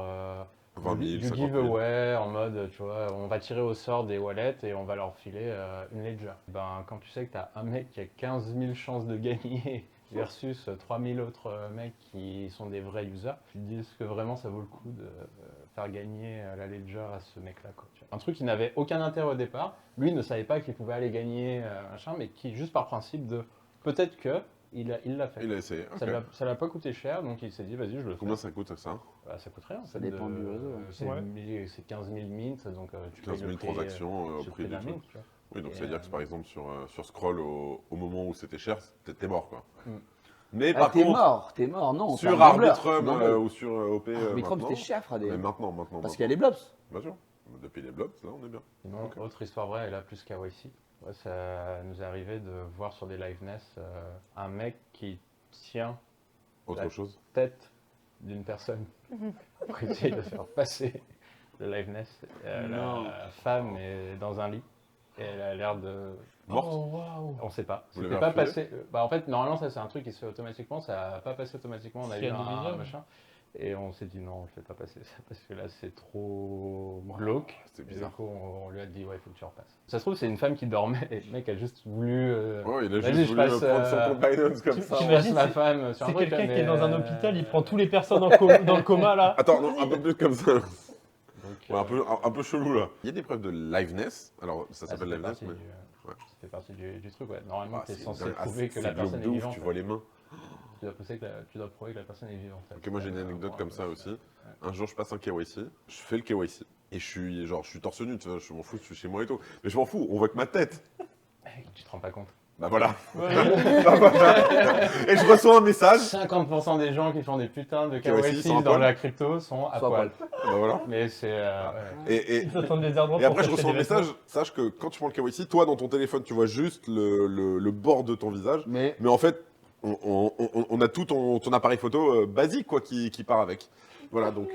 S1: 20 000,
S4: du
S1: 50 000.
S4: giveaway en mode, tu vois, on va tirer au sort des wallets et on va leur filer une ledger. Ben, quand tu sais que tu as un mec qui a 15 000 chances de gagner versus 3 000 autres mecs qui sont des vrais users, tu te dis est-ce que vraiment ça vaut le coup de faire gagner la ledger à ce mec-là, quoi, tu vois. Un truc qui n'avait aucun intérêt au départ, lui ne savait pas qu'il pouvait aller gagner machin, mais qui, juste par principe de peut-être que, il l'a fait.
S1: Il a essayé. ok.
S4: Ça lui a pas coûté cher, donc il s'est dit vas-y, je le fais.
S1: Combien ça coûte ça?
S4: Bah, ça coûte rien.
S3: Ça dépend du réseau, ouais.
S4: C'est 15 000 mints, donc tu
S1: 15
S4: payes
S1: 000
S4: le prix,
S1: transactions au
S4: le
S1: prix du
S4: d'un
S1: truc.
S4: mint, tu vois.
S1: Oui, donc
S4: Et,
S1: ça veut dire que par exemple sur Scroll, au moment où c'était cher, t'es mort quoi.
S4: Mm.
S1: Mais
S3: Ah,
S1: par
S3: t'es
S1: contre,
S3: mort, non.
S1: sur
S3: c'est un gambler.
S1: Arbitrum
S3: Non, non.
S1: ou sur OP
S3: Arbitrum,
S1: maintenant,
S3: c'était cher, Fradé.
S1: mais maintenant.
S3: Parce qu'il y a les blobs.
S1: Bien sûr. Depuis les blogs, là, on est bien.
S4: Sinon,
S1: Ok.
S4: autre histoire vraie, et là plus KYC. Ouais, ça nous est arrivé de voir sur des liveness un mec qui tient
S1: Autre
S4: Ouais.
S1: chose.
S4: tête d'une personne pour essayer de faire passer le liveness.
S3: Non.
S4: La femme est dans un lit et elle a l'air de...
S1: Morte.
S4: Oh, waouh. On sait pas.
S1: Vous
S4: C'était
S1: l'avez
S4: pas
S1: refusé
S4: passé. Bah, en fait, normalement, ça c'est un truc qui se fait automatiquement. Ça n'a pas passé automatiquement. On a
S2: S'il y
S4: eu
S2: a du
S4: un
S2: visuel.
S4: machin. Et on s'est dit non, on le fait pas passer ça parce que là c'est trop glauque.
S1: C'est
S4: Et
S1: bizarre.
S4: du coup, on lui a dit ouais, il faut que tu repasses. Ça se trouve, c'est une femme qui dormait et le mec a juste voulu.
S1: Ouais, il a
S4: Vas-y,
S1: juste
S4: je
S1: voulu
S4: passe,
S1: prendre son compte Binance comme ça.
S4: Je
S2: T'imagines,
S4: passe ma
S2: c'est-
S4: femme sur un
S2: C'est
S4: truc.
S2: quelqu'un
S4: là,
S2: qui est dans un
S4: mais,
S2: hôpital, il prend tous les personnes dans le coma là.
S1: Attends, non, un peu plus comme ça.
S4: Donc,
S1: Ouais, un peu chelou là. Il y a des preuves de liveness. Alors, ça s'appelle
S4: ça fait
S1: liveness,
S4: partie
S1: mais.
S4: du-
S1: Ouais.
S4: ça fait partie du truc. Ouais. Normalement,
S1: Ah,
S4: tu es
S1: c'est
S4: censé
S1: dingue. Ah,
S4: prouver que
S1: c'est
S4: la
S1: glauque
S4: personne
S1: de
S4: est
S1: ouf,
S4: vivante.
S1: tu vois les mains.
S4: Tu dois prouver que la personne est vivante.
S1: Ok, moi j'ai une anecdote comme ça aussi. Un jour, je passe un KYC, je fais le KYC. Et je suis torse nu, tu vois, je m'en fous, je suis chez moi et tout. Mais je m'en fous, on voit que ma tête.
S4: Tu te rends pas compte.
S1: Bah voilà. Bah voilà. Et je reçois un message.
S4: 50% des gens qui font des putains de
S1: KYC sont à
S4: KYC dans
S1: poil.
S4: la crypto sont à
S3: Soit
S4: poil.
S1: Bah voilà.
S4: Mais c'est.
S1: Et,
S2: Ils attendent les airdrops
S1: et après,
S2: pour
S1: je reçois un
S2: s'acheter des
S1: message. Sache que quand tu prends le KYC, toi, dans ton téléphone, tu vois juste le bord de ton visage.
S3: Mais
S1: Mais en fait, on a tout ton appareil photo basique quoi, qui part avec. Voilà, donc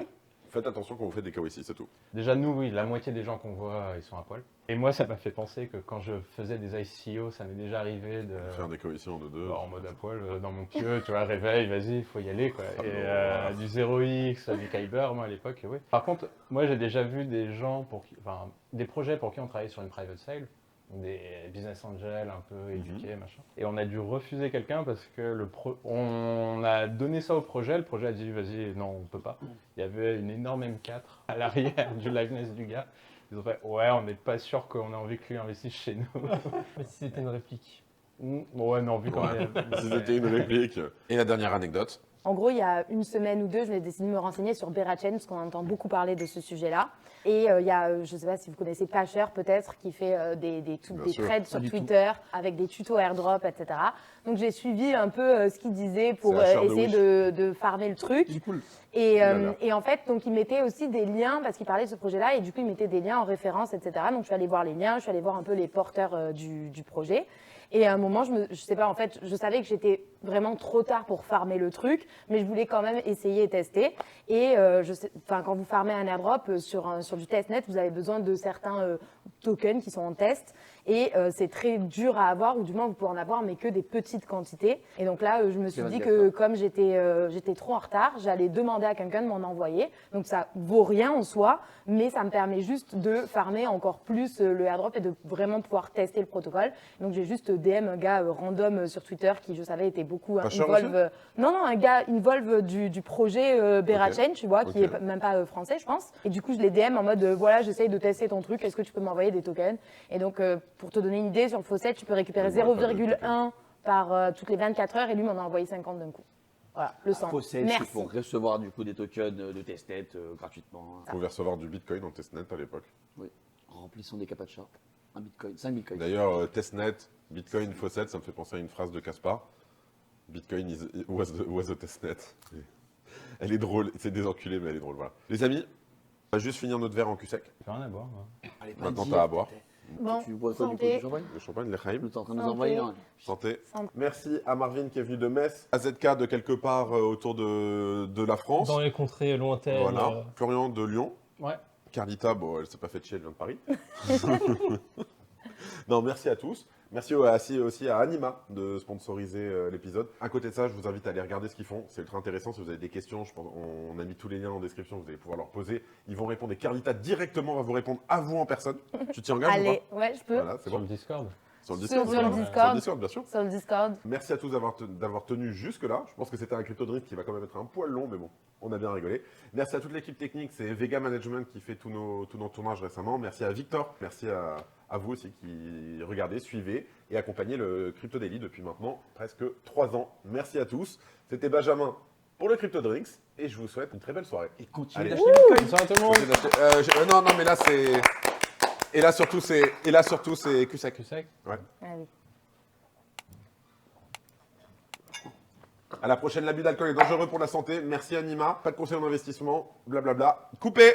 S1: faites attention quand vous faites des KYC, c'est tout.
S4: Déjà, nous, oui, la moitié des gens qu'on voit, ils sont à poil. Et moi, ça m'a fait penser que quand je faisais des ICO, ça m'est déjà arrivé de.
S1: Faire des KYC en 2-2.
S4: En mode à poil, dans mon pieu, tu vois, réveil, vas-y, il faut y aller, quoi.
S1: Ah
S4: Et
S1: non.
S4: du 0x, du Kyber, moi, à l'époque, oui. Par contre, moi, j'ai déjà vu des gens des projets pour qui on travaillait sur une private sale, des business angels un peu éduqués, machin. Et on a dû refuser quelqu'un parce que on a donné ça au projet, le projet a dit, vas-y, non, on peut pas. Il y avait une énorme M4 à l'arrière du liveness du gars. Ils ont fait, ouais, on n'est pas sûr qu'on a envie que lui investisse chez nous.
S2: Mais si c'était une réplique.
S4: Ouais, non, vu quand même.
S1: Si c'était une réplique. Et la dernière anecdote.
S6: En gros, il y a une semaine ou deux, je vais décidé de me renseigner sur Berachain, parce qu'on entend beaucoup parler de ce sujet-là. Et il y a, je ne sais pas si vous connaissez Pasher peut-être, qui fait des
S1: Bien sûr.
S6: threads sur
S3: Pas du tout.
S6: Twitter avec des tutos airdrop, etc. Donc j'ai suivi un peu ce qu'il disait pour
S1: C'est la chair de
S6: essayer
S1: Wish.
S6: de farmer le truc.
S3: c'est cool.
S1: Voilà.
S6: Et en fait, donc il mettait aussi des liens, parce qu'il parlait de ce projet-là, et du coup il mettait des liens en référence, etc. Donc je suis allée voir les liens, je suis allée voir un peu les porteurs du projet. Et à un moment, je sais pas, en fait, je savais que j'étais vraiment trop tard pour farmer le truc, mais je voulais quand même essayer et tester. Et quand vous farmez un airdrop sur du testnet, vous avez besoin de certains tokens qui sont en test. Et c'est très dur à avoir, ou du moins vous pouvez en avoir, mais que des petites quantités. Et donc là, je me suis dit que comme j'étais trop en retard, j'allais demander à quelqu'un de m'en envoyer. Donc ça vaut rien en soi, mais ça me permet juste de farmer encore plus le airdrop et de vraiment pouvoir tester le protocole. Donc j'ai juste DM un gars random sur Twitter qui, je savais, était beaucoup
S1: Pasher
S6: involve. Non, un gars involve du projet Berachain, tu vois, qui
S1: Ok.
S6: est même pas français, je pense. Et du coup, je les DM en mode, voilà, j'essaye de tester ton truc, est-ce que tu peux m'envoyer des tokens? Et donc, pour te donner une idée, sur le faucet, tu peux récupérer
S1: Ouais, pas de
S6: 0,1 par toutes les 24 heures, et lui m'en a envoyé 50 d'un coup. Voilà, le sang.
S3: Possède,
S6: Merci.
S3: c'est pour recevoir du coup des tokens de testnet gratuitement.
S1: Vous pouvez recevoir du Bitcoin en testnet à l'époque.
S3: En remplissant des captcha. Un bitcoin, 5 bitcoins.
S1: D'ailleurs, testnet, Bitcoin, Faucet, ça me fait penser à une phrase de Caspar. Bitcoin was a testnet. Elle est drôle, c'est des enculés, mais elle est drôle, voilà. Les amis, on va juste finir notre verre en cul sec.
S4: J'ai rien à boire, moi.
S3: Allez, pas
S1: Maintenant,
S3: dire,
S1: t'as à boire.
S6: Bon,
S3: Tu bois quoi du coup,
S6: santé.
S3: du champagne?
S1: Le champagne, les Chaim.
S3: T'es en train de nous
S6: Santé.
S3: envoyer un.
S1: Santé.
S6: Santé.
S1: Merci à Marvin qui est venu de Metz, à ZK de quelque part autour de la France.
S2: Dans les contrées lointaines.
S1: Voilà. Florian de Lyon.
S4: Ouais.
S1: Carlita, bon, elle s'est pas fait chier, elle vient de Paris. Non, merci à tous. Merci aussi à Anima de sponsoriser l'épisode. À côté de ça, je vous invite à aller regarder ce qu'ils font. C'est ultra intéressant. Si vous avez des questions, je pense, on a mis tous les liens en description. Vous allez pouvoir leur poser. Ils vont répondre et Carlita directement va vous répondre à vous en personne. Tu t'y engages ou
S6: Allez, ouais, je peux.
S1: pas Voilà, c'est
S4: Sur
S1: bon.
S4: le Discord.
S1: Sur le
S6: Sur le
S1: Discord.
S6: Discord.
S1: Sur le Discord, bien sûr.
S6: Sur le Discord.
S1: Merci à tous d'avoir tenu jusque-là. Je pense que c'était un crypto drink qui va quand même être un poil long, mais bon, on a bien rigolé. Merci à toute l'équipe technique, c'est Vega Management qui fait tous nos tournages récemment. Merci à Victor, merci à vous aussi qui regardez, suivez et accompagnez le Crypto Daily depuis maintenant presque 3 ans. Merci à tous. C'était Benjamin pour le Crypto Drinks et je vous souhaite une très belle soirée.
S3: Et continue
S1: Allez.
S3: d'acheter bitcoin.
S4: Bonsoir à tout le monde.
S1: Non, mais là c'est... Et là surtout c'est Cusac.
S4: Tu sais
S6: Allez.
S1: À la prochaine, l'abus d'alcool est dangereux pour la santé. Merci Anima. Pas de conseil en investissement. Blablabla. Coupé.